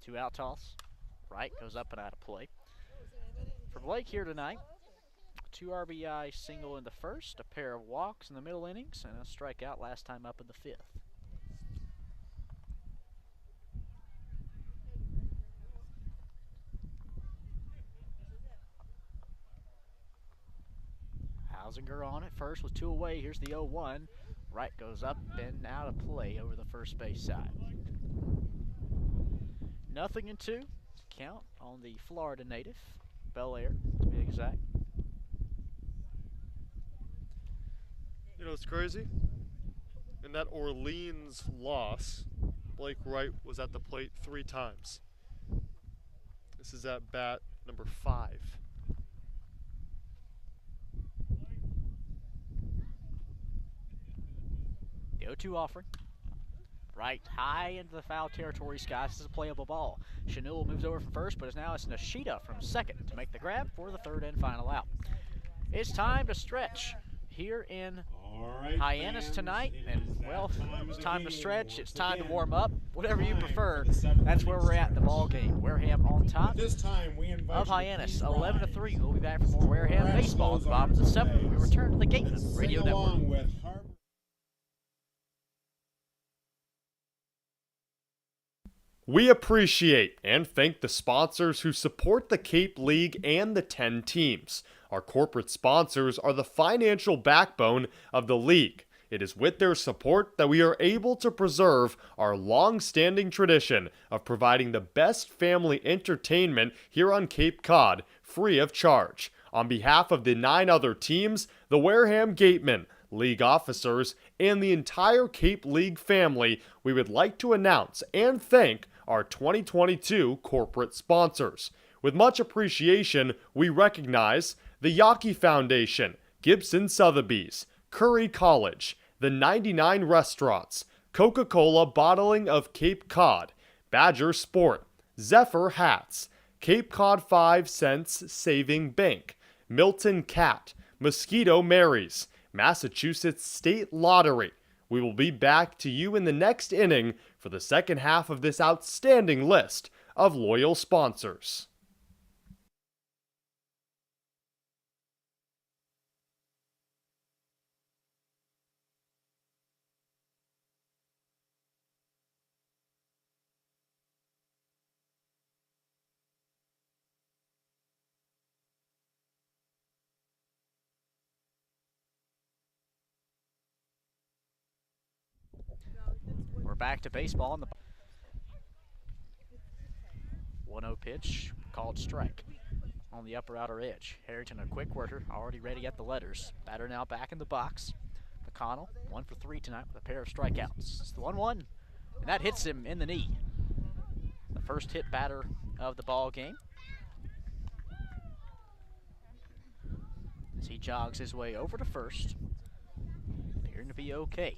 Two-out toss. Wright goes up and out of play. For Blake here tonight, 2 RBI single in the first, a pair of walks in the middle innings, and a strikeout last time up in the 5th. Hausinger on it first with 2 away. Here's the 0-1. Wright goes up and out of play over the first base side. 0-2 count on the Florida native, Bel Air to be exact. You know, it's crazy. In that Orleans loss, Blake Wright was at the plate 3 times. This is at bat number 5. The 0-2 offering. right high into the foul territory. Skies is a playable ball. Chanul moves over from first, but it's Nishida from second to make the grab for the third and final out. It's time to stretch here in Hyannis tonight, and well, it's time to stretch, it's time to warm up, whatever you prefer. That's where we're at in the ball game. Wareham on top of Hyannis, 11-3. We'll be back for more Wareham baseball at the bottom of the 7th. We return to the Gateman Radio Network. We appreciate and thank the sponsors who support the Cape League and the 10 teams. Our corporate sponsors are the financial backbone of the league. It is with their support that we are able to preserve our long-standing tradition of providing the best family entertainment here on Cape Cod, free of charge. On behalf of the 9 other teams, the Wareham Gatemen, league officers, and the entire Cape League family, we would like to announce and thank our 2022 corporate sponsors. With much appreciation, we recognize the Yawkey Foundation, Gibson Sotheby's, Curry College, the 99 Restaurants, Coca-Cola Bottling of Cape Cod, Badger Sport, Zephyr Hats, Cape Cod 5 Cents Saving Bank, Milton Cat, Mosquito Marys, Massachusetts State Lottery. We will be back to you in the next inning for the second half of this outstanding list of loyal sponsors. We're back to baseball in the 1-0 pitch, called strike on the upper outer edge. Harrington, a quick worker, already ready at the letters. Batter now back in the box. McConnell, 1 for 3 tonight with a pair of strikeouts. It's the 1-1, and that hits him in the knee. The first hit batter of the ball game. As he jogs his way over to first, appearing to be okay.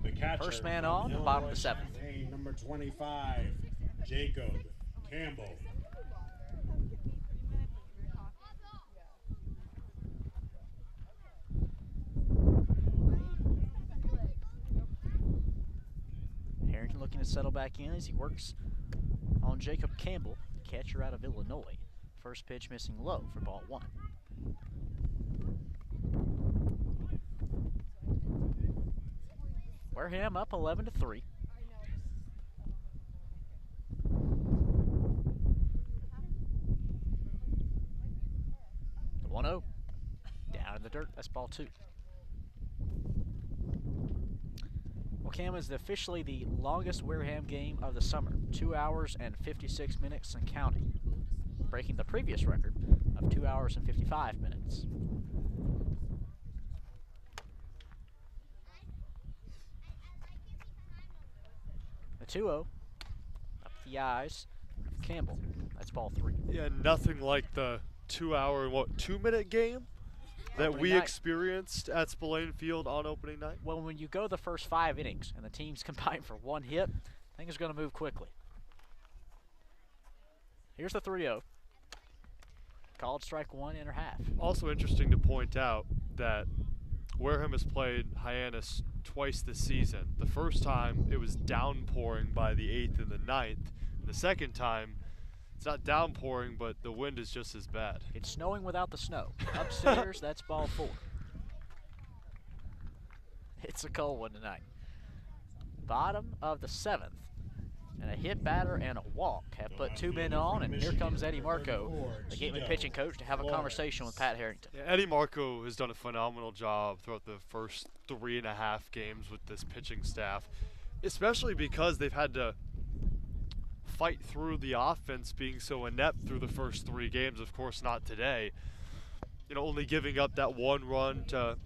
The catcher, first man on, bottom of the 7th. Number 25, Jacob Campbell. Harrington looking to settle back in as he works on Jacob Campbell, catcher out of Illinois. First pitch missing low for ball 1. Wareham up 11-3. The 1-0. Down in the dirt. That's ball 2. Wareham is officially the longest Wareham game of the summer. 2 hours and 56 minutes and counting, breaking the previous record of 2 hours and 55 minutes. The 2-0 up the eyes of Campbell. That's ball 3. Yeah, nothing like the 2 hour and 2-minute game that Opening we night. experienced at Spillane Field on opening night. Well, when you go the first 5 innings and the teams combine for 1 hit, things are going to move quickly. Here's the 3-0. Called strike 1 inner half. Also interesting to point out that Wareham has played Hyannis twice this season. The first time it was downpouring by the 8th and the 9th. The second time it's not downpouring, but the wind is just as bad. It's snowing without the snow. Upstairs, that's ball 4. It's a cold one tonight. Bottom of the 7th. And a hit batter and a walk have put 2 men on, and here comes Eddie Marco, the Gateman pitching coach, to have a conversation with Pat Harrington. Yeah, Eddie Marco has done a phenomenal job throughout the first 3.5 games with this pitching staff, especially because they've had to fight through the offense being so inept through the first 3 games. Of course, not today. You know, only giving up that 1 run to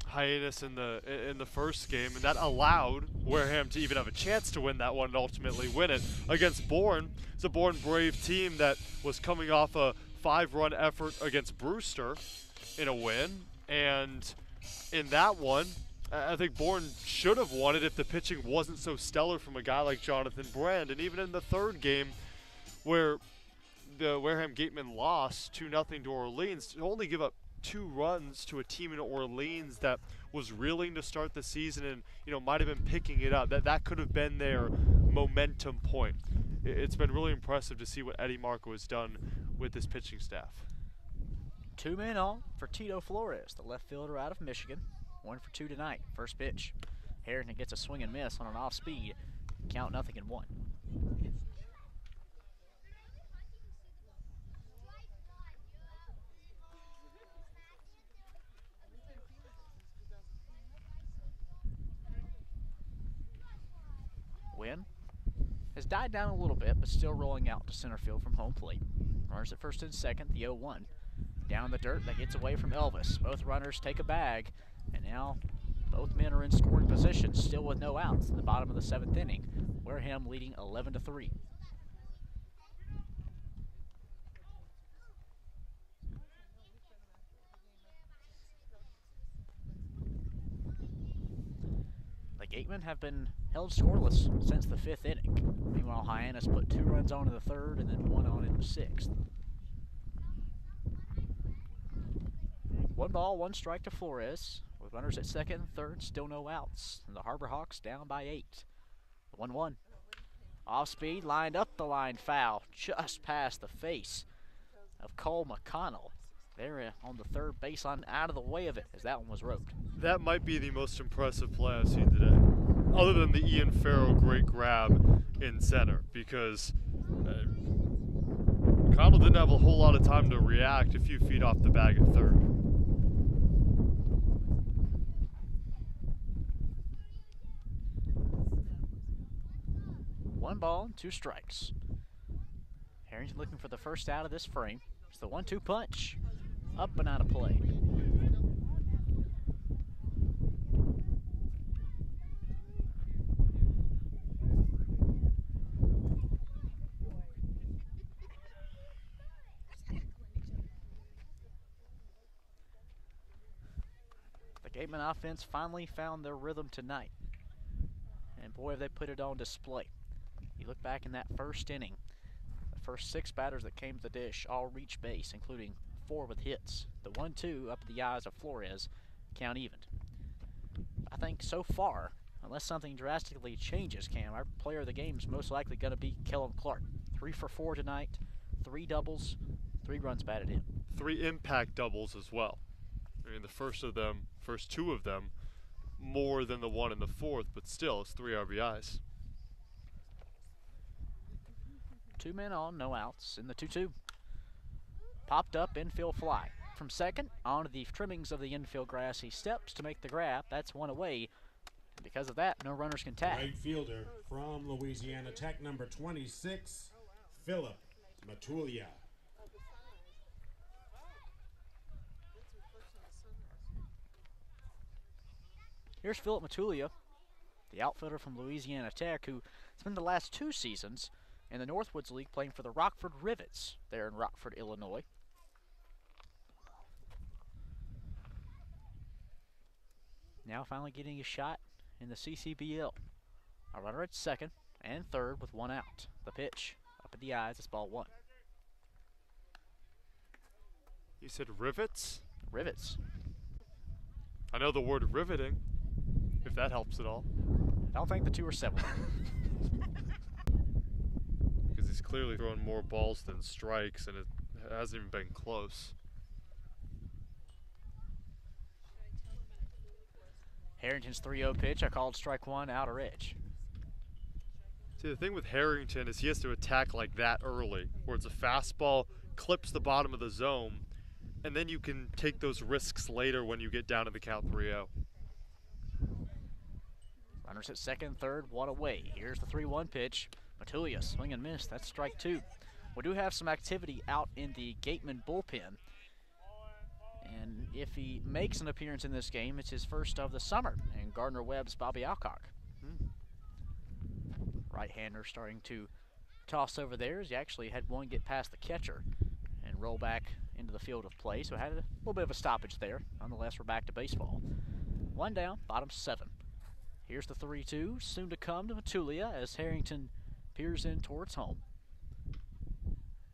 Hyannis in the first game, and that allowed Wareham to even have a chance to win that one and ultimately win it against Bourne. It's a Bourne Brave team that was coming off a 5-run effort against Brewster in a win, and in that one I think Bourne should have won it if the pitching wasn't so stellar from a guy like Jonathan Brand. And even in the third game, where the Wareham Gatemen lost 2-0 to Orleans, to only give up 2 runs to a team in Orleans that was reeling to start the season and, you know, might have been picking it up. That could have been their momentum point. It's been really impressive to see what Eddie Marco has done with this pitching staff. 2 men on for Tito Flores, the left fielder out of Michigan. 1 for 2 tonight. First pitch. Harrington gets a swing and miss on an off speed. Count 0-1. Wind has died down a little bit, but still rolling out to center field from home plate. Runners at first and second, the 0-1. Down in the dirt, that gets away from Elvis. Both runners take a bag, and now both men are in scoring position, still with no outs in the bottom of the 7th inning. Wareham leading 11-3. The Gatemen have been held scoreless since the 5th inning. Meanwhile, Hyannis put 2 runs on in the 3rd and then 1 on in the 6th. 1 ball, 1 strike to Flores. With runners at second and third, still no outs. And the Harbor Hawks down by 8. 1-1. Off speed, lined up the line, foul. Just past the face of Cole McConnell. There on the third baseline, out of the way of it, as that one was roped. That might be the most impressive play I've seen today, other than the Ian Farrell great grab in center, because McConnell didn't have a whole lot of time to react a few feet off the bag at third. One ball, 2 strikes. Harrington looking for the first out of this frame. It's the 1-2 punch. Up and out of play. The Gateman offense finally found their rhythm tonight. And boy, have they put it on display. You look back in that first inning, the first 6 batters that came to the dish all reached base, including 4 with hits. The 1-2 up the eyes of Flores, count evened. I think so far, unless something drastically changes, Cam, our player of the game is most likely going to be Kellen Clark. 3 for 4 tonight, 3 doubles, 3 runs batted in. 3 impact doubles as well. I mean, the first 2 of them, more than the one in the 4th, but still, it's 3 RBIs. 2 men on, no outs in the 2-2. Popped up infield fly. From second, onto the trimmings of the infield grass, he steps to make the grab. That's 1 away. And because of that, no runners can tag. Right fielder from Louisiana Tech, number 26, Philip Matulia. Here's Philip Matulia, the outfielder from Louisiana Tech, who spent the last 2 seasons in the Northwoods League playing for the Rockford Rivets there in Rockford, Illinois. Now finally getting a shot in the CCBL. A runner at second and third with 1 out. The pitch up at the eyes, it's ball 1. You said rivets? Rivets. I know the word riveting, if that helps at all. I don't think the 2 are similar. Because he's clearly throwing more balls than strikes, and it hasn't even been close. Harrington's 3-0 pitch, I called strike 1, outer edge. See, the thing with Harrington is he has to attack like that early, where it's a fastball, clips the bottom of the zone, and then you can take those risks later when you get down to the count 3-0. Runners at second, third, 1 away. Here's the 3-1 pitch. Matulia, swing and miss. That's strike 2. We do have some activity out in the Gateman bullpen. And if he makes an appearance in this game, it's his first of the summer. And Gardner Webb's Bobby Alcock. Right-hander starting to toss over there as he actually had one get past the catcher and roll back into the field of play. So had a little bit of a stoppage there. Nonetheless, we're back to baseball. One down, bottom 7. Here's the 3-2, soon to come to Matulia as Harrington peers in towards home.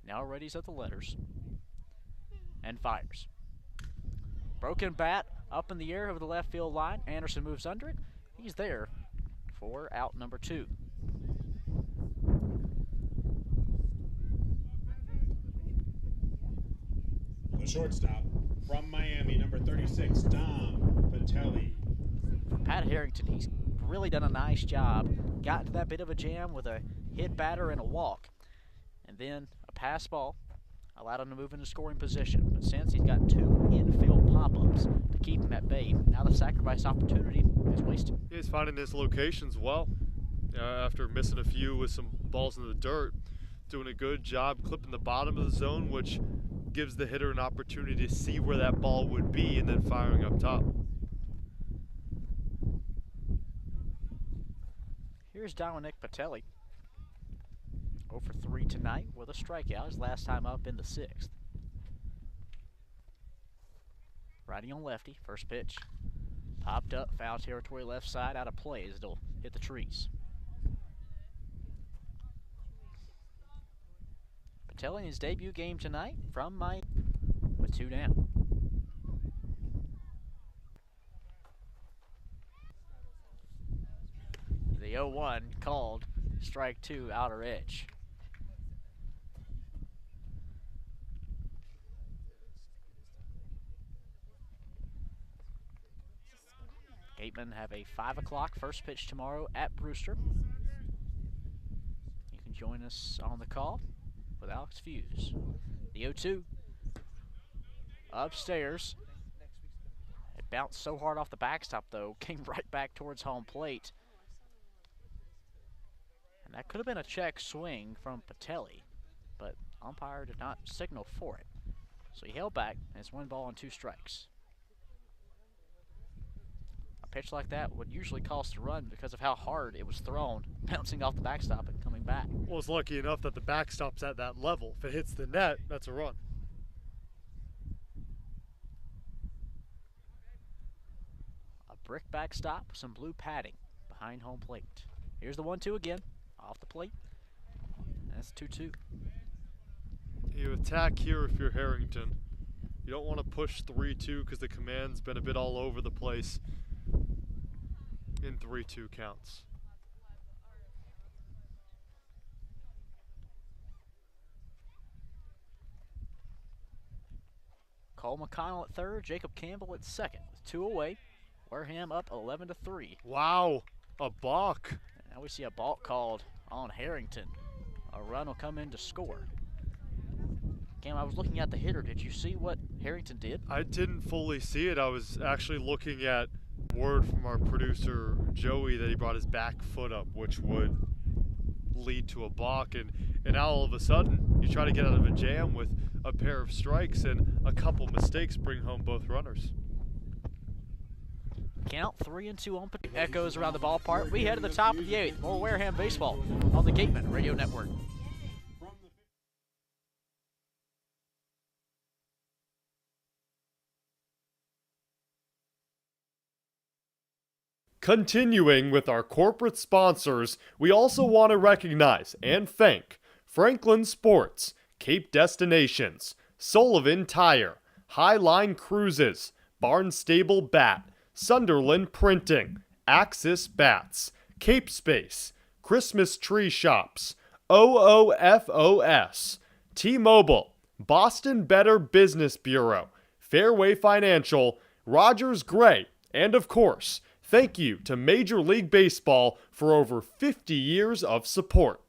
Now readies at the letters. And fires. Broken bat up in the air over the left field line. Anderson moves under it. He's there for out number 2. The shortstop from Miami, number 36, Dom Patelli. For Pat Harrington, he's really done a nice job. Got into that bit of a jam with a hit batter and a walk. And then a pass ball allowed him to move into scoring position. But since he's got 2 infield pop-ups to keep him at bay, now the sacrifice opportunity is wasted. He's finding his locations well. After missing a few with some balls in the dirt, doing a good job clipping the bottom of the zone, which gives the hitter an opportunity to see where that ball would be and then firing up top. Here's Dominic Patelli. 0 for 3 tonight with a strikeout, his last time up in the 6th. Righty on lefty, first pitch. Popped up, foul territory left side, out of play as it'll hit the trees. Patelli in his debut game tonight from Miami with 2 down. The 0-1 called, strike 2, outer edge. Gatemen have a 5 o'clock first pitch tomorrow at Brewster. You can join us on the call with Alex Fuse. The 0-2 upstairs. It bounced so hard off the backstop though, came right back towards home plate. And that could have been a check swing from Patelli, but umpire did not signal for it. So he held back, and it's 1 ball and 2 strikes. A pitch like that would usually cost a run because of how hard it was thrown, bouncing off the backstop and coming back. Well, it's lucky enough that the backstop's at that level. If it hits the net, that's a run. A brick backstop with some blue padding behind home plate. Here's the 1-2 again. Off the plate. That's 2-2. You attack here if you're Harrington. You don't want to push 3-2 because the command's been a bit all over the place in 3-2 counts. Cole McConnell at third, Jacob Campbell at second. With 2 away, Wareham up 11-3. Wow, a balk. Now we see a balk called on Harrington. A run will come in to score. Cam, I was looking at the hitter. Did you see what Harrington did? I didn't fully see it. I was actually looking at word from our producer, Joey, that he brought his back foot up, which would lead to a balk. And now all of a sudden, you try to get out of a jam with a pair of strikes, and a couple mistakes bring home both runners. Count 3-2 on echoes around the ballpark. We head to the top of the 8th. More Wareham baseball on the Gateman Radio Network. Continuing with our corporate sponsors, we also want to recognize and thank Franklin Sports, Cape Destinations, Sullivan Tire, Highline Cruises, Barnstable Bat, Sunderland Printing, Axis Bats, Cape Space, Christmas Tree Shops, OOFOS, T-Mobile, Boston Better Business Bureau, Fairway Financial, Rogers Gray, and of course, thank you to Major League Baseball for over 50 years of support.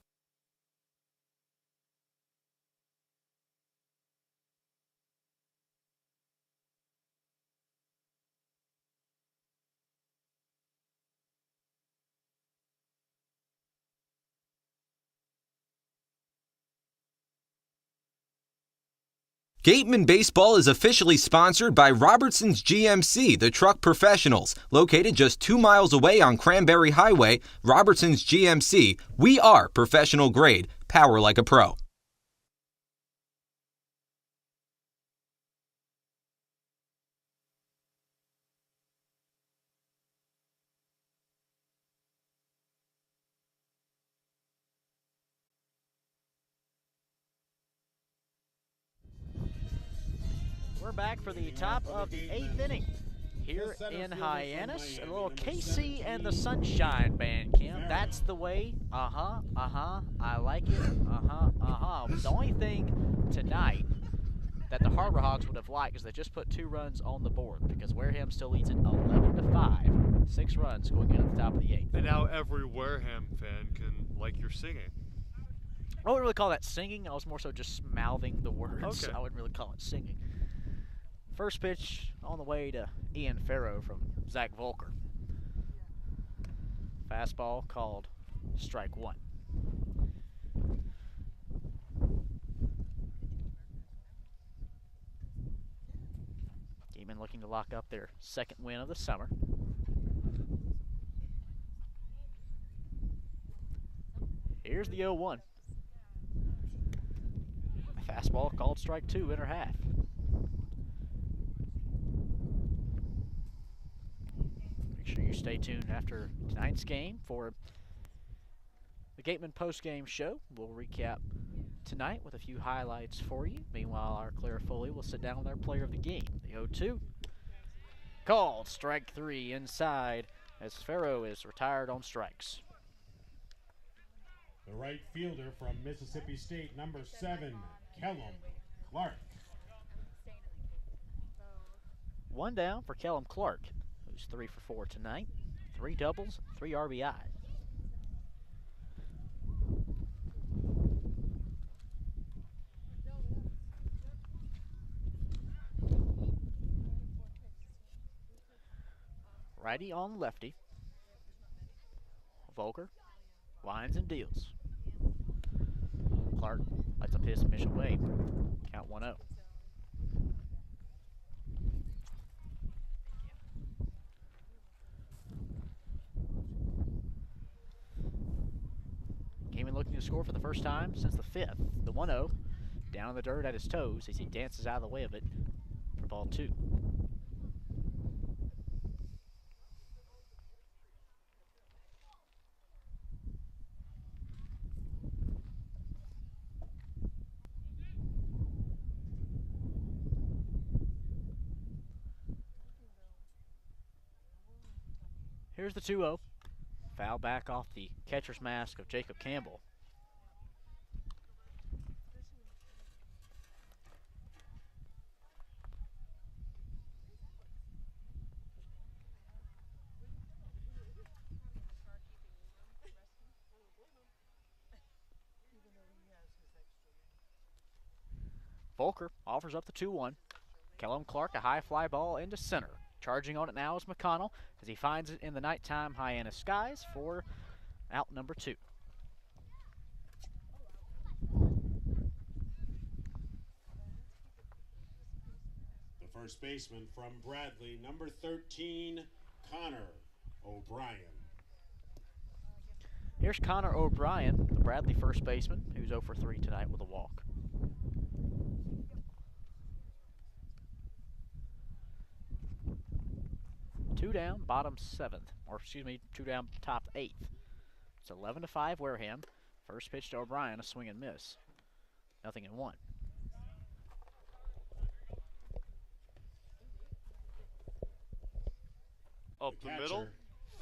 Gateman Baseball is officially sponsored by Robertson's GMC, the truck professionals. Located just 2 miles away on Cranberry Highway, Robertson's GMC, we are professional grade, power like a pro. We're back for the top of the 8th inning here in Hyannis. A little KC and the Sunshine Band, Kim. That's the way. I like it. The only thing tonight that the Harbor Hawks would have liked is they just put 2 runs on the board because Wareham still leads it 11-5. 6 runs going in at the top of the 8th. And now every Wareham fan can like your singing. I wouldn't really call that singing. I was more so just mouthing the words. Okay. I wouldn't really call it singing. First pitch on the way to Ian Farrow from Zach Volker. Fastball called strike 1. Gatemen looking to lock up their 2nd win of the summer. Here's the 0-1. Fastball called strike 2, inner half. Make sure you stay tuned after tonight's game for the Gateman post-game show. We'll recap tonight with a few highlights for you. Meanwhile, our Clara Foley will sit down with our player of the game, the 0-2. Called strike 3 inside as Farrow is retired on strikes. The right fielder from Mississippi State, number 7, Kellum Clark. 1 down for Kellum Clark, who's 3 for 4 tonight. 3 doubles, 3 RBI. Righty on lefty. Volker lines and deals. Clark lights up his submission wave. Count 1-0. Gateman looking to score for the first time since the 5th. The 1-0 down in the dirt at his toes as he dances out of the way of it for ball 2. Here's the 2-0. Foul back off the catcher's mask of Jacob Campbell. Volker offers up the 2-1. Kellum Clark, a high fly ball into center. Charging on it now is McConnell as he finds it in the nighttime Hyannis skies for out number 2. The first baseman from Bradley, number 13, Connor O'Brien. Here's Connor O'Brien, the Bradley first baseman, who's 0 for 3 tonight with a walk. Two down, bottom 7th, or excuse me, 2 down, top 8th. It's 11-5 Wareham. First pitch to O'Brien, a swing and miss. 0-1. Up the middle,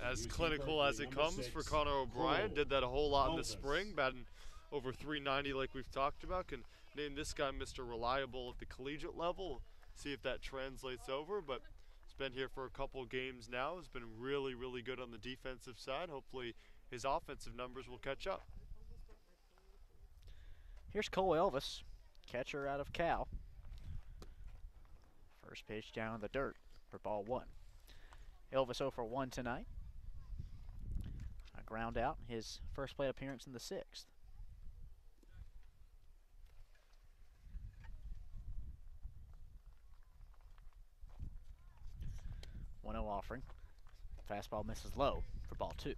as clinical as it comes for Connor O'Brien. Did that a whole lot in the spring, batting over 390 like we've talked about. Can name this guy Mr. Reliable at the collegiate level. See if that translates over, but been here for a couple games now. Has been really, really good on the defensive side. Hopefully his offensive numbers will catch up. Here's Cole Elvis, catcher out of Cal. First pitch down in the dirt for ball 1. Elvis 0 for 1 tonight. A ground out, his first plate appearance in the 6th. Offering. Fastball misses low for ball 2.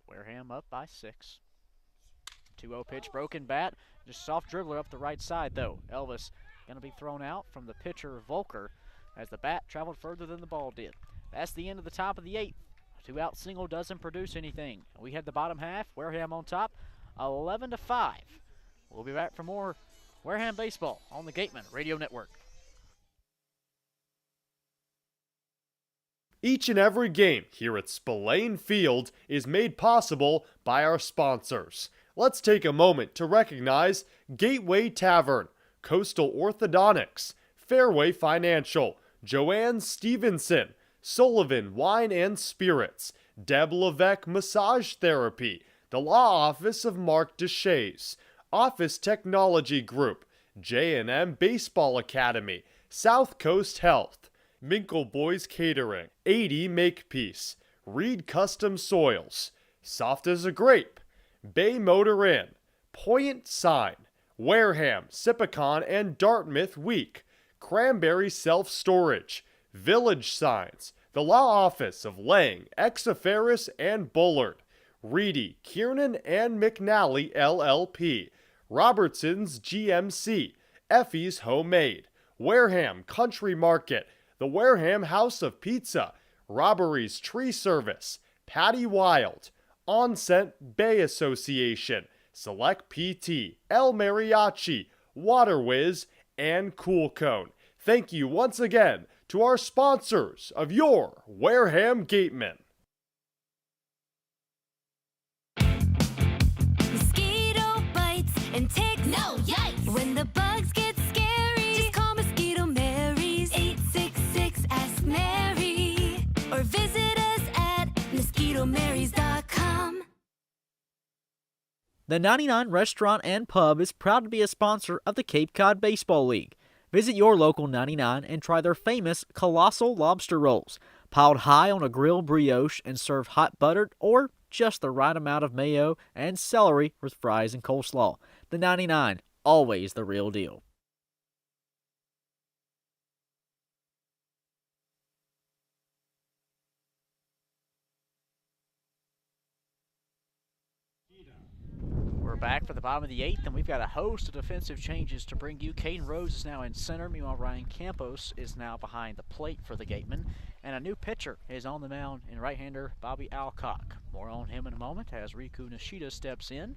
Wareham up by 6. 2-0 pitch, broken bat. Just soft dribbler up the right side though. Elvis going to be thrown out from the pitcher Volker as the bat traveled further than the ball did. That's the end of the top of the 8th. A 2-out single doesn't produce anything. We had the bottom half. Wareham on top, 11-5. We'll be back for more Wareham baseball on the Gateman Radio Network. Each and every game here at Spillane Field is made possible by our sponsors. Let's take a moment to recognize Gateway Tavern, Coastal Orthodontics, Fairway Financial, Joanne Stevenson, Sullivan Wine and Spirits, Deb Levesque Massage Therapy, the Law Office of Mark Deshays, Office Technology Group, J&M Baseball Academy, South Coast Health, Minkle Boys Catering, 80 Makepeace, Reed Custom Soils, Soft as a Grape, Bay Motor Inn, Point Sign, Wareham, Sipicon and Dartmouth Week, Cranberry Self Storage, Village Signs, the Law Office of Lang, Exiferis and Bullard, Reedy, Kiernan and McNally LLP, Robertson's GMC, Effie's Homemade, Wareham Country Market, the Wareham House of Pizza, Robbery's Tree Service, Patty Wild, Onset Bay Association, Select PT, El Mariachi, Water Whiz, and Cool Cone. Thank you once again to our sponsors of your Wareham Gatemen. Mosquito bites and ticks. No, yikes! When the bugs get scary, just call Mosquito Mary's 866 Ask Mary or visit us at mosquitomarys.com. The 99 Restaurant and Pub is proud to be a sponsor of the Cape Cod Baseball League. Visit your local 99 and try their famous Colossal Lobster Rolls, piled high on a grilled brioche and served hot buttered or just the right amount of mayo and celery with fries and coleslaw. The 99, always the real deal. We're back for the bottom of the 8th, and we've got a host of defensive changes to bring you. Caden Rhodes is now in center. Meanwhile, Ryan Campos is now behind the plate for the Gatemen. And a new pitcher is on the mound in right-hander Bobby Alcock. More on him in a moment as Riku Nishida steps in.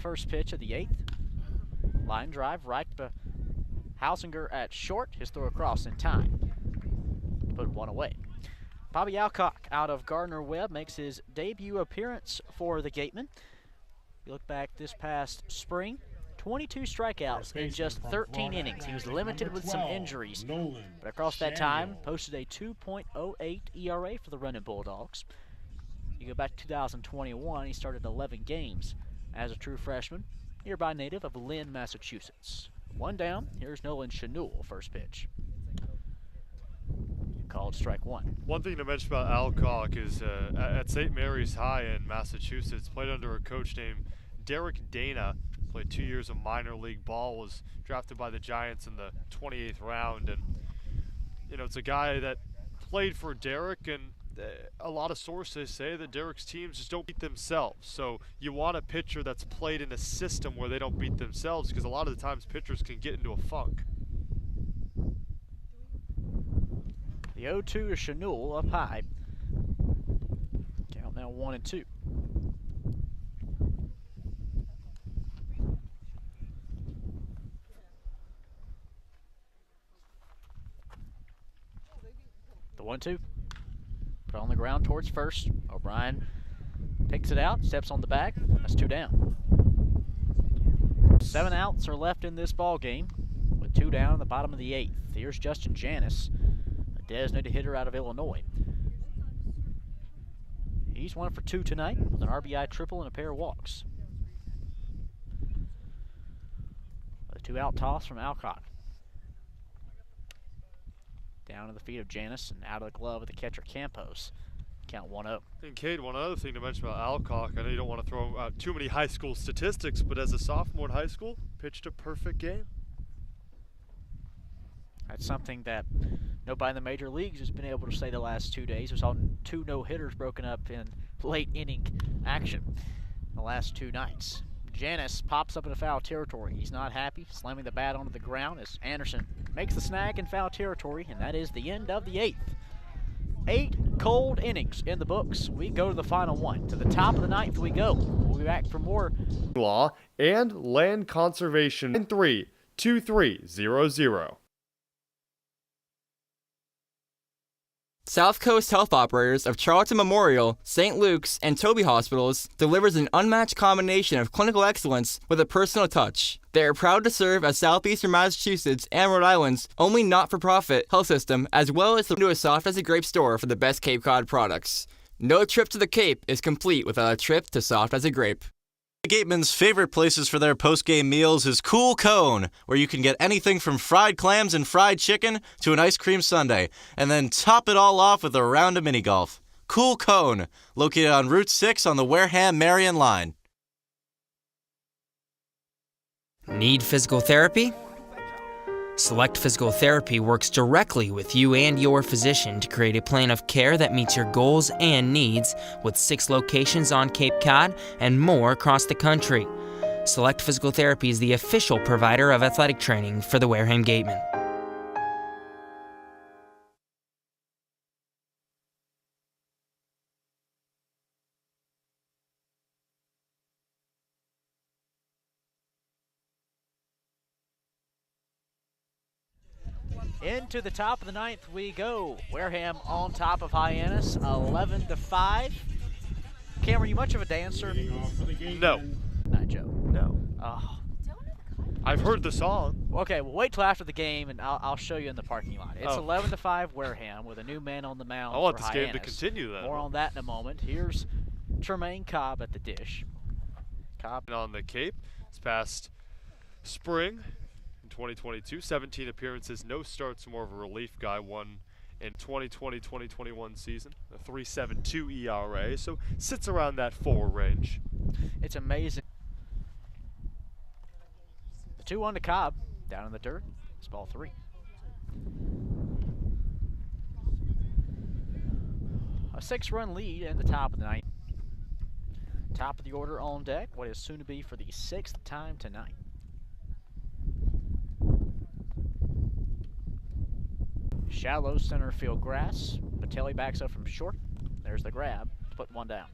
First pitch of the 8th. Line drive right to Hausinger at short. His throw across in time. Put one away. Bobby Alcock out of Gardner-Webb makes his debut appearance for the Gatemen. You look back this past spring, 22 strikeouts in just 13 innings. He was limited with some injuries, but across that time, posted a 2.08 ERA for the Running Bulldogs. You go back to 2021, he started 11 games as a true freshman, nearby native of Lynn, Massachusetts. One down, here's Nolan Chanul, first pitch. Called strike one. One thing to mention about Alcock is at St. Mary's High in Massachusetts, played under a coach named Derek Dana, played 2 years of minor league ball, was drafted by the Giants in the 28th round, and you know, it's a guy that played for Derek, and a lot of sources say that Derek's teams just don't beat themselves. So you want a pitcher that's played in a system where they don't beat themselves, because a lot of the times pitchers can get into a funk. The 0-2 to Chanul up high. Count now 1-2. The 1-2. Put on the ground towards first. O'Brien picks it out, steps on the back. That's 2 down. 7 outs are left in this ball game with 2 down in the bottom of the 8th. Here's Justin Hyannis, a designated hitter out of Illinois. He's 1 for 2 tonight with an RBI triple and a pair of walks. A 2-out toss from Alcock. Down to the feet of Hyannis and out of the glove of the catcher Campos. Count 1-0. And Cade, one other thing to mention about Alcock, I know you don't want to throw out too many high school statistics, but as a sophomore in high school, pitched a perfect game. That's something that nobody in the major leagues has been able to say the last 2 days. We saw 2 no-hitters broken up in late inning action the last 2 nights. Hyannis pops up in foul territory. He's not happy, slamming the bat onto the ground as Anderson makes the snag in foul territory, and that is the end of the 8th. 8 cold innings in the books. We go to the final one. To the top of the 9th we go. We'll be back for more law and land conservation. 932300. South Coast Health Operators of Charlton Memorial, St. Luke's, and Toby Hospitals delivers an unmatched combination of clinical excellence with a personal touch. They are proud to serve as Southeastern Massachusetts and Rhode Island's only not-for-profit health system, as well as the soft as a grape store for the best Cape Cod products. No trip to the Cape is complete without a trip to Soft as a Grape. Gateman's favorite places for their post-game meals is Cool Cone, where you can get anything from fried clams and fried chicken to an ice cream sundae, and then top it all off with a round of mini golf. Cool Cone, located on Route 6 on the Wareham-Marion line. Need physical therapy? Select Physical Therapy works directly with you and your physician to create a plan of care that meets your goals and needs, with 6 locations on Cape Cod and more across the country. Select Physical Therapy is the official provider of athletic training for the Wareham Gatemen. Into the top of the 9th we go. Wareham on top of Hyannis, 11-5. Cameron, are you much of a dancer? No. Not Joe. No. Oh. I've heard the song. Okay, well, wait till after the game, and I'll show you in the parking lot. It's 11-5 Wareham with a new man on the mound. I want for this Hyannis. game to continue then. More on that in a moment. Here's Tremaine Cobb at the dish. Cobb on the Cape this past spring. 2022, 17 appearances, no starts, more of a relief guy, one in 2020-2021 season, a 3.72 ERA, so sits around that 4 range. It's amazing. The 2-1 to Cobb, down in the dirt, it's ball 3. A 6-run lead in the top of the 9th. Top of the order on deck, what is soon to be for the 6th time tonight. Shallow center field grass. Patelli backs up from short. There's the grab to put 1 down.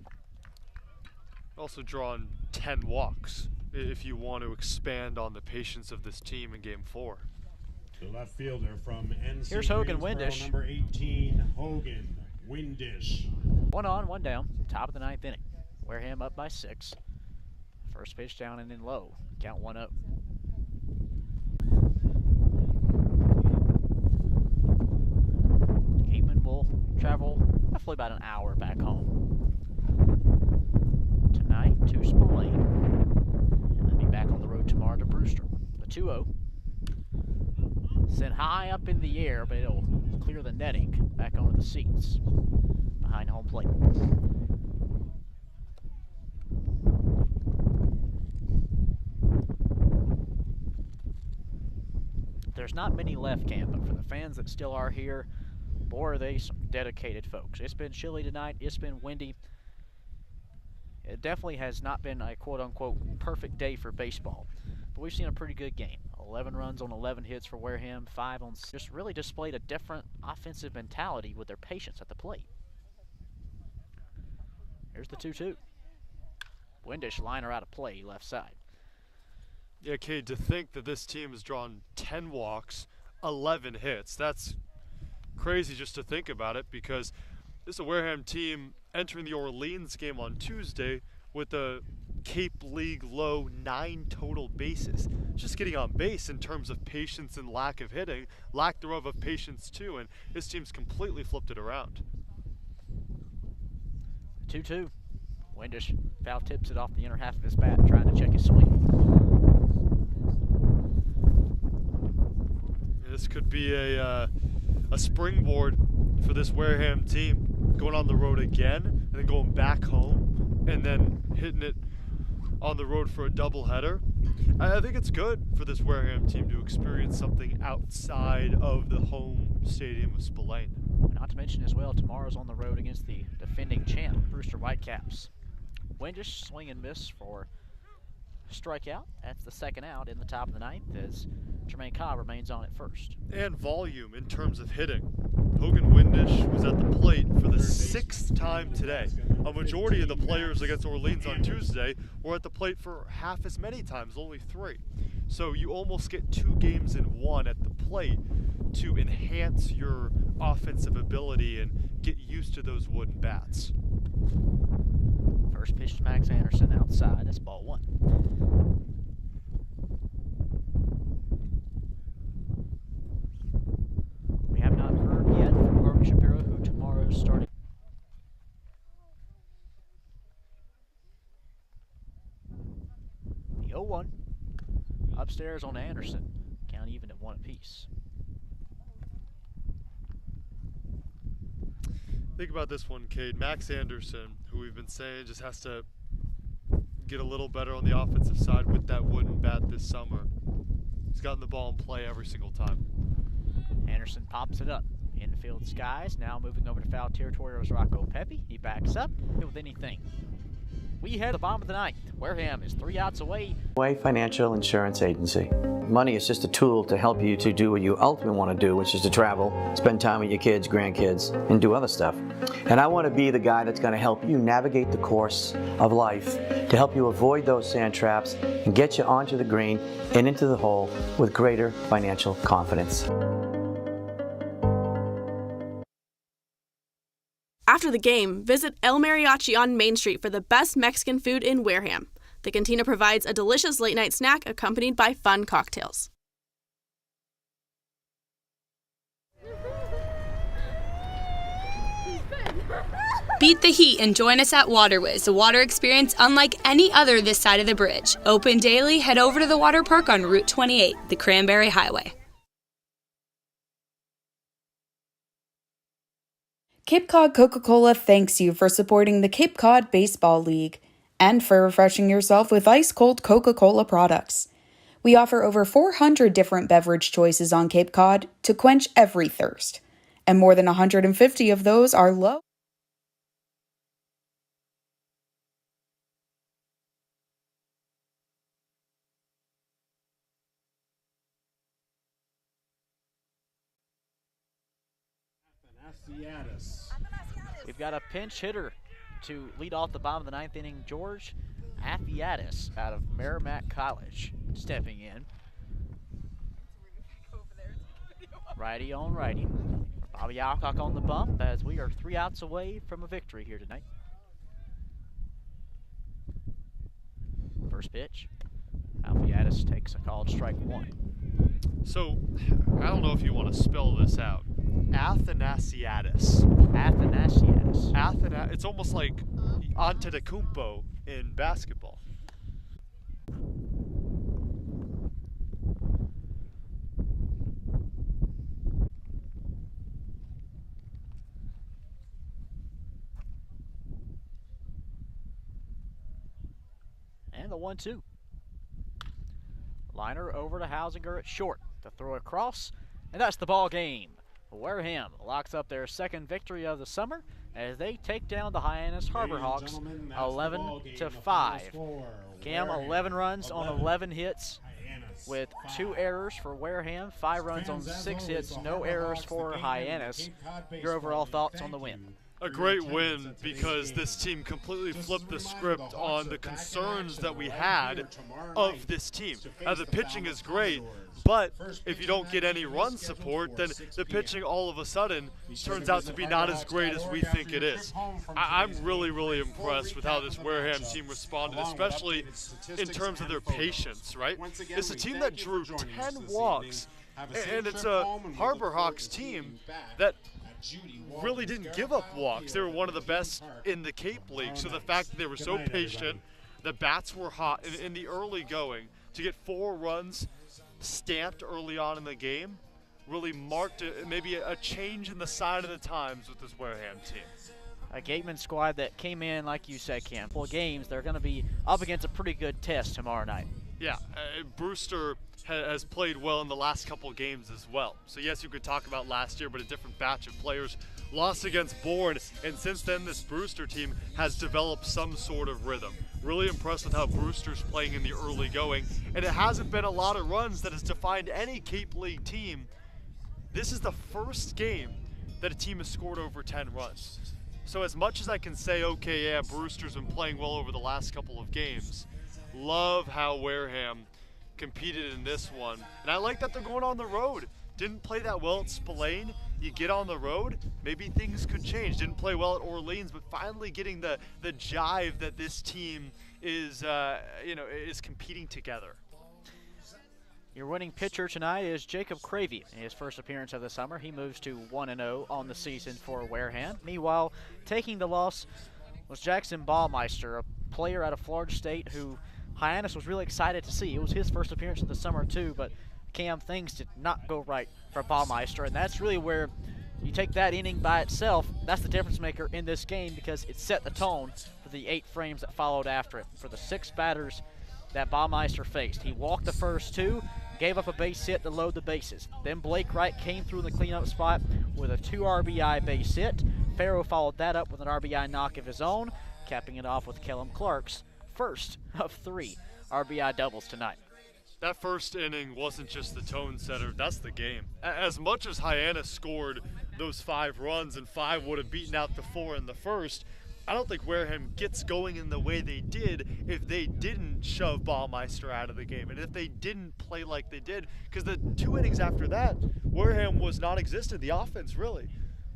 Also drawn 10 walks if you want to expand on the patience of this team in Game 4. The left fielder from NC Here's Hogan Greensboro, Windish. number 18, Hogan Windish. 1 on, 1 down. Top of the 9th inning. Wareham up by 6. First pitch down and in low. Count 1-0. Will travel roughly about an hour back home. Tonight to Spillane. And then be back on the road tomorrow to Brewster. The 2-0. Sent high up in the air, but it'll clear the netting back onto the seats behind home plate. There's not many left, Cam, but for the fans that still are here, boy, are they some dedicated folks. It's been chilly tonight. It's been windy. It definitely has not been a quote-unquote perfect day for baseball. But we've seen a pretty good game. 11 runs on 11 hits for Wareham, 5 on 6. Just really displayed a different offensive mentality with their patience at the plate. Here's the 2-2. Windish liner out of play, left side. Yeah, Cade, to think that this team has drawn 10 walks, 11 hits, that's crazy just to think about it, because this is a Wareham team entering the Orleans game on Tuesday with a Cape League low 9 total bases. Just getting on base in terms of patience and lack of hitting, lack thereof of patience too, and this team's completely flipped it around. 2-2. Windish foul tips it off the inner half of his bat, trying to check his swing. This could be a springboard for this Wareham team, going on the road again and then going back home and then hitting it on the road for a doubleheader. I think it's good for this Wareham team to experience something outside of the home stadium of Spillane. Not to mention as well, tomorrow's on the road against the defending champ, Brewster Whitecaps. Windish swing and miss for strikeout. That's the second out in the top of the 9th as Tremaine Cobb remains on at first. And volume in terms of hitting. Hogan Windish was at the plate for the 6th time today. A majority of the players against Orleans on Tuesday were at the plate for half as many times, only 3. So you almost get 2 games in 1 at the plate to enhance your offensive ability and get used to those wooden bats. First pitch to Max Anderson outside. That's ball 1. We have not heard yet from Harvey Shapiro, who tomorrow is starting. The 0-1 upstairs on Anderson. Count even at 1 apiece. Think about this one, Cade. Max Anderson, who we've been saying just has to get a little better on the offensive side with that wooden bat this summer. He's gotten the ball in play every single time. Anderson pops it up. Infield skies. Now moving over to foul territory was Rocco Pepe. He backs up with anything. We head to the bottom of the 9th. Wareham is 3 outs away. Way Financial Insurance Agency. Money is just a tool to help you to do what you ultimately want to do, which is to travel, spend time with your kids, grandkids, and do other stuff. And I want to be the guy that's going to help you navigate the course of life, to help you avoid those sand traps and get you onto the green and into the hole with greater financial confidence. After the game, visit El Mariachi on Main Street for the best Mexican food in Wareham. The cantina provides a delicious late-night snack accompanied by fun cocktails. Beat the heat and join us at Waterways, a water experience unlike any other this side of the bridge. Open daily, head over to the water park on Route 28, the Cranberry Highway. Cape Cod Coca-Cola thanks you for supporting the Cape Cod Baseball League and for refreshing yourself with ice-cold Coca-Cola products. We offer over 400 different beverage choices on Cape Cod to quench every thirst, and more than 150 of those are low. We've got a pinch hitter to lead off the bottom of the 9th inning, George Hyannis out of Merrimack College stepping in. Righty on righty. Bobby Alcock on the bump as we are 3 outs away from a victory here tonight. First pitch. Hyannis takes a called strike 1. So, I don't know if you want to spell this out. Athanasiadis. It's almost like Antetokounmpo in basketball. And the 1-2. Liner over to Hausinger at short to throw across, and that's the ball game. Wareham locks up their 2nd victory of the summer as they take down the Hyannis Harbor Hawks 11-5. Cam, 11 runs on 11 hits with 2 errors for Wareham, 5 runs on 6 hits, no errors for Hyannis. Your overall thoughts on the win? A great win because this team completely flipped the script on the concerns that we had of this team. The pitching is great, but if you don't get any run support, then the pitching all of a sudden turns out to be not as great as we think it is. I'm really, really impressed with how this Wareham team responded, especially in terms of their patience, right? It's a team that drew 10 walks, and it's a Harbor Hawks team that really didn't give up walks. They were one of the best in the Cape League, so the fact that they were so patient, the bats were hot in the early going, to get 4 runs stamped early on in the game really marked maybe a change in the sign of the times with this Wareham team. A Gateman squad that came in, like you said, Cam, full games. They're going to be up against a pretty good test tomorrow night. Yeah, Brewster has played well in the last couple of games as well. So yes, you could talk about last year, but a different batch of players lost against Bourne, and since then this Brewster team has developed some sort of rhythm. Really impressed with how Brewster's playing in the early going, and it hasn't been a lot of runs that has defined any Cape League team. This is the first game that a team has scored over 10 runs. So as much as I can say, okay, yeah, Brewster's been playing well over the last couple of games, love how Wareham competed in this one. And I like that they're going on the road. Didn't play that well at Spillane. You get on the road, maybe things could change. Didn't play well at Orleans, but finally getting the jive that this team is competing together. Your winning pitcher tonight is Jacob Cravey. In his first appearance of the summer, he moves to 1-0 on the season for Wareham. Meanwhile, taking the loss was Jackson Baumeister, a player out of Florida State who Hyannis was really excited to see. It was his first appearance of the summer too, but Cam, things did not go right for Baumeister, and that's really where you take that inning by itself. That's the difference maker in this game because it set the tone for the 8 frames that followed after it. For the 6 batters that Baumeister faced, he walked the first 2, gave up a base hit to load the bases. Then Blake Wright came through in the cleanup spot with a 2 RBI base hit. Farrow followed that up with an RBI knock of his own, capping it off with Kellum Clark's first of 3 RBI doubles tonight. That first inning wasn't just the tone setter, that's the game. As much as Hyannis scored those 5 runs and 5 would have beaten out the 4 in the first, I don't think Wareham gets going in the way they did if they didn't shove Baumeister out of the game and if they didn't play like they did, because the 2 innings after that, Wareham was non-existent, the offense really.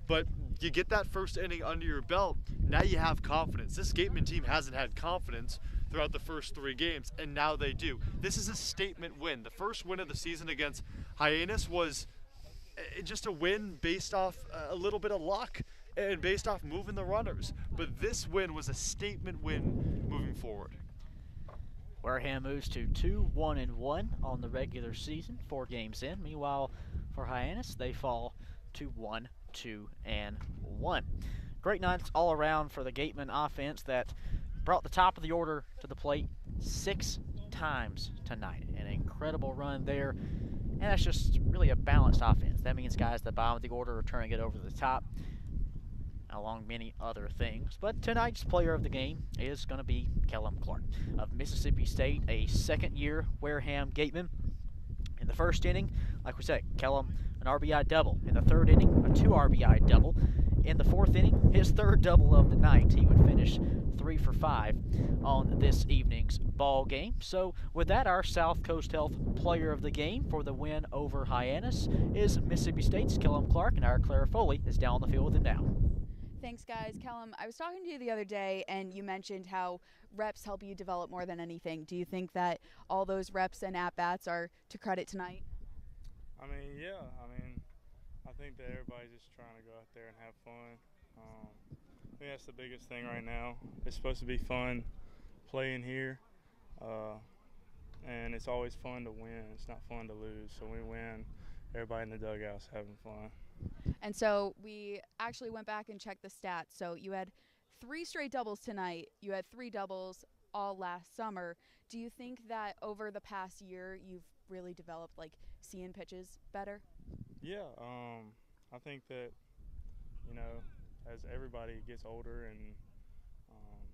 But you get that first inning under your belt, now you have confidence. This Gateman team hasn't had confidence throughout the first 3 games, and now they do. This is a statement win. The first win of the season against Hyannis was just a win based off a little bit of luck and based off moving the runners. But this win was a statement win moving forward. Wareham moves to 2-1-1 on the regular season, 4 games in. Meanwhile, for Hyannis, they fall to 1-2-1. Great nights all around for the Gateman offense that brought the top of the order to the plate 6 times tonight. An incredible run there, and that's just really a balanced offense. That means guys at the bottom of the order are turning it over the top, along many other things. But tonight's player of the game is going to be Kellum Clark of Mississippi State, a second-year Wareham Gateman. In the first inning, like we said, Kellum, an RBI double. In the third inning, a 2 RBI double. In the fourth inning, his 3rd double of the night. He would finish 3 for 5 on this evening's ball game. So with that, our South Coast Health player of the game for the win over Hyannis is Mississippi State's Kellum Clark, and our Clara Foley is down the field with him now. Thanks, guys. Kellum, I was talking to you the other day, and you mentioned how reps help you develop more than anything. Do you think that all those reps and at-bats are to credit tonight? I mean, yeah. I think that everybody's just trying to go out there and have fun. I think that's the biggest thing right now. It's supposed to be fun playing here, and it's always fun to win. It's not fun to lose. So when we win, everybody in the dugout's having fun. And so we actually went back and checked the stats. So you had 3 straight doubles tonight. You had 3 doubles all last summer. Do you think that over the past year you've really developed, like, seeing pitches better? Yeah, I think that, as everybody gets older and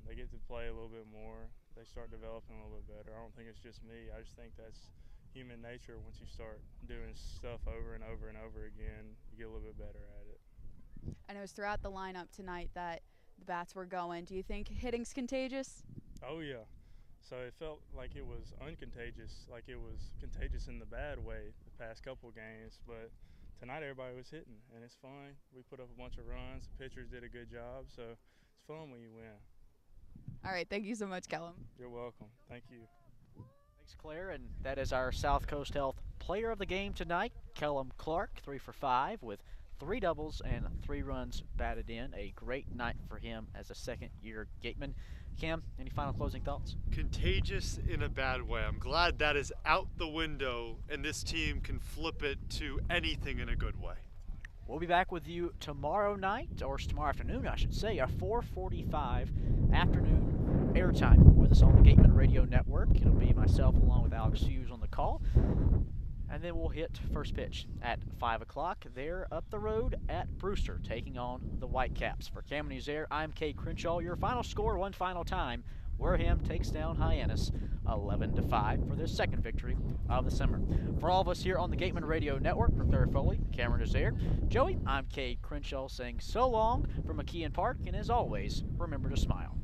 they get to play a little bit more, they start developing a little bit better. I don't think it's just me. I just think that's human nature. Once you start doing stuff over and over and over again, you get a little bit better at it. And it was throughout the lineup tonight that the bats were going. Do you think hitting's contagious? Oh, yeah. So it felt like it was uncontagious, like it was contagious in the bad way the past couple games. But tonight everybody was hitting, and it's fun. We put up a bunch of runs. The pitchers did a good job, so it's fun when you win. All right, thank you so much, Kellum. You're welcome. Thank you. Thanks, Claire, and that is our South Coast Health player of the game tonight, Kellum Clark, 3 for 5 with 3 doubles and 3 runs batted in. A great night for him as a second-year Gateman. Cam, any final closing thoughts? Contagious in a bad way. I'm glad that is out the window and this team can flip it to anything in a good way. We'll be back with you tomorrow night, or tomorrow afternoon, I should say, a 4:45 afternoon airtime with us on the Gateman Radio Network. It'll be myself along with Alex Hughes on the call. And then we'll hit first pitch at 5 o'clock. There up the road at Brewster, taking on the Whitecaps. For Cam and Ezeir, I'm Cade Crenshaw. Your final score, one final time, Wareham takes down Hyannis 11-5 for their second victory of the summer. For all of us here on the Gateman Radio Network, from Third Foley, Cameron Ezeir, Joey, I'm Cade Crenshaw saying so long from McKeon Park, and as always, remember to smile.